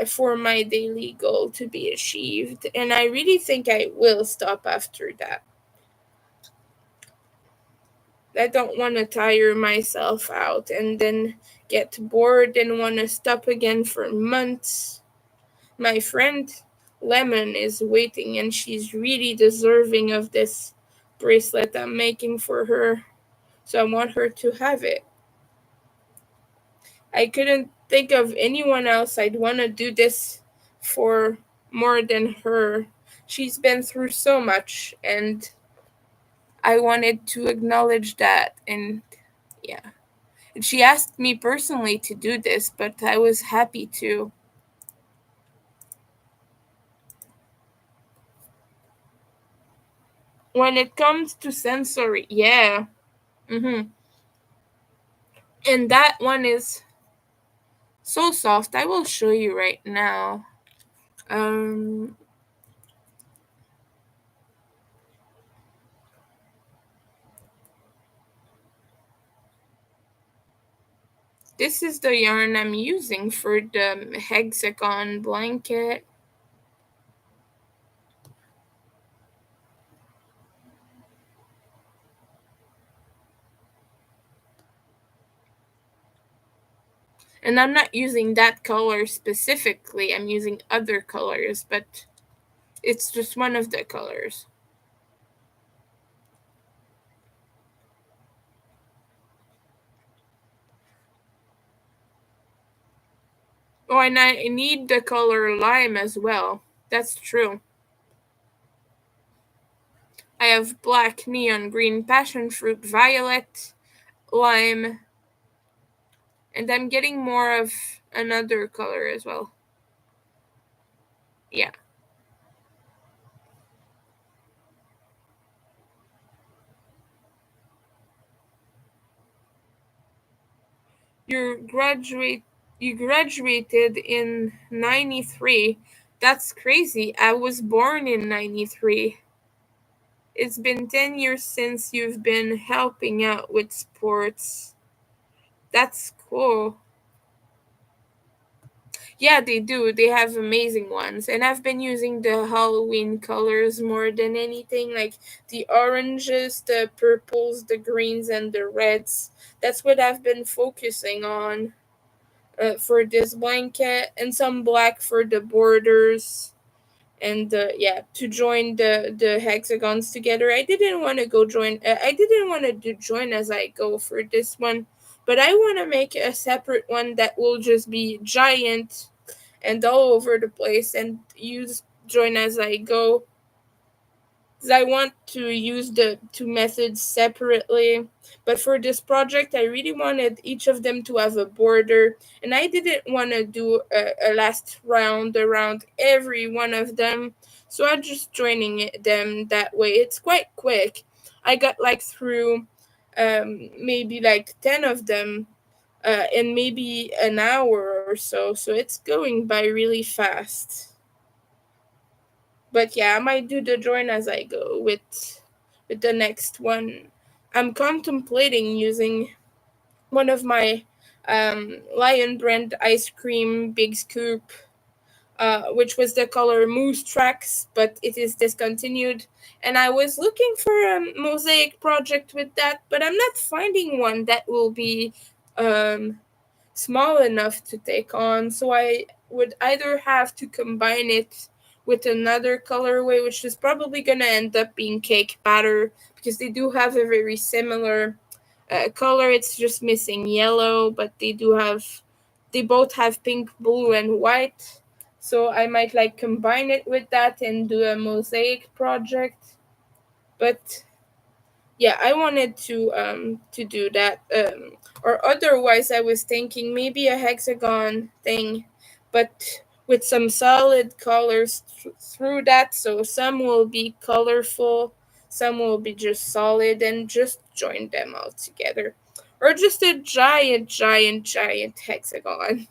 For my daily goal to be achieved, and I really think I will stop after that. I don't want to tire myself out and then get bored and want to stop again for months. My friend Lemon is waiting, and she's really deserving of this bracelet I'm making for her. So I want her to have it. I couldn't think of anyone else I'd want to do this for more than her. She's been through so much, and I wanted to acknowledge that. And yeah. And she asked me personally to do this, but I was happy to. When it comes to sensory, yeah. Mm-hmm. And that one is so soft. I will show you right now. Um, this is the yarn I'm using for the hexagon blanket. And I'm not using that color specifically, I'm using other colors, but it's just one of the colors. Oh, and I need the color lime as well. That's true. I have black, neon green, passion fruit, violet, lime, And I'm getting more of another color as well. Yeah. You graduate you graduated in 93. That's crazy. I was born in 93. It's been 10 years since you've been helping out with sports. That's cool. Yeah, they do. They have amazing ones. And I've been using the Halloween colors more than anything, like the oranges, the purples, the greens, and the reds. That's what I've been focusing on for this blanket, and some black for the borders. And yeah, to join the hexagons together. I didn't want to go join. I didn't want to do join as I go for this one, but I want to make a separate one that will just be giant and all over the place and use join as I go. 'Cause I want to use the two methods separately. But for this project, I really wanted each of them to have a border, and I didn't want to do a last round around every one of them. So I'm just joining them that way. It's quite quick. I got like through maybe like 10 of them in maybe an hour or so. So it's going by really fast. But yeah, I might do the join as I go with the next one. I'm contemplating using one of my Lion brand ice cream big scoop, which was the color Moose Tracks, but it is discontinued. And I was looking for a mosaic project with that, but I'm not finding one that will be um, small enough to take on. So I would either have to combine it with another colorway, which is probably going to end up being cake batter because they do have a very similar color. It's just missing yellow, but they both have pink, blue, and white. So I might like combine it with that and do a mosaic project. But yeah, I wanted to do that, or otherwise I was thinking maybe a hexagon thing, but with some solid colors through that, so some will be colorful, some will be just solid, and just join them all together, or just a giant hexagon.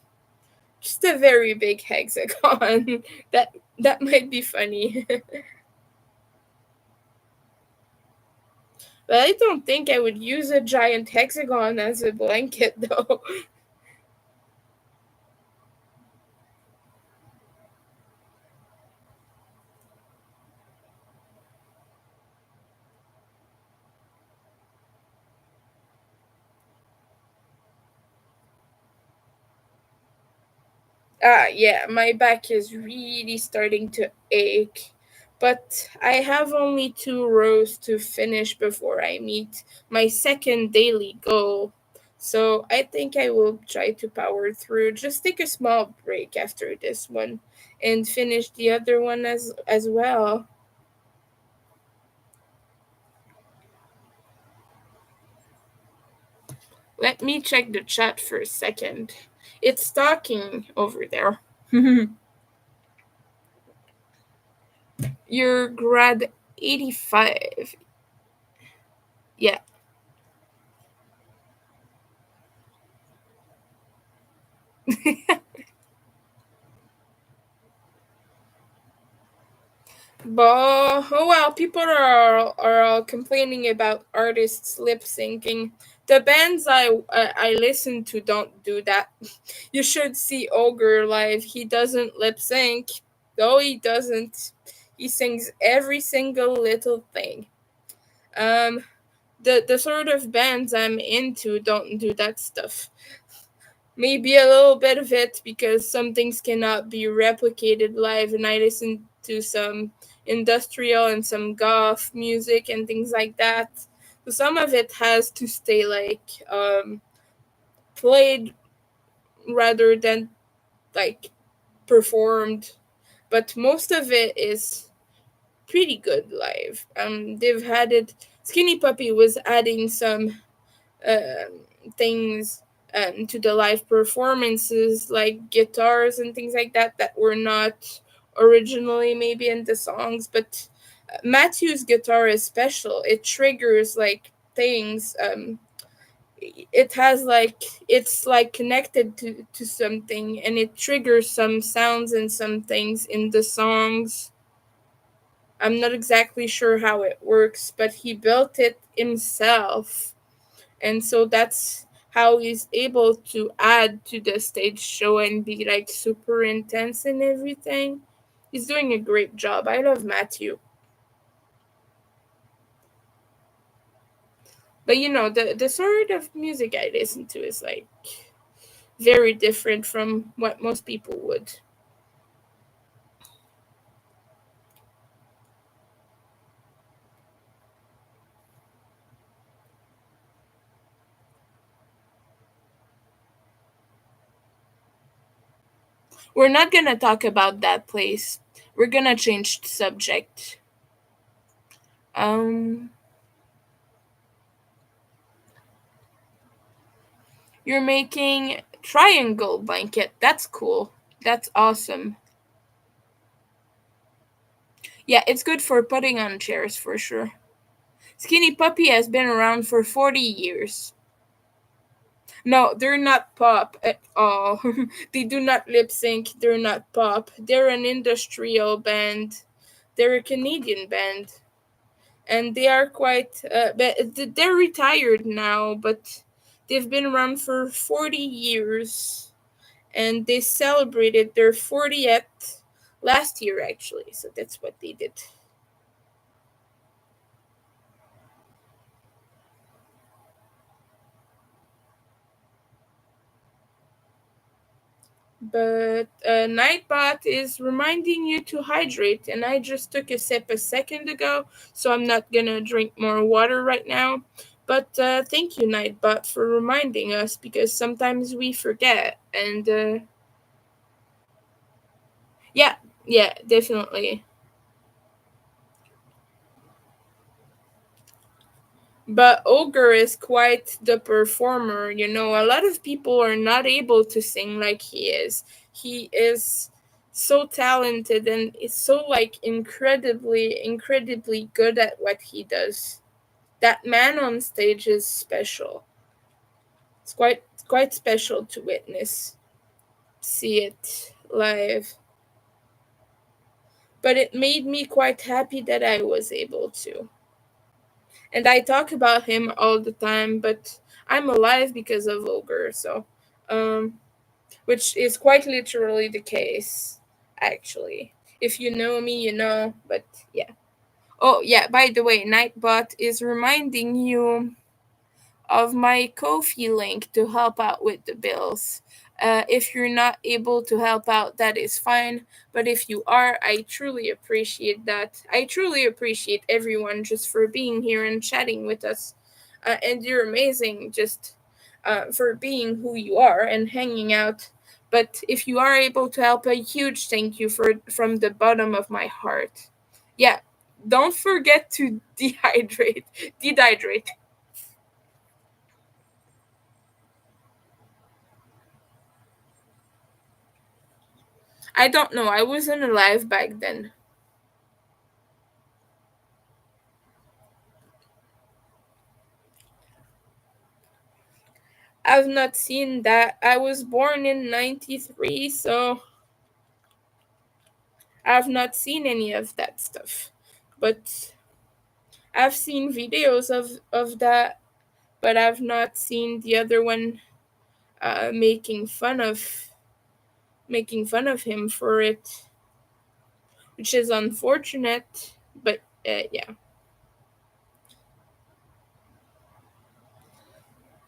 Just a very big hexagon. That might be funny. But I don't think I would use a giant hexagon as a blanket, though. Yeah, my back is really starting to ache. But I have only 2 rows to finish before I meet my second daily goal. So I think I will try to power through. Just take a small break after this one and finish the other one as well. Let me check the chat for a second. It's talking over there. You're grad 85. Yeah. But oh well, people are all complaining about artists lip syncing. The bands I listen to don't do that. You should see Ogre live. He doesn't lip sync. No, he doesn't. He sings every single little thing. Um, the sort of bands I'm into don't do that stuff. Maybe a little bit of it because some things cannot be replicated live, and I listen to some industrial and some goth music and things like that. So some of it has to stay like played rather than like performed, but most of it is pretty good live. They've had it. Skinny Puppy was adding some things to the live performances, like guitars and things like that that were not originally maybe in the songs. But Matthew's guitar is special. It triggers like things. It has like it's like connected to something, and it triggers some sounds and some things in the songs. I'm not exactly sure how it works, but he built it himself. And so that's how he's able to add to the stage show and be like super intense and everything. He's doing a great job. I love Matthew. But the sort of music I listen to is like very different from what most people would. We're not gonna talk about that place. We're gonna change the subject. Um, you're making triangle blanket. That's cool. That's awesome. Yeah, it's good for putting on chairs for sure. Skinny Puppy has been around for 40 years. No, they're not pop at all. They do not lip sync. They're not pop. They're an industrial band. They're a Canadian band. And they are quite. They're retired now, but they've been around for 40 years. And they celebrated their 40th last year, actually. So that's what they did. But Nightbot is reminding you to hydrate, and I just took a sip a second ago, so I'm not gonna drink more water right now. But thank you, Nightbot, for reminding us because sometimes we forget. And yeah, yeah, definitely. But Ogre is quite the performer. A lot of people are not able to sing like he is. He is so talented and is so like incredibly, incredibly good at what he does. That man on stage is special. It's quite special to witness, see it live. But it made me quite happy that I was able to. And I talk about him all the time, but I'm alive because of Ogre, so um which is quite literally the case, actually. If you know me, you know, but yeah. Oh yeah, by the way, Nightbot is reminding you of my Ko-fi link to help out with the bills. If you're not able to help out, that is fine. But if you are, I truly appreciate that. I truly appreciate everyone just for being here and chatting with us. And you're amazing just for being who you are and hanging out. But if you are able to help, a huge thank you from the bottom of my heart. Yeah, don't forget to dehydrate. Dehydrate. I don't know. I wasn't alive back then. I've not seen that. I was born in 93, so I've not seen any of that stuff. But I've seen videos of that, but I've not seen the other one making fun of him for it, which is unfortunate. But yeah.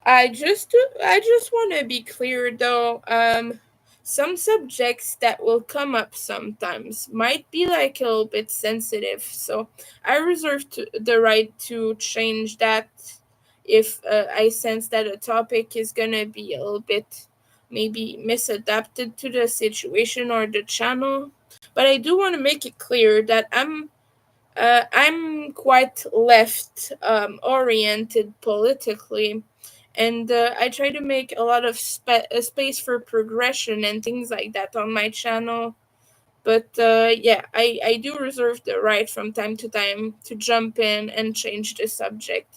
I just want to be clear though. Some subjects that will come up sometimes might be like a little bit sensitive, so I reserve the right to change that if I sense that a topic is gonna be a little bit maybe misadapted to the situation or the channel. But I do want to make it clear that I'm quite left oriented politically, and I try to make a lot of space for progression and things like that on my channel. But yeah, I do reserve the right from time to time to jump in and change the subject.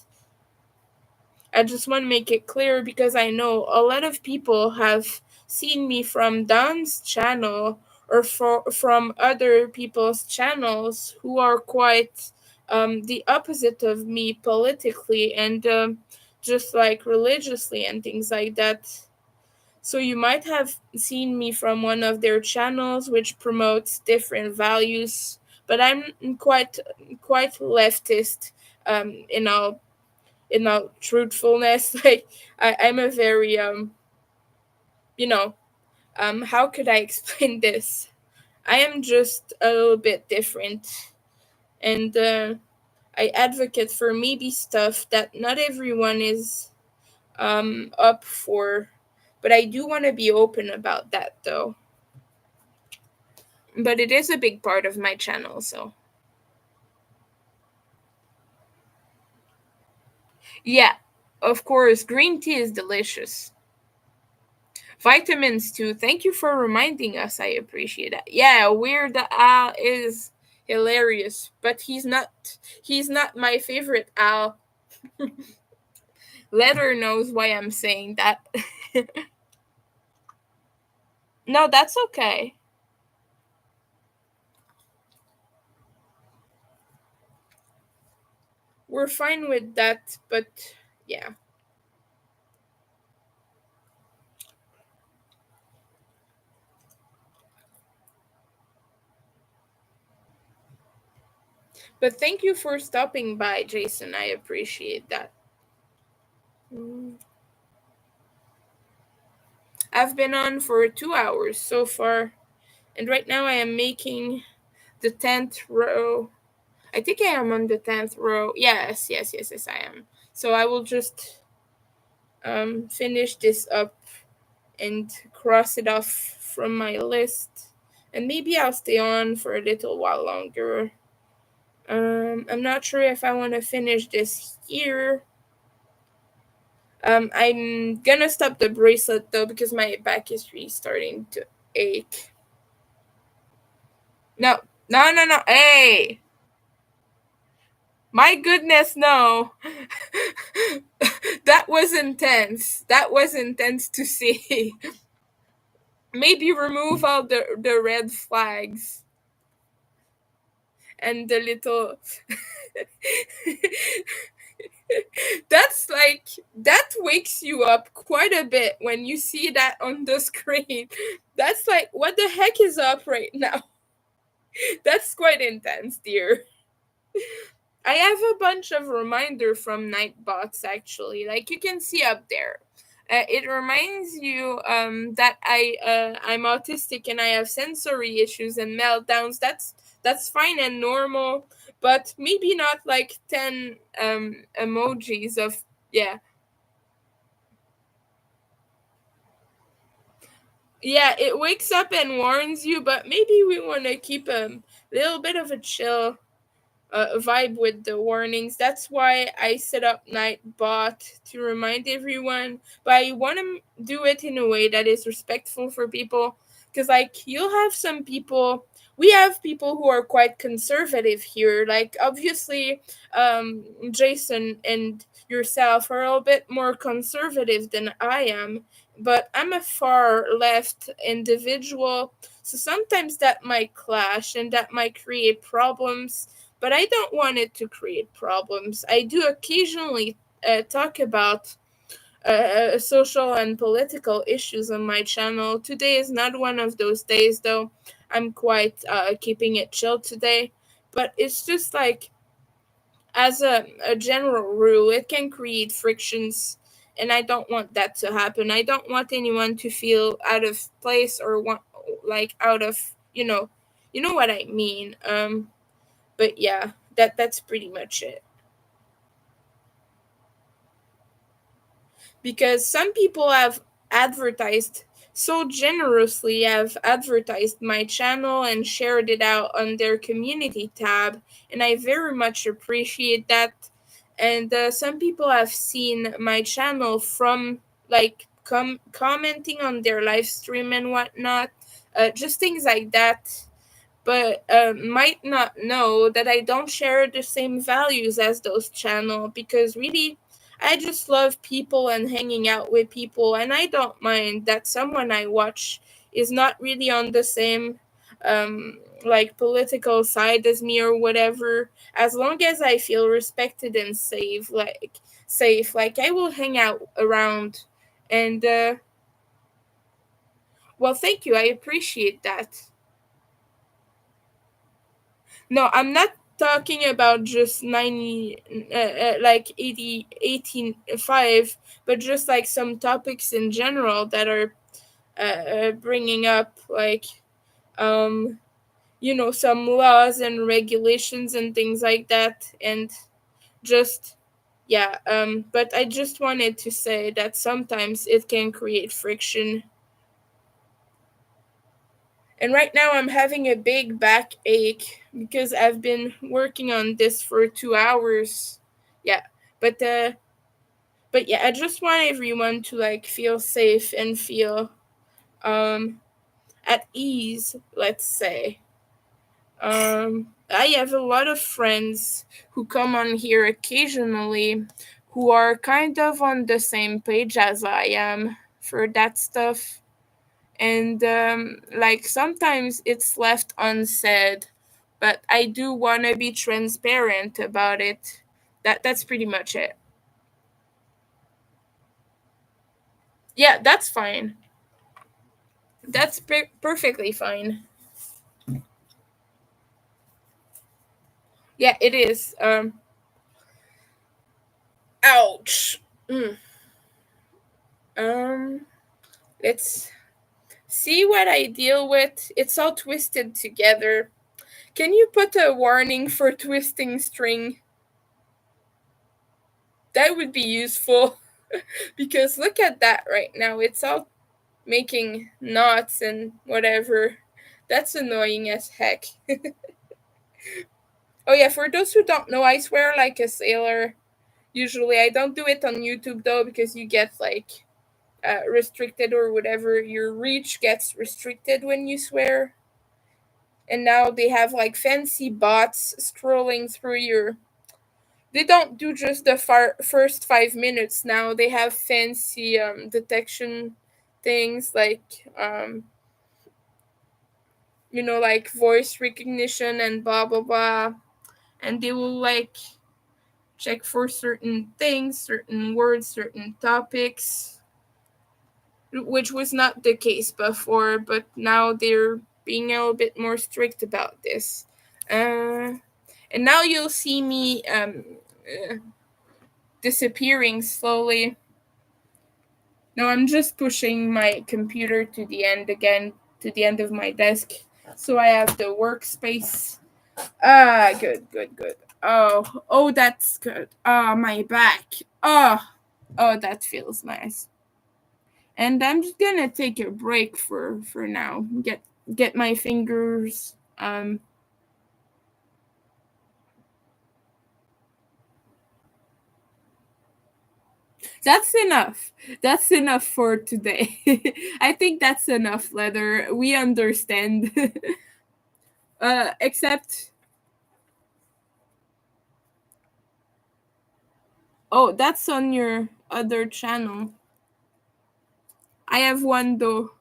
I just want to make it clear because I know a lot of people have seen me from Don's channel or from other people's channels who are quite the opposite of me politically and just like religiously and things like that. So you might have seen me from one of their channels which promotes different values, but I'm quite leftist in all truthfulness. Like I'm a very you know how could I explain this? I am just a little bit different, and I advocate for maybe stuff that not everyone is up for, but I do want to be open about that though. But it is a big part of my channel, so yeah, of course, green tea is delicious. Vitamins too. Thank you for reminding us. I appreciate that. Yeah, Weird Al is hilarious, but he's not my favorite Al. Letter knows why I'm saying that. No, that's okay. We're fine with that, but yeah. But thank you for stopping by, Jason. I appreciate that. Mm. I've been on for 2 hours so far, and right now I am making the 10th row. I think I am on the 10th row. Yes, yes, yes, yes, I am. So I will just finish this up and cross it off from my list. And maybe I'll stay on for a little while longer. I'm not sure if I want to finish this here. I'm gonna stop the bracelet though because my back is really starting to ache. No, no, no, no. Hey, my goodness, no. That was intense. That was intense to see. Maybe remove all the red flags and the little. That's like that wakes you up quite a bit when you see that on the screen. That's like what the heck is up right now? That's quite intense, dear. I have a bunch of reminder from Nightbots actually. Like you can see up there. It reminds you that I'm autistic and I have sensory issues and meltdowns. That's fine and normal, but maybe not like 10 emojis of yeah. Yeah, it wakes up and warns you, but maybe we want to keep a little bit of a chill vibe with the warnings. That's why I set up Nightbot to remind everyone. But I want to do it in a way that is respectful for people. Because, like, you'll have some people. We have people who are quite conservative here. Like, obviously, Jason and yourself are a little bit more conservative than I am. But I'm a far left individual. So sometimes that might clash and that might create problems, but I don't want it to create problems. I do occasionally talk about social and political issues on my channel. Today is not one of those days, though. I'm quite keeping it chill today. But it's just like, as a general rule, it can create frictions. And I don't want that to happen. I don't want anyone to feel out of place or want like out of you know what I mean. But yeah, that's pretty much it. Because some people have advertised so generously, have advertised my channel and shared it out on their community tab, and I very much appreciate that. And some people have seen my channel from like commenting on their live stream and whatnot, just things like that, but might not know that I don't share the same values as those channel, because really I just love people and hanging out with people, and I don't mind that someone I watch is not really on the same like political side as me or whatever, as long as I feel respected and safe, like I will hang out around. And well, thank you, I appreciate that. No, I'm not talking about just 90, like 80, 18.5, but just like some topics in general that are bringing up, like, um, some laws and regulations and things like that. And just, yeah, but I just wanted to say that sometimes it can create friction. And right now I'm having a big backache because I've been working on this for 2 hours. Yeah. But yeah, I just want everyone to like feel safe and feel at ease, let's say. I have a lot of friends who come on here occasionally who are kind of on the same page as I am for that stuff. And like sometimes it's left unsaid, but I do want to be transparent about it. That's pretty much it. Yeah, that's fine. That's perfectly fine. Yeah, it is. Ouch. Mm. um let's see what I deal with. It's all twisted together. Can you put a warning for twisting string? That would be useful. Because look at that right now, it's all making knots and whatever. That's annoying as heck. Oh yeah, for those who don't know, I swear like a sailor. Usually I don't do it on YouTube though, because you get like restricted or whatever. Your reach gets restricted when you swear. And now they have like fancy bots scrolling through your. They don't do just the first 5 minutes now. They have fancy detection things like like voice recognition and blah blah blah, and they will like check for certain things, certain words, certain topics, which was not the case before, but now they're being a little bit more strict about this. And now you'll see me uh, disappearing slowly. No, I'm just pushing my computer to the end again, to the end of my desk, so I have the workspace. Ah, good, good, good. Oh, that's good. Oh, my back. Oh, that feels nice. And I'm just gonna take a break for now. Get my fingers. That's enough. That's enough for today. I think that's enough, Leather. We understand. Except, oh, that's on your other channel. I have one though.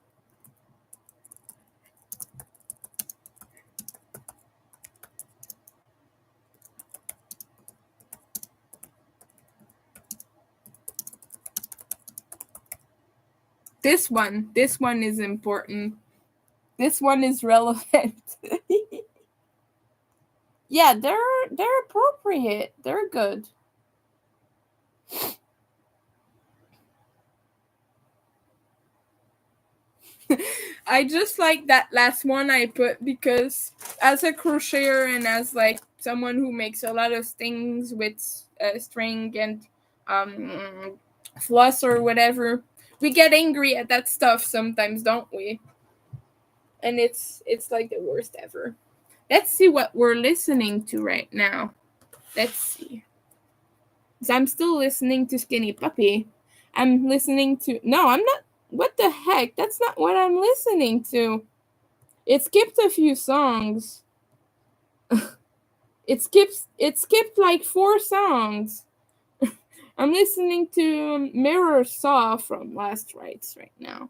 This one is important. This one is relevant. Yeah, they're appropriate. They're good. I just like that last one I put because as a crocheter and as like someone who makes a lot of things with string and um floss or whatever, we get angry at that stuff sometimes, don't we? And it's like the worst ever. Let's see what we're listening to right now. Let's see. So I'm still listening to Skinny Puppy. I'm listening to. No, I'm not. What the heck? That's not what I'm listening to. It skipped a few songs. It skipped like 4 songs. I'm listening to Mirror Saw from Last Rites right now.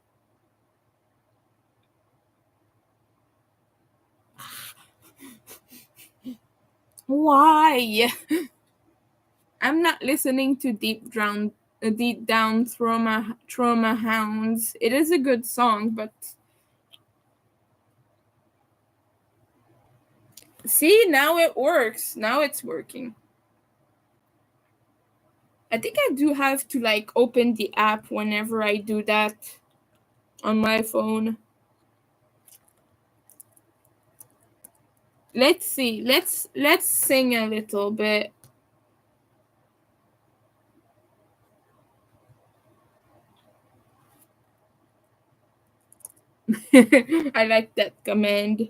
Why? I'm not listening to Deep Down Trauma Hounds. It is a good song, but see, now it works. Now it's working. I think I do have to like open the app whenever I do that on my phone. Let's see. Let's sing a little bit. I like that command.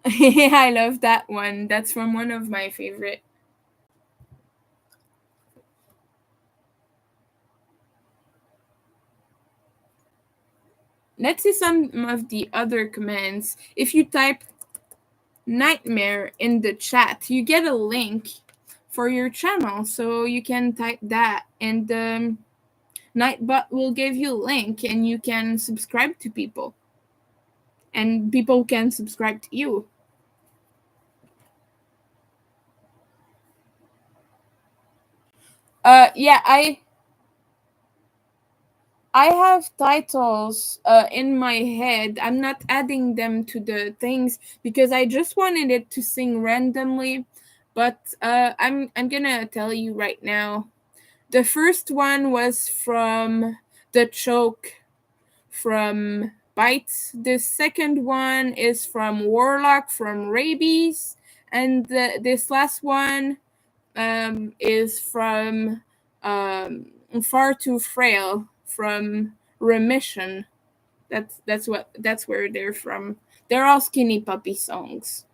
I love that one. That's from one of my favorite. Let's see some of the other commands. If you type nightmare in the chat, you get a link for your channel, so you can type that, and Nightbot will give you a link, and you can subscribe to people, and people can subscribe to you. Yeah, I have titles in my head. I'm not adding them to the things because I just wanted it to sing randomly. But I'm gonna tell you right now. The first one was from The Choke from Bites. The second one is from Warlock from Rabies. And this last one is from Far Too Frail from Remission. That's where they're from. They're all Skinny Puppy songs.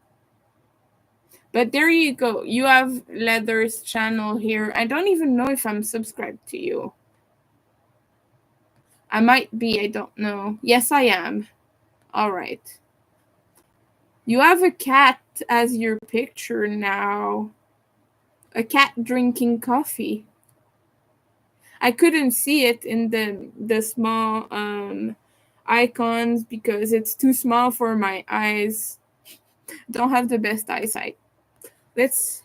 But there you go. You have Leather's channel here. I don't even know if I'm subscribed to you. I might be, I don't know. Yes, I am. All right. You have a cat as your picture now. A cat drinking coffee. I couldn't see it in the small icons because it's too small for my eyes. Don't have the best eyesight. Let's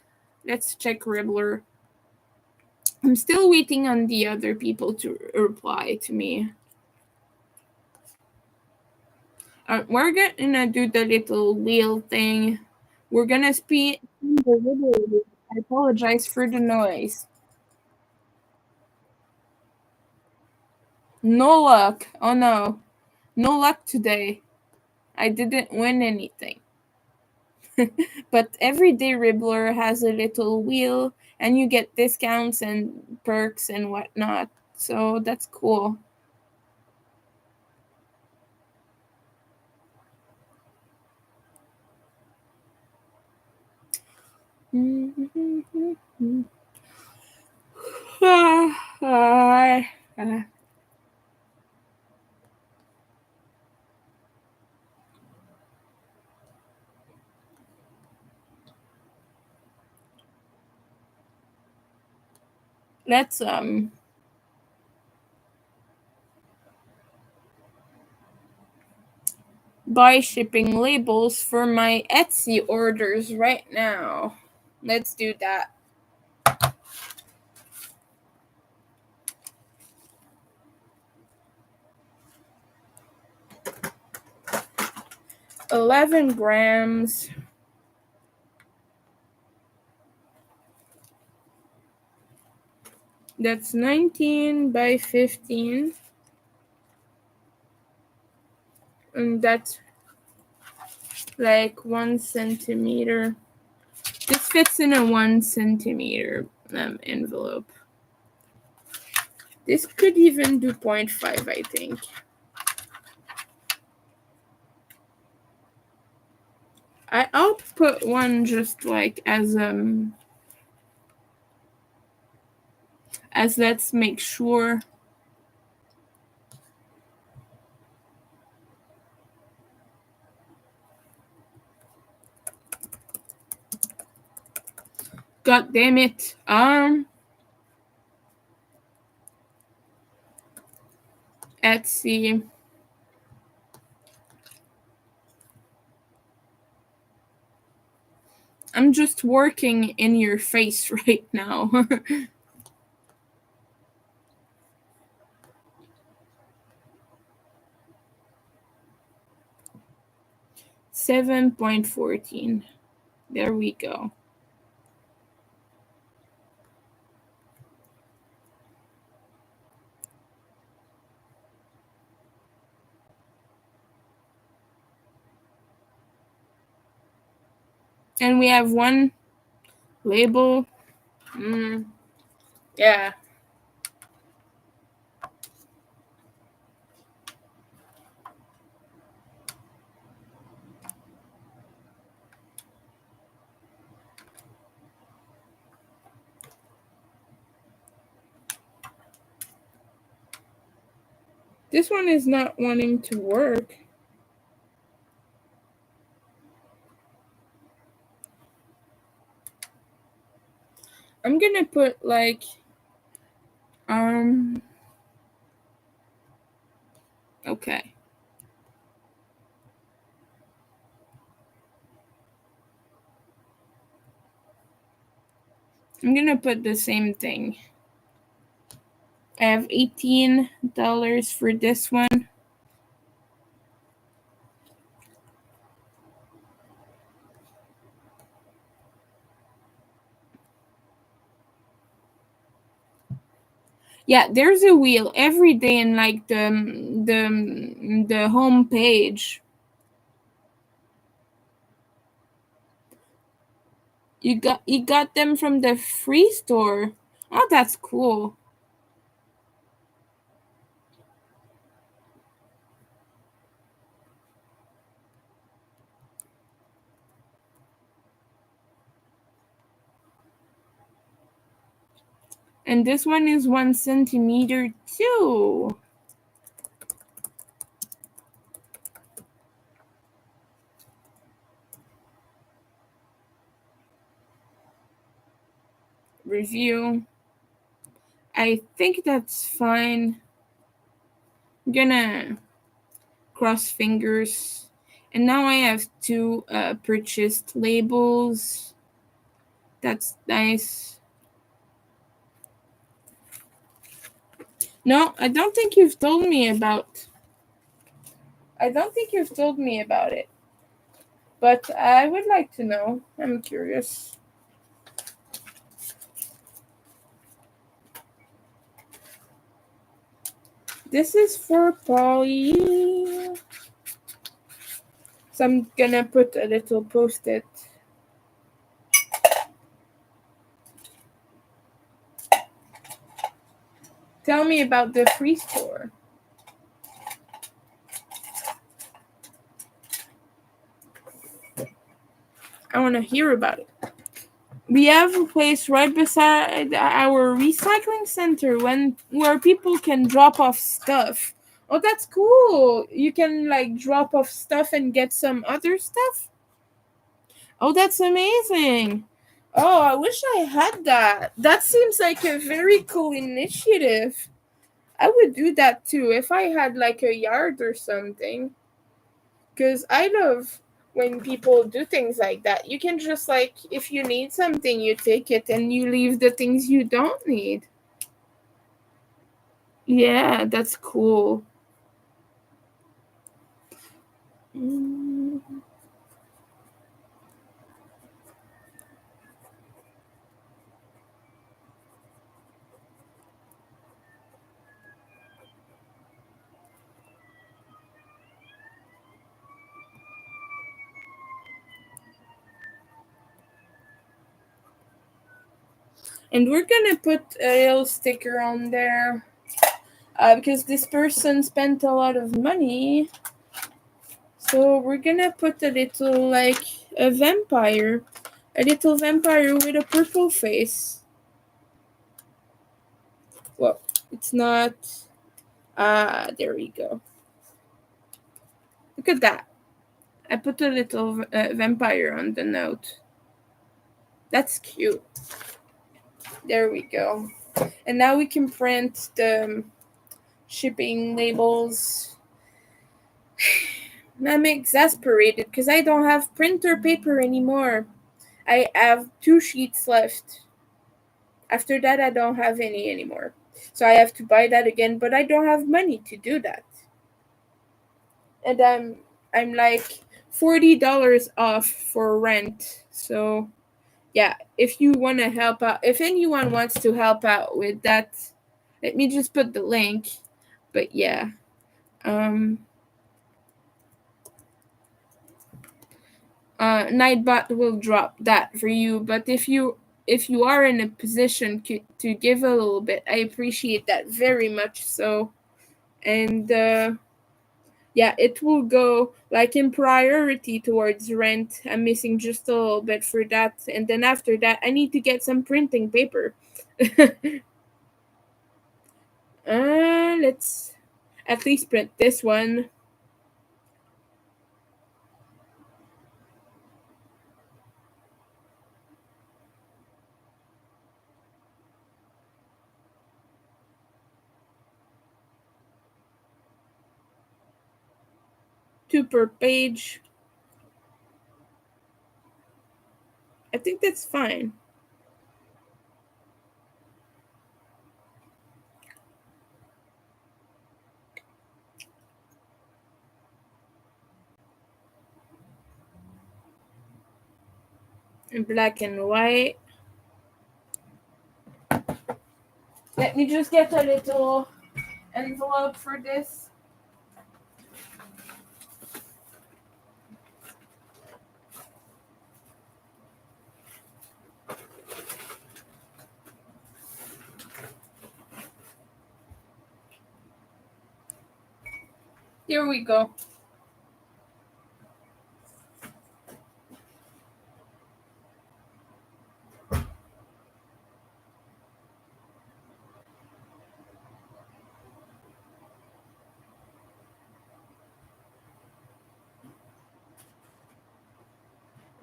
check Ribbler. I'm still waiting on the other people to reply to me. We're gonna do the little wheel thing. We're gonna speed the video. I apologize for the noise. No luck. Oh no. No luck today. I didn't win anything. But Everyday Ribbler has a little wheel and you get discounts and perks and whatnot. So that's cool. Let's buy shipping labels for my Etsy orders right now. Let's do that. $11. That's 19 by 15. And that's like 1 centimeter. This fits in a 1 centimeter envelope. This could even do 0.5, I think. I'll put one just like as let's make sure. God damn it. Etsy. I'm just working in your face right now. 7.14. There we go. And we have one label. Yeah. This one is not wanting to work. I'm gonna put like okay. I'm gonna put the same thing. I have $18 for this one. Yeah, there's a wheel every day in like the home page. You got them from the free store. Oh, that's cool. And this one is 1 centimeter too. Review. I think that's fine. I'm gonna cross fingers. And now I have two purchased labels. That's nice. No, I don't think you've told me about. I don't think you've told me about it. But I would like to know. I'm curious. This is for Polly. So I'm gonna put a little post-it. Tell me about the free store. I want to hear about it. We have a place right beside our recycling center where people can drop off stuff. Oh, that's cool. You can like drop off stuff and get some other stuff. Oh, that's amazing. Oh, I wish I had that. That seems like a very cool initiative. I would do that too if I had like a yard or something. Because I love when people do things like that. You can just like, if you need something, you take it and you leave the things you don't need. Yeah, that's cool. And we're gonna put a little sticker on there because this person spent a lot of money. So we're gonna put a little, like, a vampire. A little vampire with a purple face. Well, it's not. There we go. Look at that. I put a little vampire on the note. That's cute. There we go. And now we can print the shipping labels. I'm exasperated because I don't have printer paper anymore. I have 2 sheets left. After that, I don't have any anymore. So I have to buy that again, but I don't have money to do that. And I'm like $40 off for rent. So yeah, if you want to help out, if anyone wants to help out with that, let me just put the link. But yeah, Nightbot will drop that for you. But if you are in a position to give a little bit, I appreciate that very much. So, and yeah, it will go like in priority towards rent. I'm missing just a little bit for that, and then after that, I need to get some printing paper. Let's at least print this one. Two per page. I think that's fine. In black and white. Let me just get a little envelope for this. Here we go.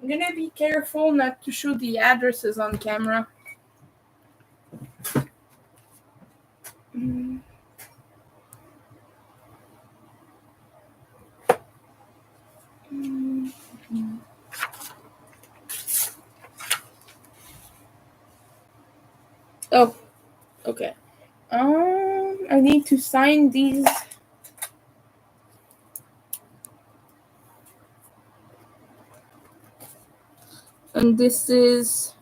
I'm gonna be careful not to show the addresses on camera. Oh, okay. I need to sign these. And this is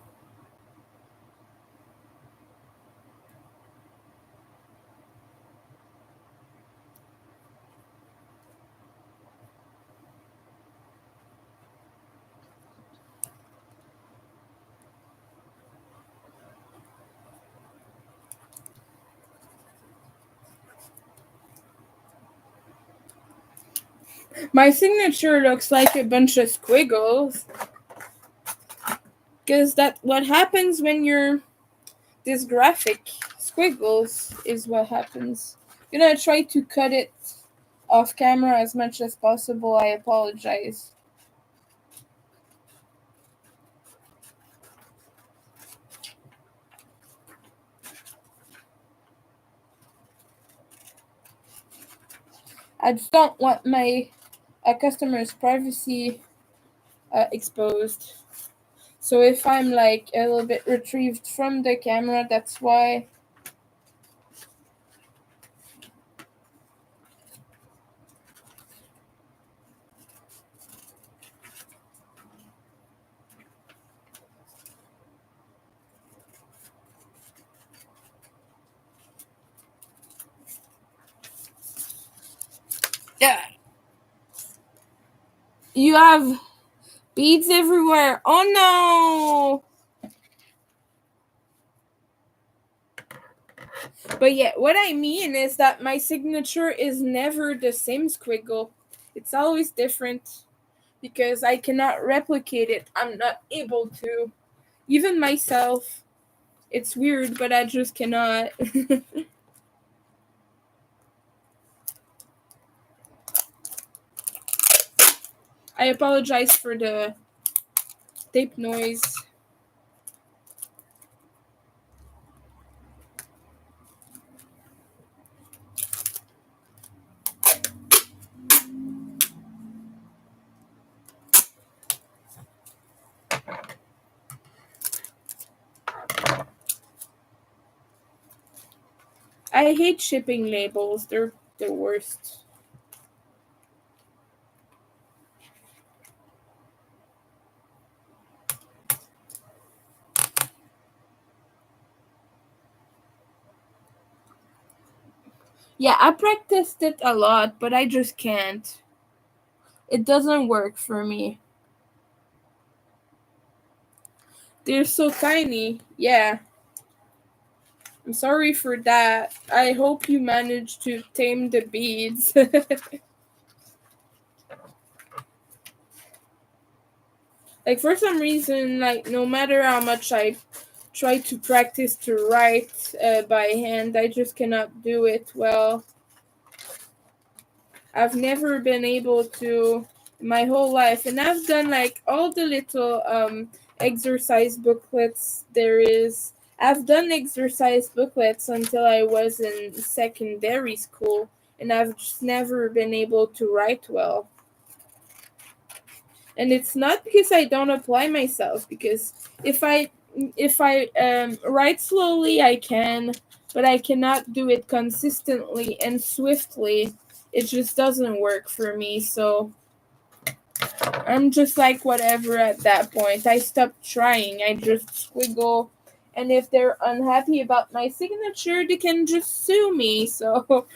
my signature looks like a bunch of squiggles. Because that what happens when you're dysgraphic. Squiggles is what happens. I'm gonna try to cut it off camera as much as possible. I apologize. I just don't want my customer's privacy exposed. So if I'm like a little bit retrieved from the camera, that's why. Yeah. You have beads everywhere. Oh no! But yeah, what I mean is that my signature is never the same squiggle. It's always different because I cannot replicate it. I'm not able to. Even myself. It's weird, but I just cannot. I apologize for the tape noise. I hate shipping labels. They're the worst. Yeah, I practiced it a lot, but I just can't. It doesn't work for me. They're so tiny. Yeah. I'm sorry for that. I hope you managed to tame the beads. Like, for some reason, like, no matter how much I try to practice to write by hand, I just cannot do it well. I've never been able to my whole life, and I've done like all the little exercise booklets there is. I've done exercise booklets until I was in secondary school, and I've just never been able to write well. And it's not because I don't apply myself, because if I write slowly I can, but I cannot do it consistently and swiftly. It just doesn't work for me. So I'm just like whatever at that point. I stopped trying. I just squiggle, and if they're unhappy about my signature they can just sue me. So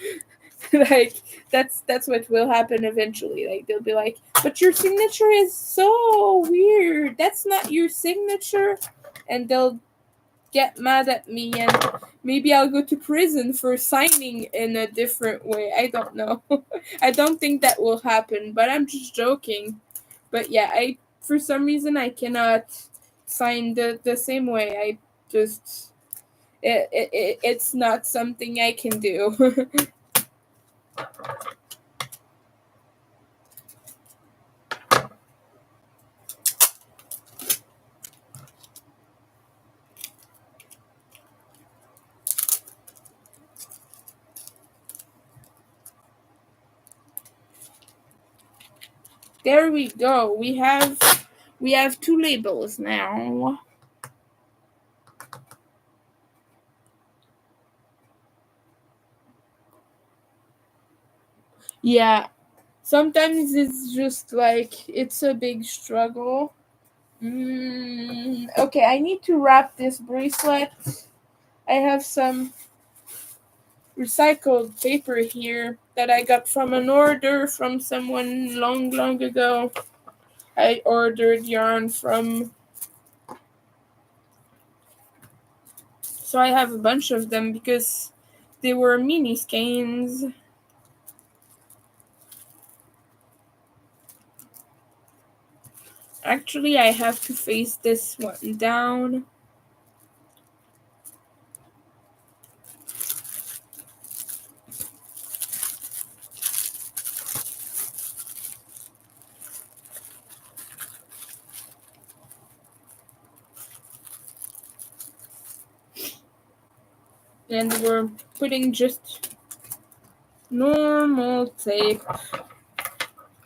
like that's what will happen eventually. Like they'll be like, but your signature is so weird, that's not your signature, and they'll get mad at me, and maybe I'll go to prison for signing in a different way. I don't know. I don't think that will happen, but I'm just joking. But yeah, I for some reason I cannot sign the same way. I just it's not something I can do. There we go. We have two labels now. Yeah. Sometimes it's just like it's a big struggle. Okay, I need to wrap this bracelet. I have some recycled paper here that I got from an order from someone long, long ago. I ordered yarn from. So I have a bunch of them because they were mini skeins. Actually, I have to face this one down. And we're putting just normal tape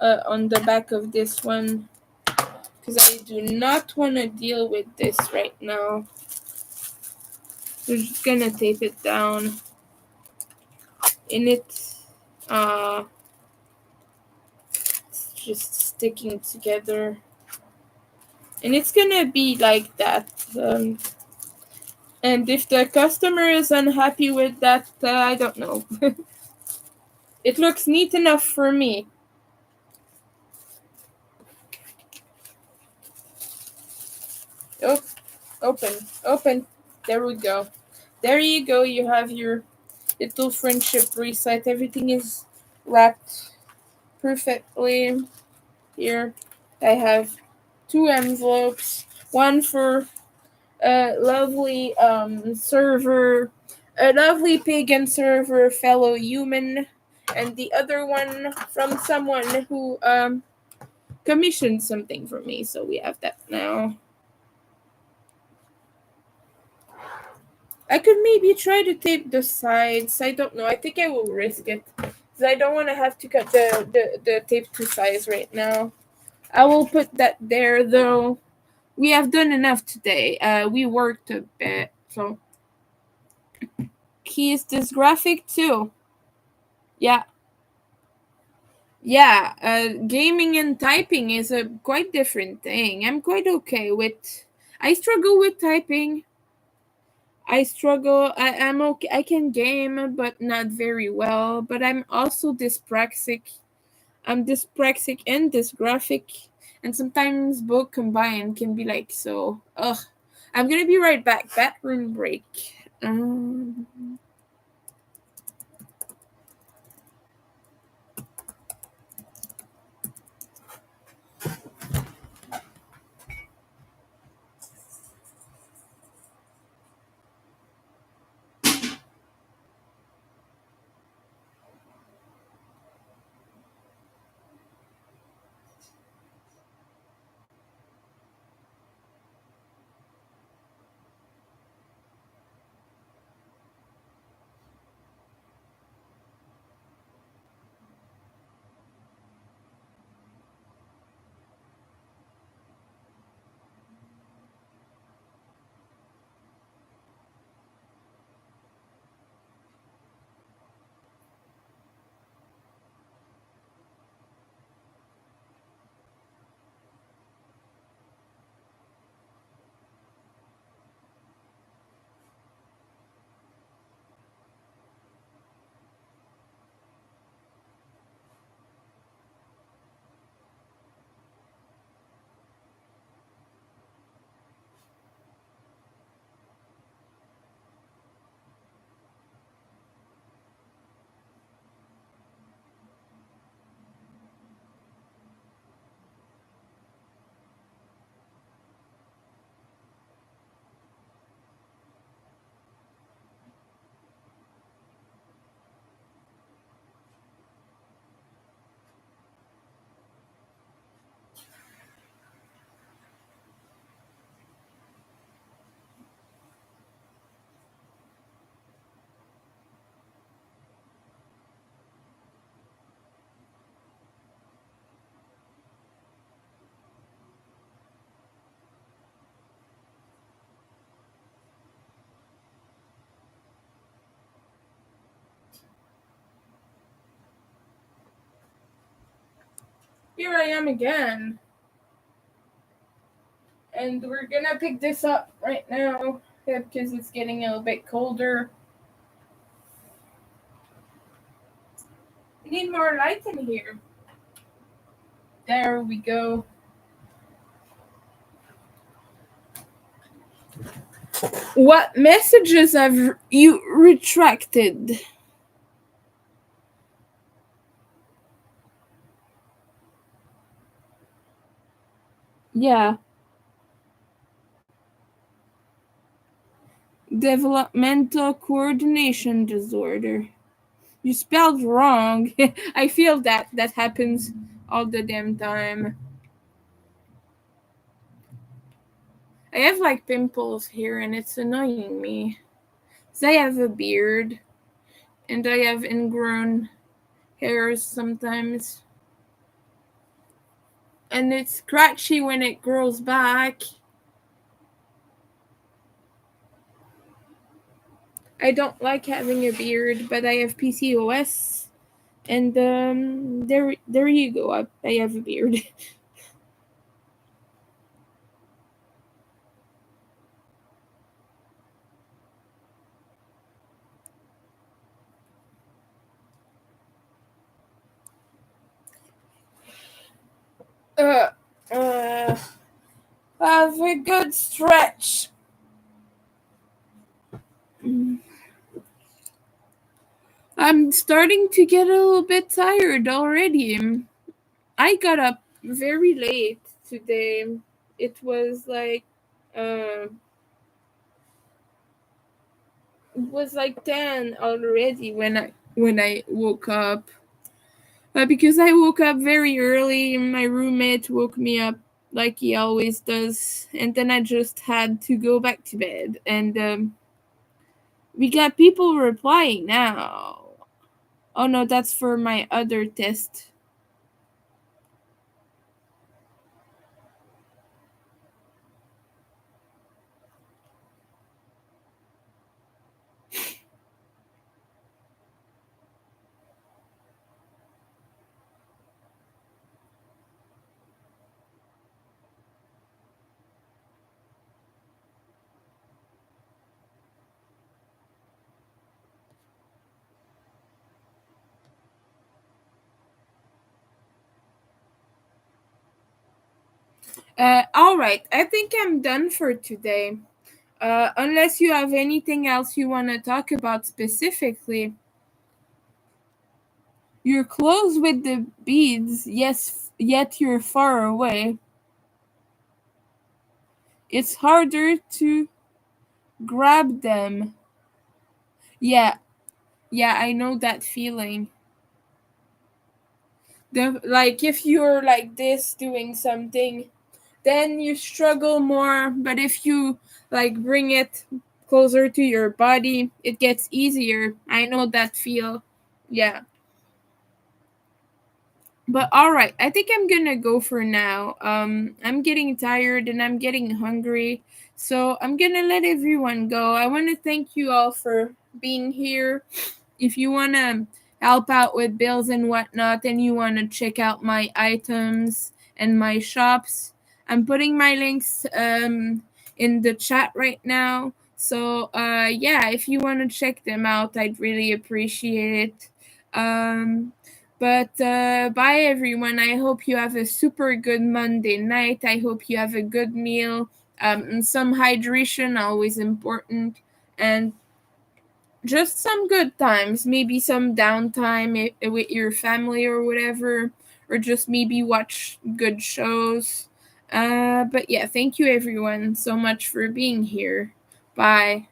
on the back of this one because I do not want to deal with this right now. We're just gonna tape it down. And it's just sticking together. And it's gonna be like that. And if the customer is unhappy with that, I don't know. It looks neat enough for me. Oh, open. There we go. There you go. You have your little friendship bracelet. Everything is wrapped perfectly. Here I have two envelopes. One for a lovely server, a lovely pagan server, fellow human, and the other one from someone who commissioned something for me. So we have that now. I could maybe try to tape the sides. I don't know. I think I will risk it. 'Cause I don't want to have to cut the tape to size right now. I will put that there though. We have done enough today. We worked a bit. So he is this graphic too. Yeah. Yeah. Gaming and typing is a quite different thing. I'm quite okay with I struggle with typing. I struggle. I'm okay. I can game, but not very well. But I'm also dyspraxic. I'm dyspraxic and dysgraphic, and sometimes both combined can be like so. Ugh. I'm gonna be right back. Bathroom break. Um, Here I am again, and we're gonna pick this up right now because it's getting a little bit colder. We need more light in here. There we go. What messages have you retracted? Yeah, developmental coordination disorder. You spelled wrong. I feel that that happens all the damn time. I have like pimples here and it's annoying me. 'Cause I have a beard and I have ingrown hairs sometimes. And it's scratchy when it grows back. I don't like having a beard, but I have PCOS. And there you go. I have a beard. uh, uh, have a good stretch. starting to get a little bit tired already. I got up very late today. It was like uh, it was like 10 already when I woke up. Because I woke up very early, my roommate woke me up like he always does, and then I just had to go back to bed. And we got people replying now. Oh no, that's for my other test. All right, I think I'm done for today. Unless you have anything else you want to talk about specifically. You're close with the beads, yes, yet you're far away. It's harder to grab them. Yeah, yeah, I know that feeling. Like if you're like this doing something, then you struggle more, but if you like bring it closer to your body, it gets easier. I know that feel. Yeah. But all right, I think I'm gonna go for now. I'm getting tired and I'm getting hungry, so I'm gonna let everyone go. I want to thank you all for being here. If you wanna help out with bills and whatnot, and you wanna check out my items and my shops, I'm putting my links in the chat right now. So yeah, if you wanna check them out, I'd really appreciate it. But bye everyone. I hope you have a super good Monday night. I hope you have a good meal. And some hydration, always important. And just some good times. Maybe some downtime with your family or whatever. Or just maybe watch good shows. But yeah, thank you everyone so much for being here. Bye.